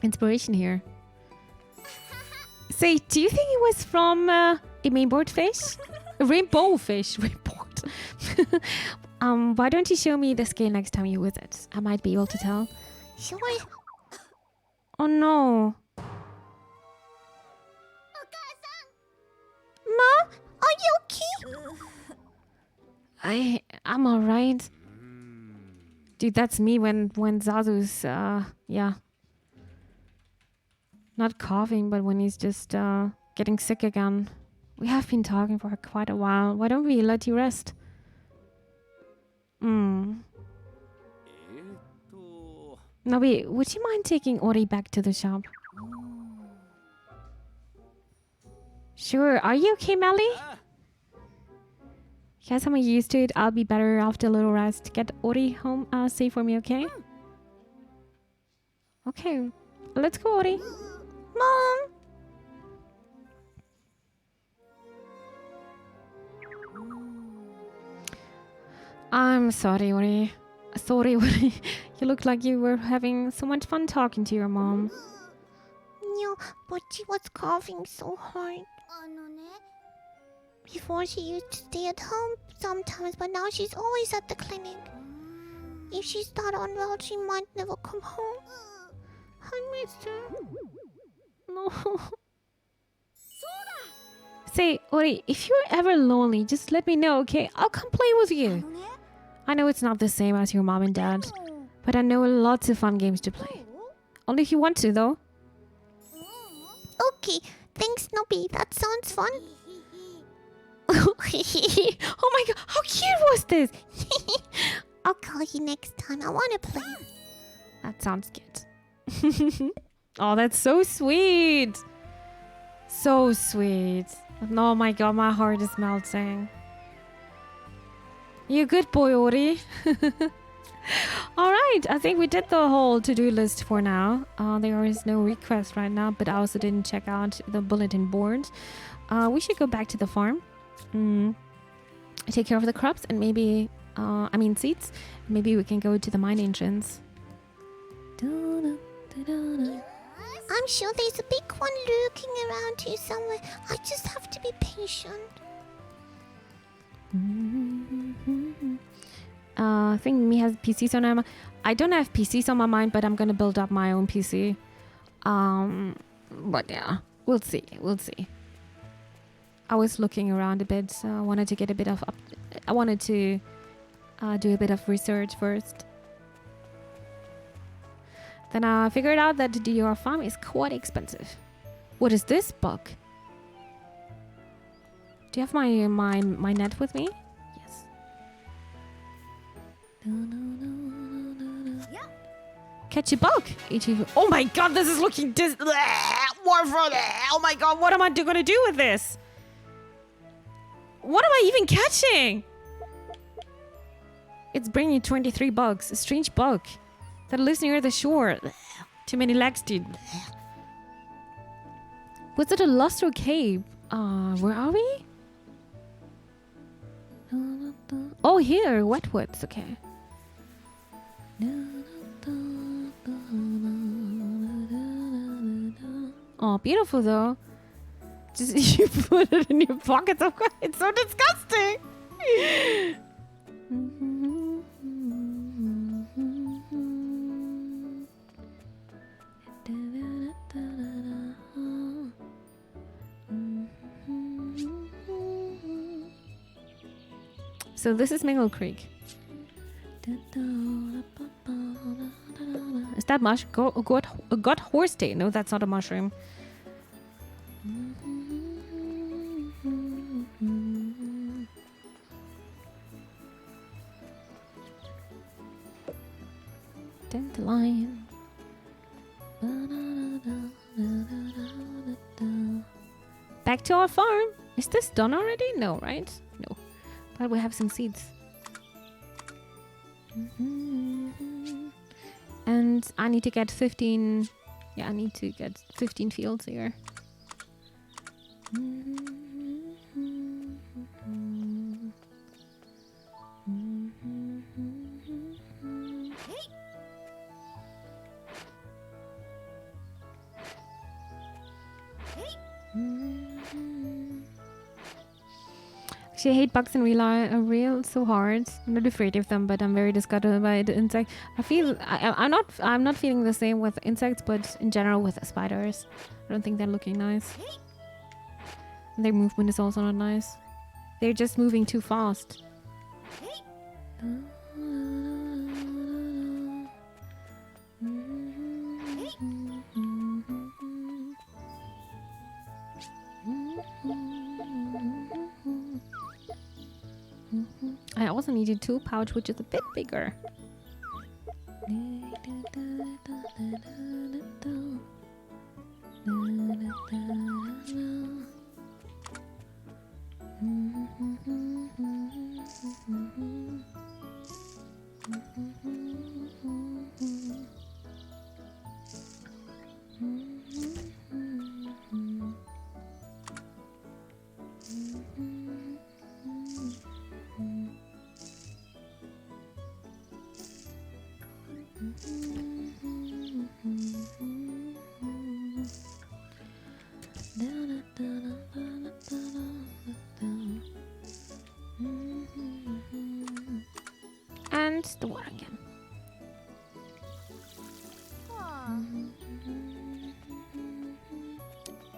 inspiration here. Say, do you think it was from a mainboard fish? A rainbow fish. Rainboard. Why don't you show me the scale next time you visit? I might be able to tell. Sure. Oh no. Mom, are you okay? I'm alright. Dude, that's me when Zazu's not coughing, but when he's just getting sick again. We have been talking for quite a while. Why don't we let you rest? Noby, would you mind taking Ori back to the shop? Sure. Are you okay, Melly? Guess I'm used to it. I'll be better after a little rest. Get Ori home safe for me, okay? Okay. Let's go, Ori. Mom. I'm sorry, Ori. Sorry, Ori. You look like you were having so much fun talking to your mom. Yeah, but she was coughing so hard. Before she used to stay at home sometimes, but now she's always at the clinic. If she's not unwell, she might never come home. I miss her. No. Say, Ori, if you're ever lonely, just let me know, okay? I'll come play with you. I know it's not the same as your mom and dad, but I know lots of fun games to play. Only if you want to, though. Okay, thanks, Noby. That sounds fun. Oh my god, how cute was this? I'll call you next time. I want to play. That sounds good. Oh, that's so sweet. So sweet. Oh my god, my heart is melting. You good boy, Ori. Alright, I think we did the whole to-do list for now. There is no request right now, but I also didn't check out the bulletin board. We should go back to the farm. Take care of the crops and maybe, seeds. Maybe we can go to the mine entrance. I'm sure there's a big one lurking around here somewhere. I just have to be patient. I think me has PCs on my. I don't have PCs on my mind, but I'm gonna build up my own PC. But yeah, we'll see. We'll see. I was looking around a bit. So I wanted to get a bit of. I wanted to do a bit of research first. Then I figured out that the DR farm is quite expensive. What is this bug? Do you have my net with me? Yes. Yeah. Catch a bug. Oh my god, this is looking oh my god, what am I gonna do with this? What am I even catching? It's bringing 23 bugs. A strange bug that lives near the shore. Too many legs, dude. Was it a Lustro cave? Where are we? Oh, here, Wetwoods. Okay. Oh, beautiful though. Just you put it in your pockets. Of course, it's so disgusting. So this is Mingle Creek. Is that God horse day? No, that's not a mushroom. Dandelion. Back to our farm. Is this done already? No, right? No. But we have some seeds. And I need to get 15. Yeah, I need to get 15 fields here. Actually, I hate bugs in real so hard. I'm not afraid of them, but I'm very disgusted by the insect. I'm not feeling the same with insects, but in general with spiders. I don't think they're looking nice. And their movement is also not nice. They're just moving too fast. I also need a tool pouch, which is a bit bigger. And the water again.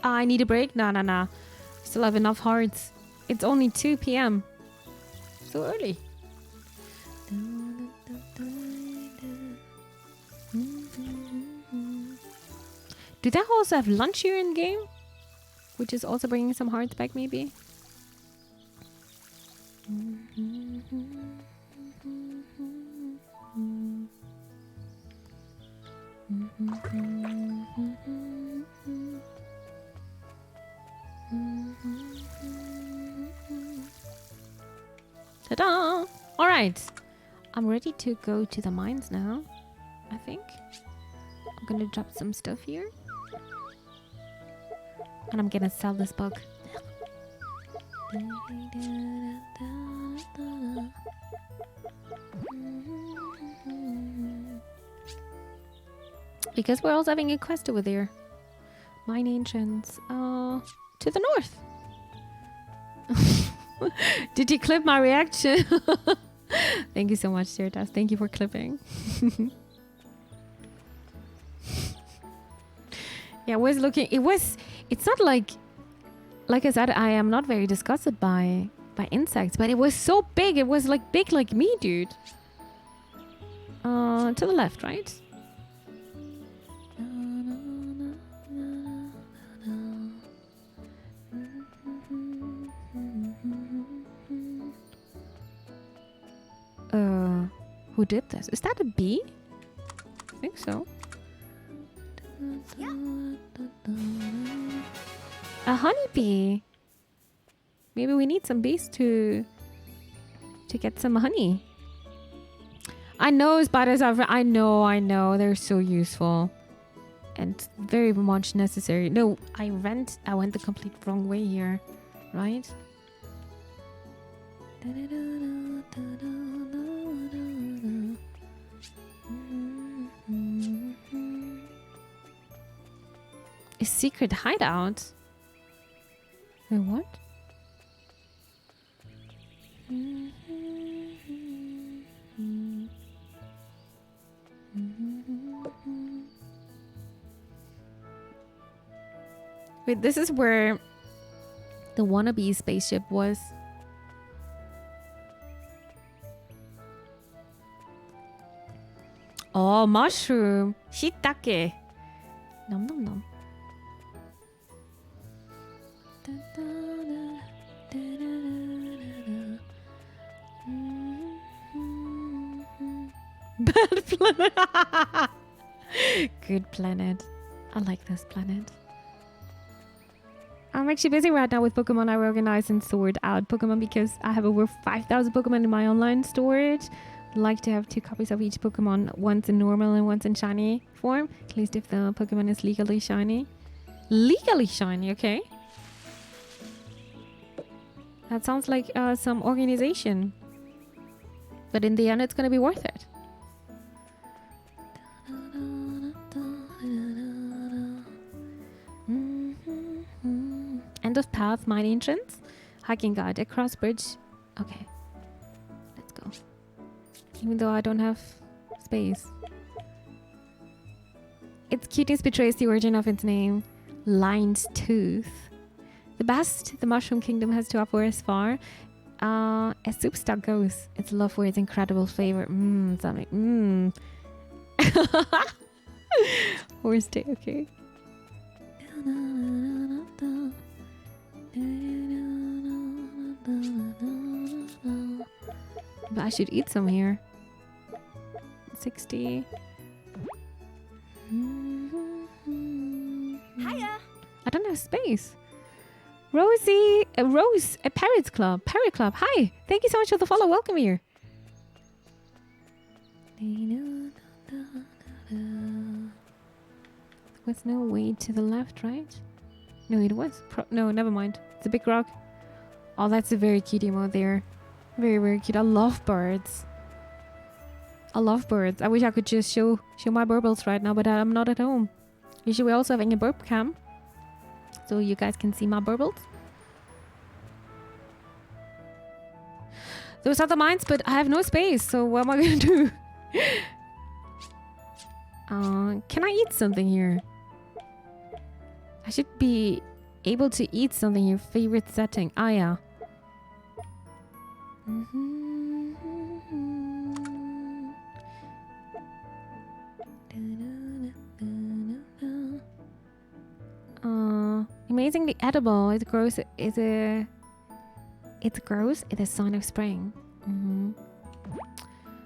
I need a break? Nah. Still have enough hearts. It's only 2 p.m. So early. Do they also have lunch here in game? Which is also bringing some hearts back, maybe? Ta-da! All right. I'm ready to go to the mines now, I think. I'm gonna drop some stuff here. And I'm gonna sell this book. Because we're also having a quest over there. Mine entrance. To the north. Did you clip my reaction? Thank you so much, Siritas. Thank you for clipping. Yeah, I was looking. It's not like I said, I am not very disgusted by insects, but it was so big. It was like big like me, dude. To the left, right? Who did this? Is that a bee? I think so. A honeybee. Maybe we need some bees to get some honey. I know spiders are. I know. They're so useful and very much necessary. No, I went the complete wrong way here, right? A secret hideout? Wait, what? Wait, this is where the wannabe spaceship was. Oh, mushroom. Shiitake. Nom nom nom. Bad planet. Good planet. I like this planet. I'm actually busy right now with Pokemon. I organize and sort out Pokemon because I have over 5,000 Pokemon in my online storage. I'd like to have 2 copies of each Pokemon, once in normal and once in shiny form. At least if the Pokemon is legally shiny. Legally shiny, okay. That sounds like some organization. But in the end, it's going to be worth it. End of path, mine entrance. Hiking guide, across bridge. Okay. Let's go. Even though I don't have space. Its cuteness betrays the origin of its name. Lion's tooth. The best the Mushroom Kingdom has to offer as far as Superstar goes. Its love for its incredible flavor. Something. Horse day, okay. But I should eat some here. 60. Hiya. I don't have space. Rosie, Rose, a Parrot Club. Parrot Club, hi. Thank you so much for the follow. Welcome here. Was no way to the left, right? No, it was. No, never mind. It's a big rock. Oh, that's a very cute emote there. Very, very cute. I love birds. I love birds. I wish I could just show my burbles right now, but I'm not at home. Usually we're also having a burp cam, so you guys can see my burbles. Those are the mines, but I have no space, so what am I gonna do? Can I eat something here? I should be able to eat something here. Favorite setting. Ah, yeah. Amazingly edible. It grows. It's a sign of spring.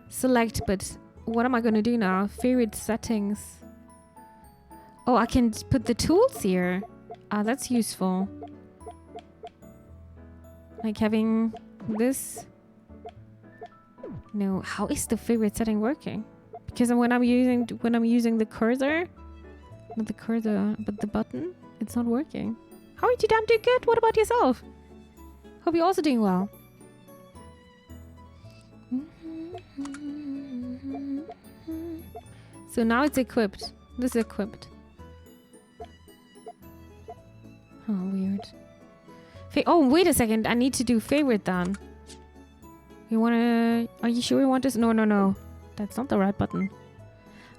Select, but what am I gonna do now? Favorite settings. Oh, I can put the tools here. Ah, that's useful. Like having this. No, how is the favorite setting working? Because when I'm using the cursor, not the cursor, but the button, it's not working. How are you damn doing good? What about yourself? Hope you're also doing well. So now it's equipped. This is equipped. Oh, weird. Oh, wait a second. I need to do favorite then. You wanna... Are you sure you want this? No, no, no. That's not the right button.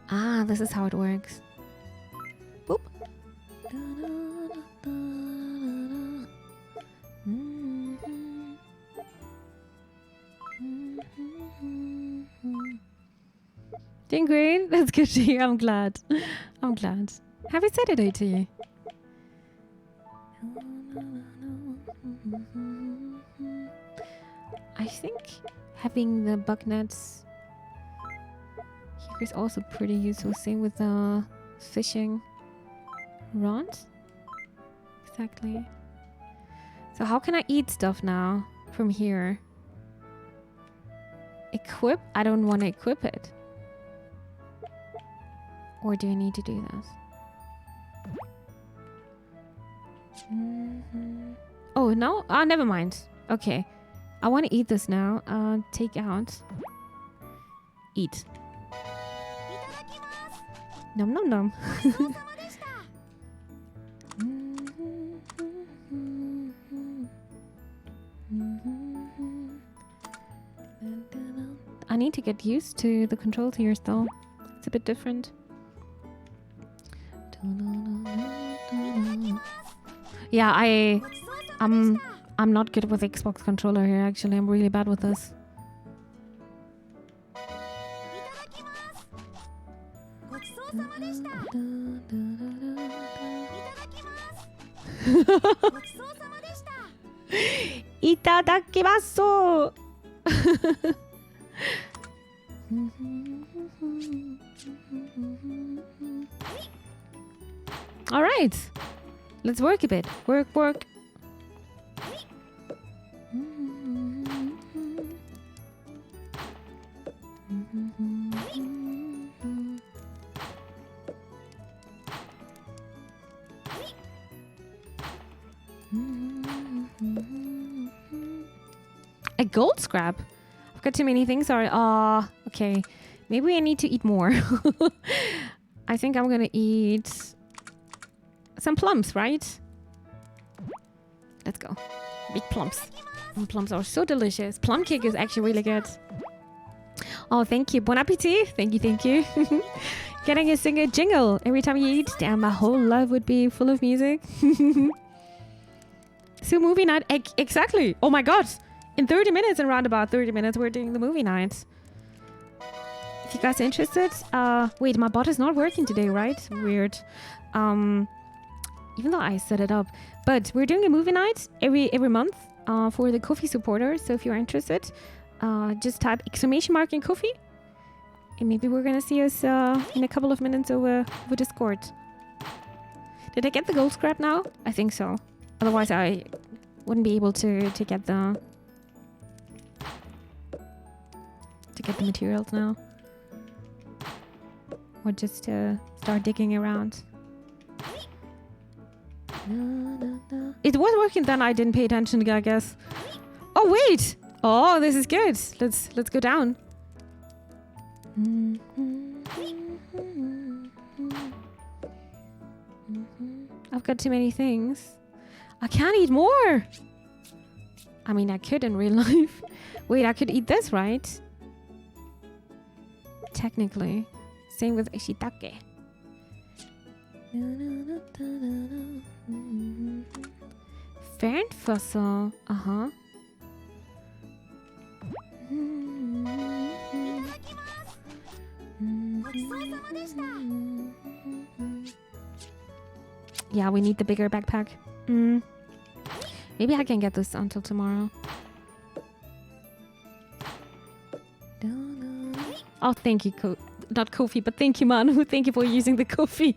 Ah, this is how it works. Boop. Doing great. That's good to hear. I'm glad. I'm glad. Happy Saturday to you. I think having the bug nets here is also pretty useful. Same with the fishing rod. Exactly. So how can I eat stuff now from here? Equip? I don't want to equip it. Or do I need to do this? Oh, no? Ah, never mind. Okay. I want to eat this now. Take out. Eat. Nom nom nom. I need to get used to the controls here still. It's a bit different. Yeah, I'm not good with Xbox controller here actually. I'm really bad with this. Itadakimasu. All right, let's work a bit. Work, work. A gold scrap? I've got too many things. Sorry. Okay. Maybe I need to eat more. I think I'm gonna eat some plums, right? Let's go. Big plums. Plums are so delicious. Plum cake is actually really good. Oh, thank you. Bon appetit. Thank you, thank you. Getting a singer jingle every time you eat. Damn, my whole life would be full of music. So movie night. Exactly. Oh my god. In 30 minutes, in round about 30 minutes, we're doing the movie night. If you guys are interested. Wait, my bot is not working today, right? Weird. Even though I set it up. But we're doing a movie night every month for the Ko-fi supporters. So if you're interested, just type exclamation mark in Ko-fi. And maybe we're going to see us in a couple of minutes over Discord. Did I get the gold scrap now? I think so. Otherwise, I wouldn't be able to get the materials now. Or just start digging around. It was working then. I didn't pay attention, I guess. Oh wait! Oh, this is good. Let's go down. I've got too many things. I can't eat more. I mean, I could in real life. Wait, I could eat this, right? Technically. Same with shiitake. Fernt fossil. Uh-huh. Yeah, we need the bigger backpack. Maybe I can get this until tomorrow. Oh, thank you, not Ko-fi, but thank you, Manu. Thank you for using the Ko-fi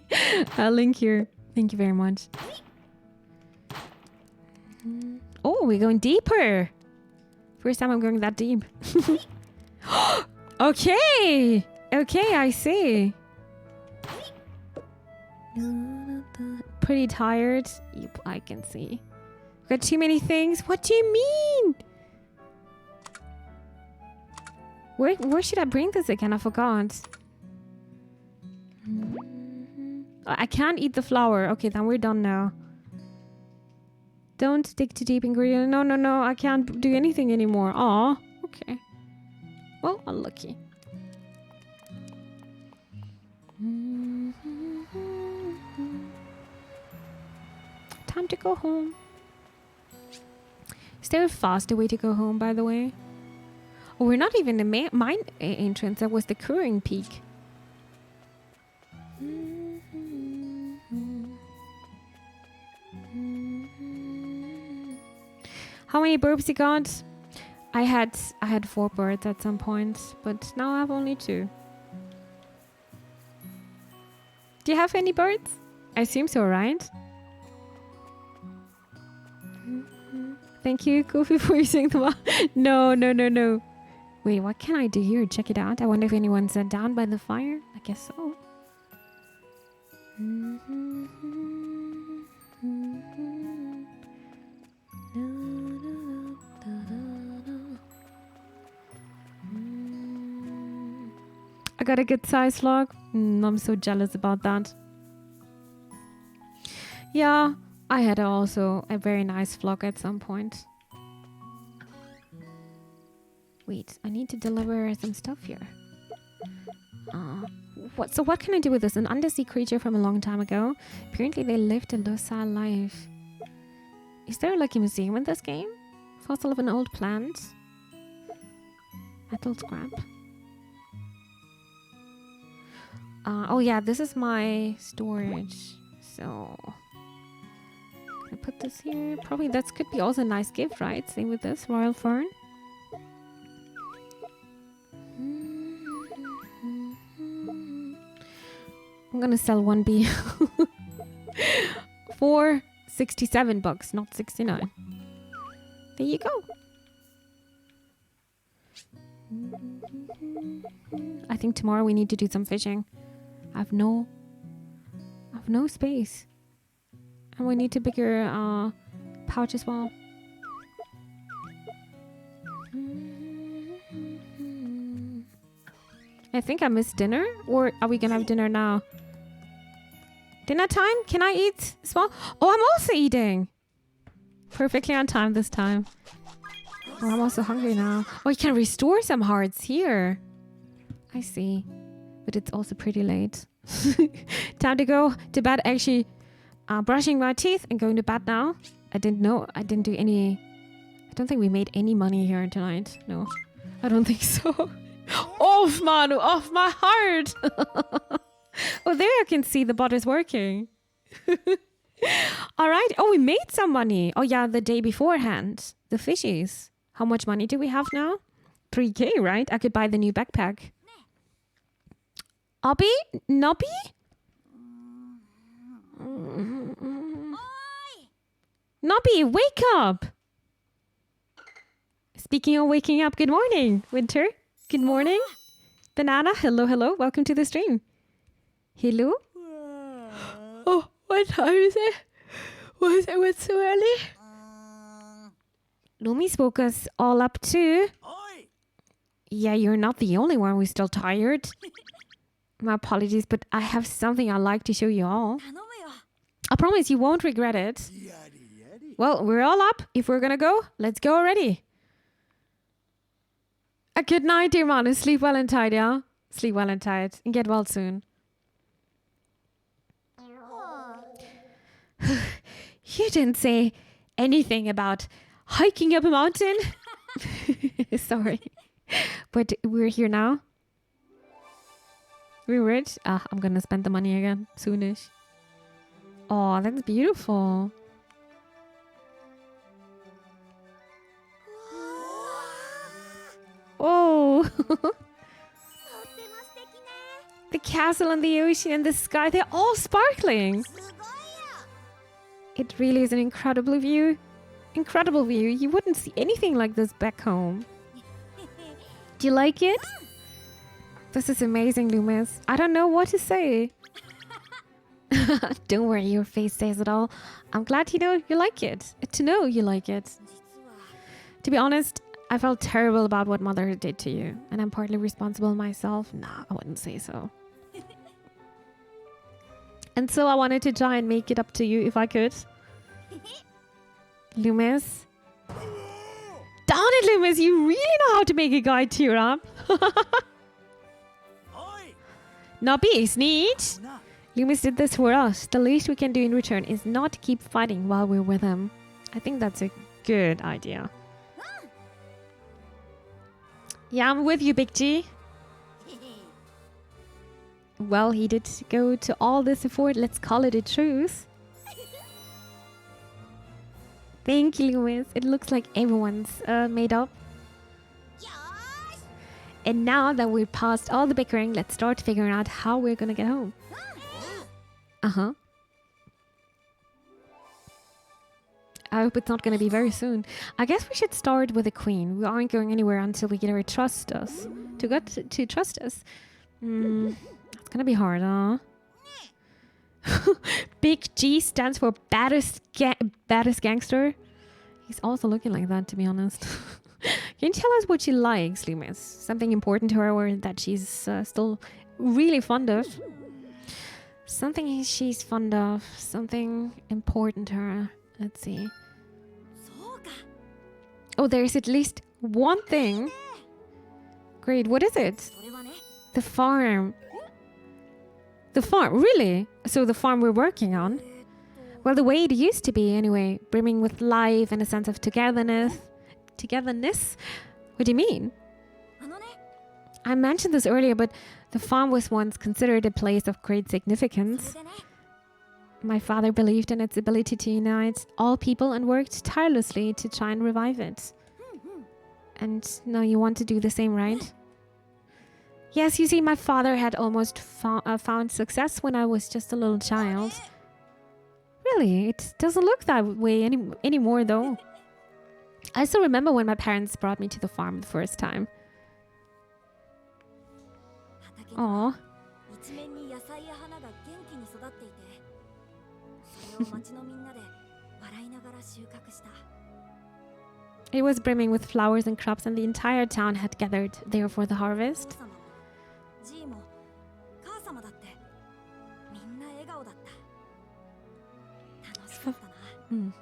link here. Thank you very much. Oh, we're going deeper. First time I'm going that deep. Okay. Okay, I see. Pretty tired. Yep, I can see. Got too many things. What do you mean? Where should I bring this again? I forgot. I can't eat the flower. Okay, then we're done now. Don't dig too deep ingredient. No, no, no. I can't do anything anymore. Aw. Okay. Well, unlucky. Time to go home. Is there a faster way to go home, by the way? Oh, we're not even the mine entrance. That was the curing peak. How many burps you got? I had 4 birds at some point, but now I have only 2. Do you have any birds? I assume so, right? Thank you, Kofi, for using the No, no, no, no. Wait, what can I do here? Check it out. I wonder if anyone's down by the fire. I guess so. I got a good size log. I'm so jealous about that. Yeah, I had also a very nice vlog at some point. Wait, I need to deliver some stuff here. So what can I do with this? An undersea creature from a long time ago. Apparently they lived a docile life. Is there like a museum in this game? Fossil of an old plant. Metal scrap. Oh yeah, this is my storage. So can I put this here? Probably that could be also a nice gift, right? Same with this royal fern. I'm gonna sell one bee for 67 bucks, not 69. There you go. I think tomorrow we need to do some fishing. I have no space. And we need a bigger pouch as well. I think I missed dinner. Or are we gonna have dinner now? Dinner time? Can I eat small? Oh, I'm also eating. Perfectly on time this time. Oh, I'm also hungry now. Oh, you can restore some hearts here. I see. But it's also pretty late. Time to go to bed. Actually, brushing my teeth and going to bed now. I didn't do any... I don't think we made any money here tonight. No, I don't think so. Off, Manu! Off my heart! Oh, there I can see the bot is working. All right. Oh, we made some money. Oh, yeah, the day beforehand. The fishies. How much money do we have now? 3K, right? I could buy the new backpack. Obby? Noby? Noby, wake up! Speaking of waking up, good morning, Winter. Good morning. Banana, hello, hello. Welcome to the stream. Hello? Oh, what time is it? What's so early? Lumi's woke us all up too. Yeah, you're not the only one who's still tired. My apologies, but I have something I'd like to show you all. I promise you won't regret it. Well, we're all up. If we're gonna go, let's go already. A good night, dear Manu. Sleep well and tight, yeah? Sleep well and tight. And get well soon. You didn't say anything about hiking up a mountain. Sorry. But we're here now. We're rich. I'm gonna spend the money again soonish. Oh, that's beautiful. Oh. The castle and the ocean and the sky, they're all sparkling. すごいよ It really is an incredible view. Incredible view. You wouldn't see anything like this back home. Do you like it? This is amazing, Loomis. I don't know what to say. Don't worry, your face says it all. I'm glad you like it. To know you like it. 実は To be honest, I felt terrible about what mother did to you. And I'm partly responsible myself. Nah, I wouldn't say so. And so I wanted to try and make it up to you if I could. Loomis. Darn it, Loomis. You really know how to make a guy tear up. おい Noby, Sneed. な Loomis did this for us. The least we can do in return is not keep fighting while we're with him. I think that's a good idea. Yeah, I'm with you, Big G. Well, he did go to all this effort. Let's call it a truce. Thank you, Lewis. It looks like everyone's made up. よーし And now that we're past all the bickering, let's start figuring out how we're gonna get home. Uh-huh. I hope it's not gonna be very soon. I guess we should start with the queen. We aren't going anywhere until we get her to trust us. To trust us. It's gonna be hard, huh? Big G stands for baddest gangster. He's also looking like that, to be honest. Can you tell us what she likes, Loomis? Something important to her or that she's still really fond of? Something she's fond of. Something important to her. Let's see. そうか Oh, there's at least one thing. Great, what is it? それはね The farm. The farm, really? So the farm we're working on? Well, the way it used to be, anyway, brimming with life and a sense of togetherness. Togetherness? What do you mean? あのね I mentioned this earlier, but the farm was once considered a place of great そ significance. れでね My father believed in its ability to unite all people and worked tirelessly to try and revive it. And now you want to do the same, right? Yes, you see, my father had almost found success when I was just a little child. Really, it doesn't look that way anymore, though. I still remember when my parents brought me to the farm the first time. 畑には Aw. 一面に野菜や花が元気に育っていてそれを町のみんなで笑いながら収穫した It was brimming with flowers and crops, and the entire town had gathered there for the お父 harvest. 様もじいも母様だってみんな笑顔だった楽しかったな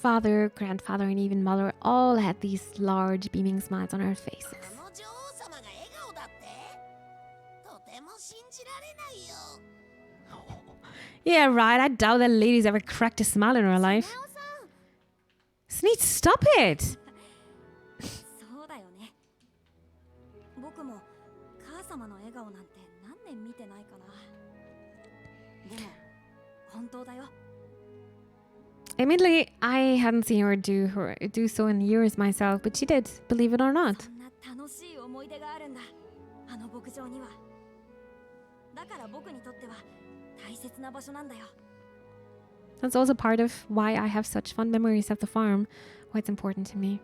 Father, grandfather, and even mother all had these large, beaming smiles on their faces. あの女王様が笑顔だってとても信じられないよ Yeah, right. I doubt that lady's ever cracked a smile in her life. なおさん Sneed, stop it! そうだよね僕も母様の笑顔なんて何年見てないかなでも本当だよ Admittedly, I hadn't seen her do so in years myself, but she did, believe it or not. そんな楽しい思い出があるんだあの牧場にはだから僕にとっては大切な場所なんだよ That's also part of why I have such fond memories of the farm, why it's important to me.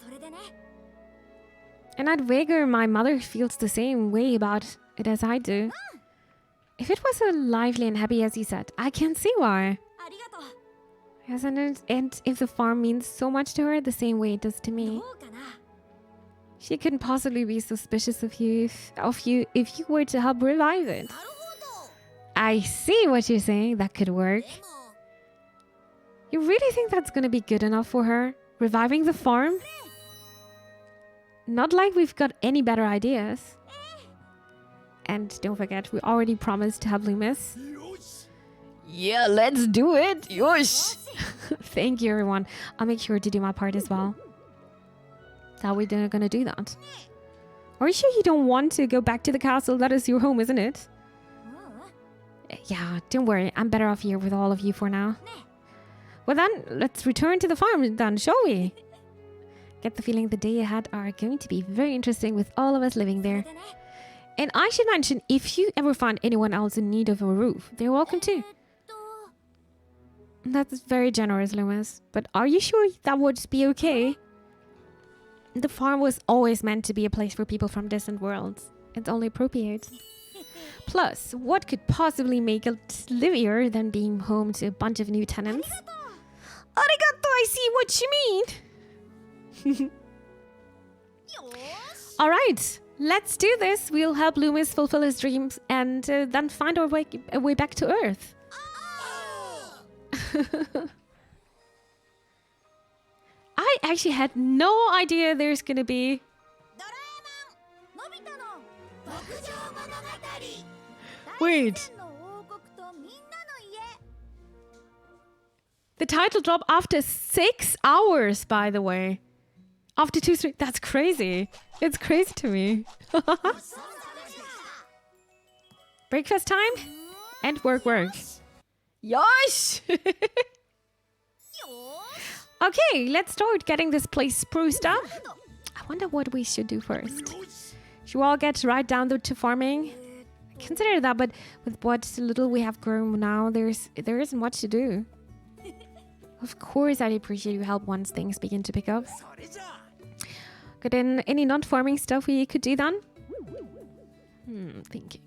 それでね And I'd figure my mother feels the same way about it as I do. If it was as lively and happy as you said, I can see why. ありがとう Hasn't it? And if the farm means so much to her the same way it does to ど me, うかな she couldn't possibly be suspicious of you if you were to help revive it. なるほど I see what you're saying. That could work. でも You really think that's gonna be good enough for her? Reviving the farm? Not like we've got any better ideas. And don't forget, we already promised to help Loomis. よし Yeah, let's do it. Yosh. Thank you, everyone. I'll make sure to do my part as well. How are we gonna do that? Are you sure you don't want to go back to the castle? That is your home, isn't it? ううん Yeah, don't worry. I'm better off here with all of you for now. Well then, let's return to the farm then, shall we? Get the feeling the day ahead are going to be very interesting with all of us living there. でね And I should mention, if you ever find anyone else in need of a roof, they're welcome too. と That's very generous, Loomis. But are you sure that would be okay? The farm was always meant to be a place for people from distant worlds. It's only appropriate. Plus, what could possibly make it livier than being home to a bunch of new tenants? Arigato, I see what you mean. Alright, let's do this. We'll help Loomis fulfill his dreams and then find our way back to Earth. I actually had no idea there's gonna be... ドラえもんのび太の牧場物語 Wait. 大自然の王国とみんなの家 The title drop after 6 hours, by the way. After 2 3. That's crazy. It's crazy to me. Breakfast time and work. Yosh! Okay, let's start getting this place spruced up. I wonder what we should do first. Should we all get right down to farming? Consider that, but with what little we have grown now, there isn't much to do. Of course, I'd appreciate your help once things begin to pick up. それじゃあ Got any non-farming stuff we could do then? Thinking.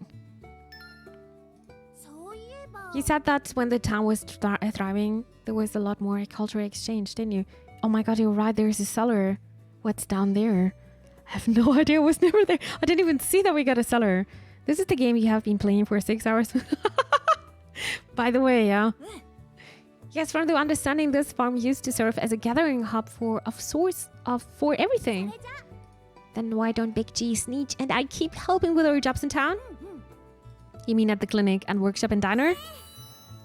そういえば You said that when the town was thriving, there was a lot more cultural exchange, didn't you? Oh my god, you're right, there's a cellar. What's down there? I have no idea, I was never there. I didn't even see that we got a cellar. This is the game you have been playing for 6 hours. By the way, yeah. Yes, from the understanding, this farm used to serve as a gathering hub for everything. Then why don't Big G, Sneech, and I keep helping with our jobs in town? You mean at the clinic and workshop and diner?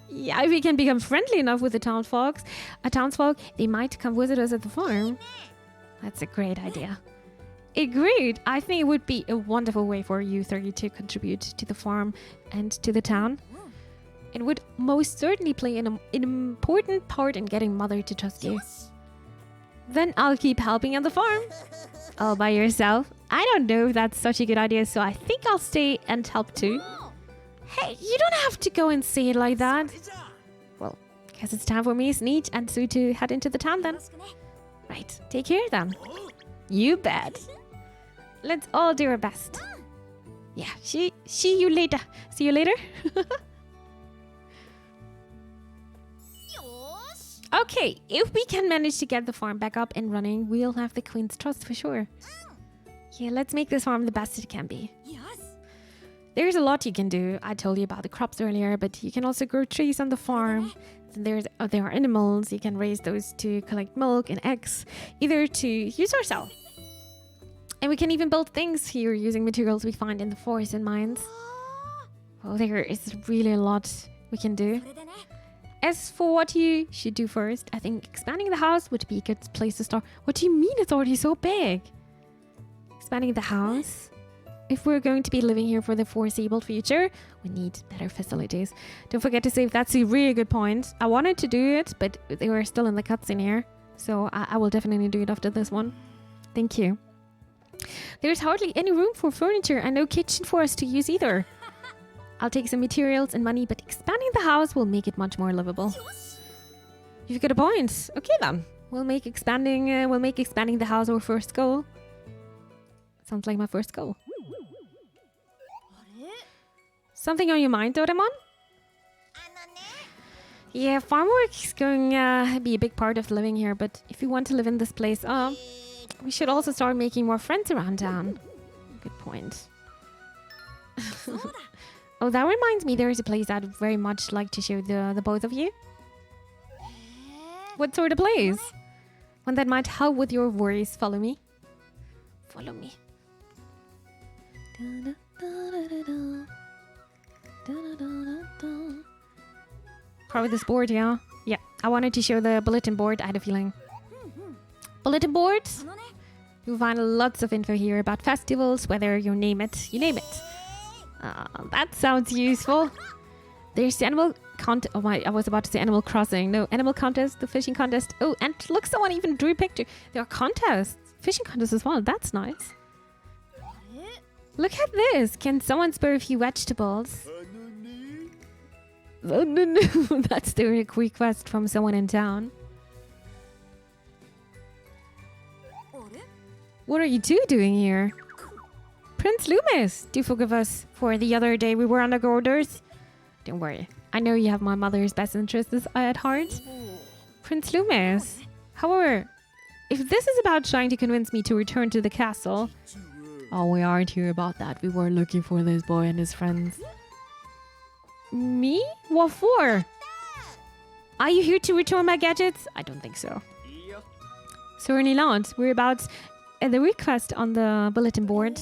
Yeah, if we can become friendly enough with the townsfolk, they might come visit us at the farm. That's a great idea. Agreed. I think it would be a wonderful way for you 30 to contribute to the farm and to the town. It would most certainly play an important part in getting Mother to trust you. Then I'll keep helping on the farm. All by yourself? I don't know if that's such a good idea, so I think I'll stay and help too. Hey, you don't have to go and say it like that. それじゃあ Well, guess it's time for me, Sneech, and Sue to head into the town then. よろしくね Right, take care then. おう You bet. Let's all do our best. Yeah, see you later. See you later. よーし Okay, if we can manage to get the farm back up and running, we'll have the Queen's trust for sure. Yeah, let's make this farm the best it can be. よし There's a lot you can do. I told you about the crops earlier, but you can also grow trees on the farm. There are animals. You can raise those to collect milk and eggs, either to use or sell. And we can even build things here using materials we find in the forest and mines. Well, there is really a lot we can do. それでね As for what you should do first, I think expanding the house would be a good place to start. What do you mean it's already so big? Expanding the house? If we're going to be living here for the foreseeable future, we need better facilities. Don't forget to save. That's a really good point. I wanted to do it, but they were still in the cutscene here. So I will definitely do it after this one. Thank you. There's hardly any room for furniture and no kitchen for us to use either. I'll take some materials and money, but expanding the house will make it much more livable. You've got a point. Okay then. We'll make expanding the house our first goal. Sounds like my first goal. あれ Something on your mind, Doraemon? あのね Yeah, farm work is going to be a big part of living here, but if you want to live in this place, we should also start making more friends around town. Good point. そうだ Oh, that reminds me, there's a place I'd very much like to show the both of you. へえ What sort of place? One that might help with your worries. Follow me. Follow me. Probably this board, yeah? Yeah, I wanted to show the bulletin board. I had a feeling. Bulletin boards? あのね You'll find lots of info here about festivals, whether you name it. That sounds useful. There's the animal contest. Oh my, I was about to say Animal Crossing. No, animal contest, the fishing contest. Oh, and look, someone even drew a picture. There are contests. Fishing contest as well. That's nice. Look at this. Can someone spare a few vegetables? Oh, no. That's the request from someone in town. What are you two doing here? Prince Loomis, do forgive us for the other day we were under orders. Don't worry. I know you have my mother's best interests at heart. Prince Loomis. However, if this is about trying to convince me to return to the castle... Oh, we aren't here about that. We were looking for this boy and his friends. Me? What for? Are you here to return my gadgets? I don't think so. Certainly not. We're about the request on the bulletin board.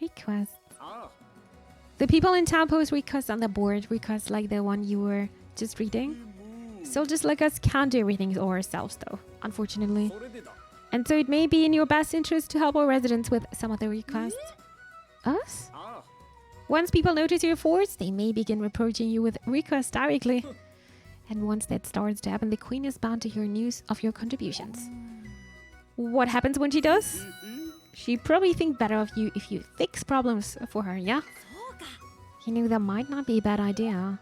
Request. The people in town post requests on the board. Requests like the one you were just reading. Soldiers like us can't do everything ourselves though, unfortunately. And so it may be in your best interest to help our residents with some of the requests. Us? Once people notice your force, they may begin approaching you with requests directly. And once that starts to happen, the queen is bound to hear news of your contributions. What happens when she does? She probably thinks better of you if you fix problems for her, yeah? You know, that might not be a bad idea.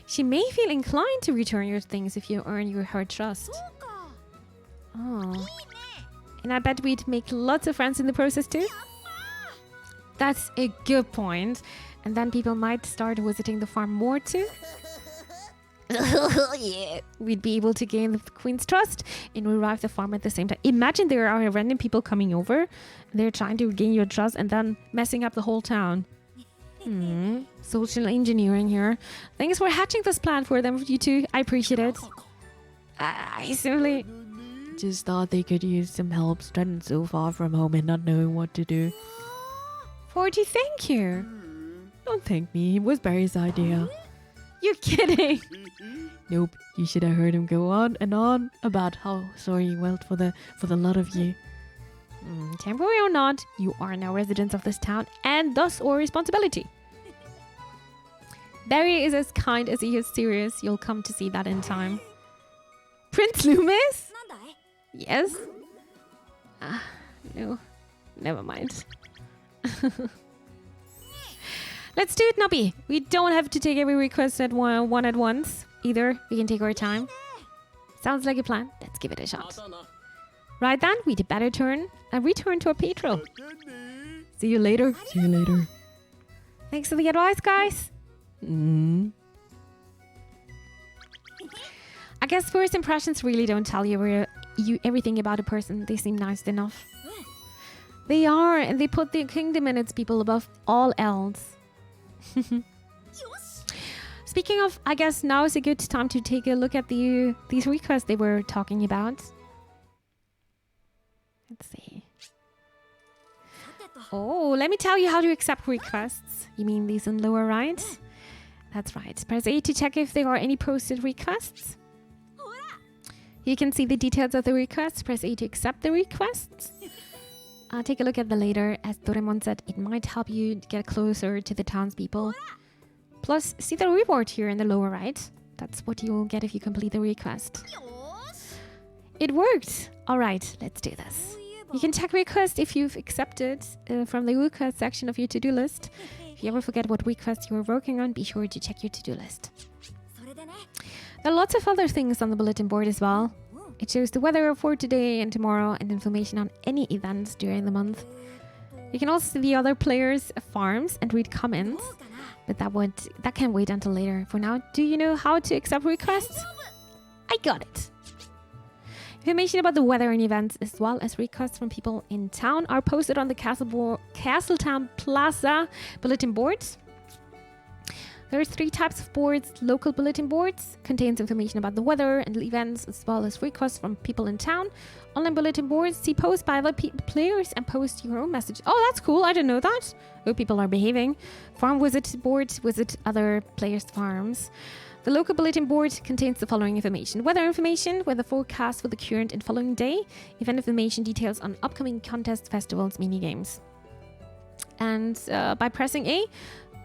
She may feel inclined to return your things if you earn her trust. Oh. And I bet we'd make lots of friends in the process too. That's a good point. And then people might start visiting the farm more too. Yeah. We'd be able to gain the queen's trust and revive the farm at the same time. Imagine there are random people coming over. They're trying to gain your trust and then messing up the whole town. Social engineering here. Thanks for hatching this plan for them, you two. I appreciate it. I simply just thought they could use some help stranded so far from home and not knowing what to do. Forty, thank you. Don't thank me. It was Barry's idea. You're kidding. Nope. You should have heard him go on and on about how sorry he felt for the lot of you. Temporary or not, you are now residents of this town and thus our responsibility. Barry is as kind as he is serious. You'll come to see that in time. Prince Loomis? Yes? No. Never mind. Let's do it, Noby. We don't have to take every request at one at once. Either. We can take our time. Sounds like a plan. Let's give it a shot. Right then, we'd better return to our patrol. See you later. See you later. Thanks for the advice, guys. I guess first impressions really don't tell you everything about a person. They seem nice enough. They are, and they put the kingdom and its people above all else. Speaking of, I guess now is a good time to take a look at these requests they were talking about. Let's see. Oh, let me tell you how to accept requests. You mean these in lower right? That's right. Press A to check if there are any posted requests. You can see the details of the requests. Press A to accept the requests. Take a look at the later. As Doraemon said, it might help you get closer to the townspeople. Plus, see the reward here in the lower right. That's what you will get if you complete the request. It worked! Alright, let's do this. You can check request if you've accepted from the request section of your to-do list. If you ever forget what request you are working on, be sure to check your to-do list. There are lots of other things on the bulletin board as well. It shows the weather for today and tomorrow and information on any events during the month. You can also see the other players' farms and read comments, but that can wait until later. For now, do you know how to accept requests? I got it! Information about the weather and events, as well as requests from people in town, are posted on the Castletown Plaza bulletin boards. There are 3 types of boards. Local bulletin boards contains information about the weather and events, as well as requests from people in town. Online bulletin boards see posts by other players and post your own message. Oh, that's cool. I didn't know that. Hope people are behaving. Farm visit boards visit other players' farms. The local bulletin board contains the following information. Weather information, weather forecast for the current and following day, event information, details on upcoming contests, festivals, mini-games. And by pressing A,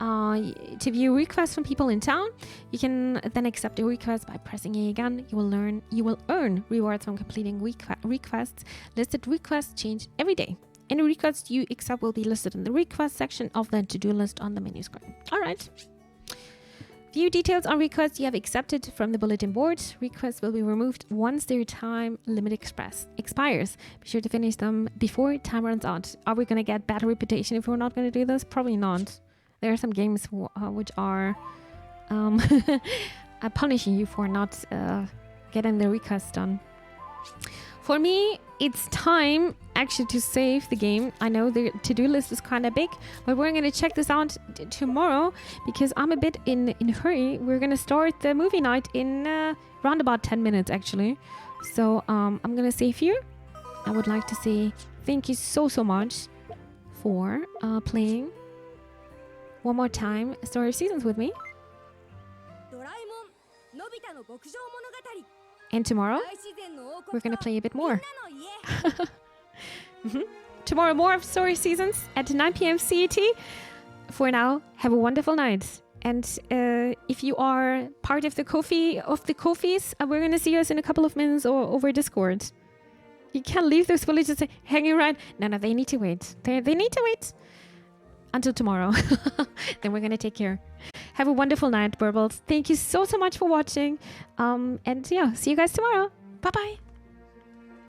to view requests from people in town. You can then accept a request by pressing A again. You will earn rewards from completing requests. Listed requests change every day. Any requests you accept will be listed in the request section of the to-do list on the menu screen. All right. View details on requests you have accepted from the bulletin board. Requests will be removed once their time limit expires. Be sure to finish them before time runs out. Are we going to get bad reputation if we're not going to do this? Probably not. There are some games which are punishing you for not getting the request done. For me, it's time actually to save the game. I know the to-do list is kind of big, but we're going to check this out tomorrow because I'm a bit in a hurry. We're going to start the movie night in around about 10 minutes, actually. So I'm going to save here. I would like to say thank you so much for playing one more time Story of Seasons with me. And tomorrow, we're going to play a bit more. Tomorrow, more of Story Seasons at 9 p.m. CET. For now, have a wonderful night. And if you are part of the Ko-fis, we're going to see us in a couple of minutes or over Discord. You can't leave those villagers hanging around. No, they need to wait. They need to wait until tomorrow. Then we're going to take care. Have a wonderful night, Burbles. Thank you so much for watching. And yeah, see you guys tomorrow. Bye-bye.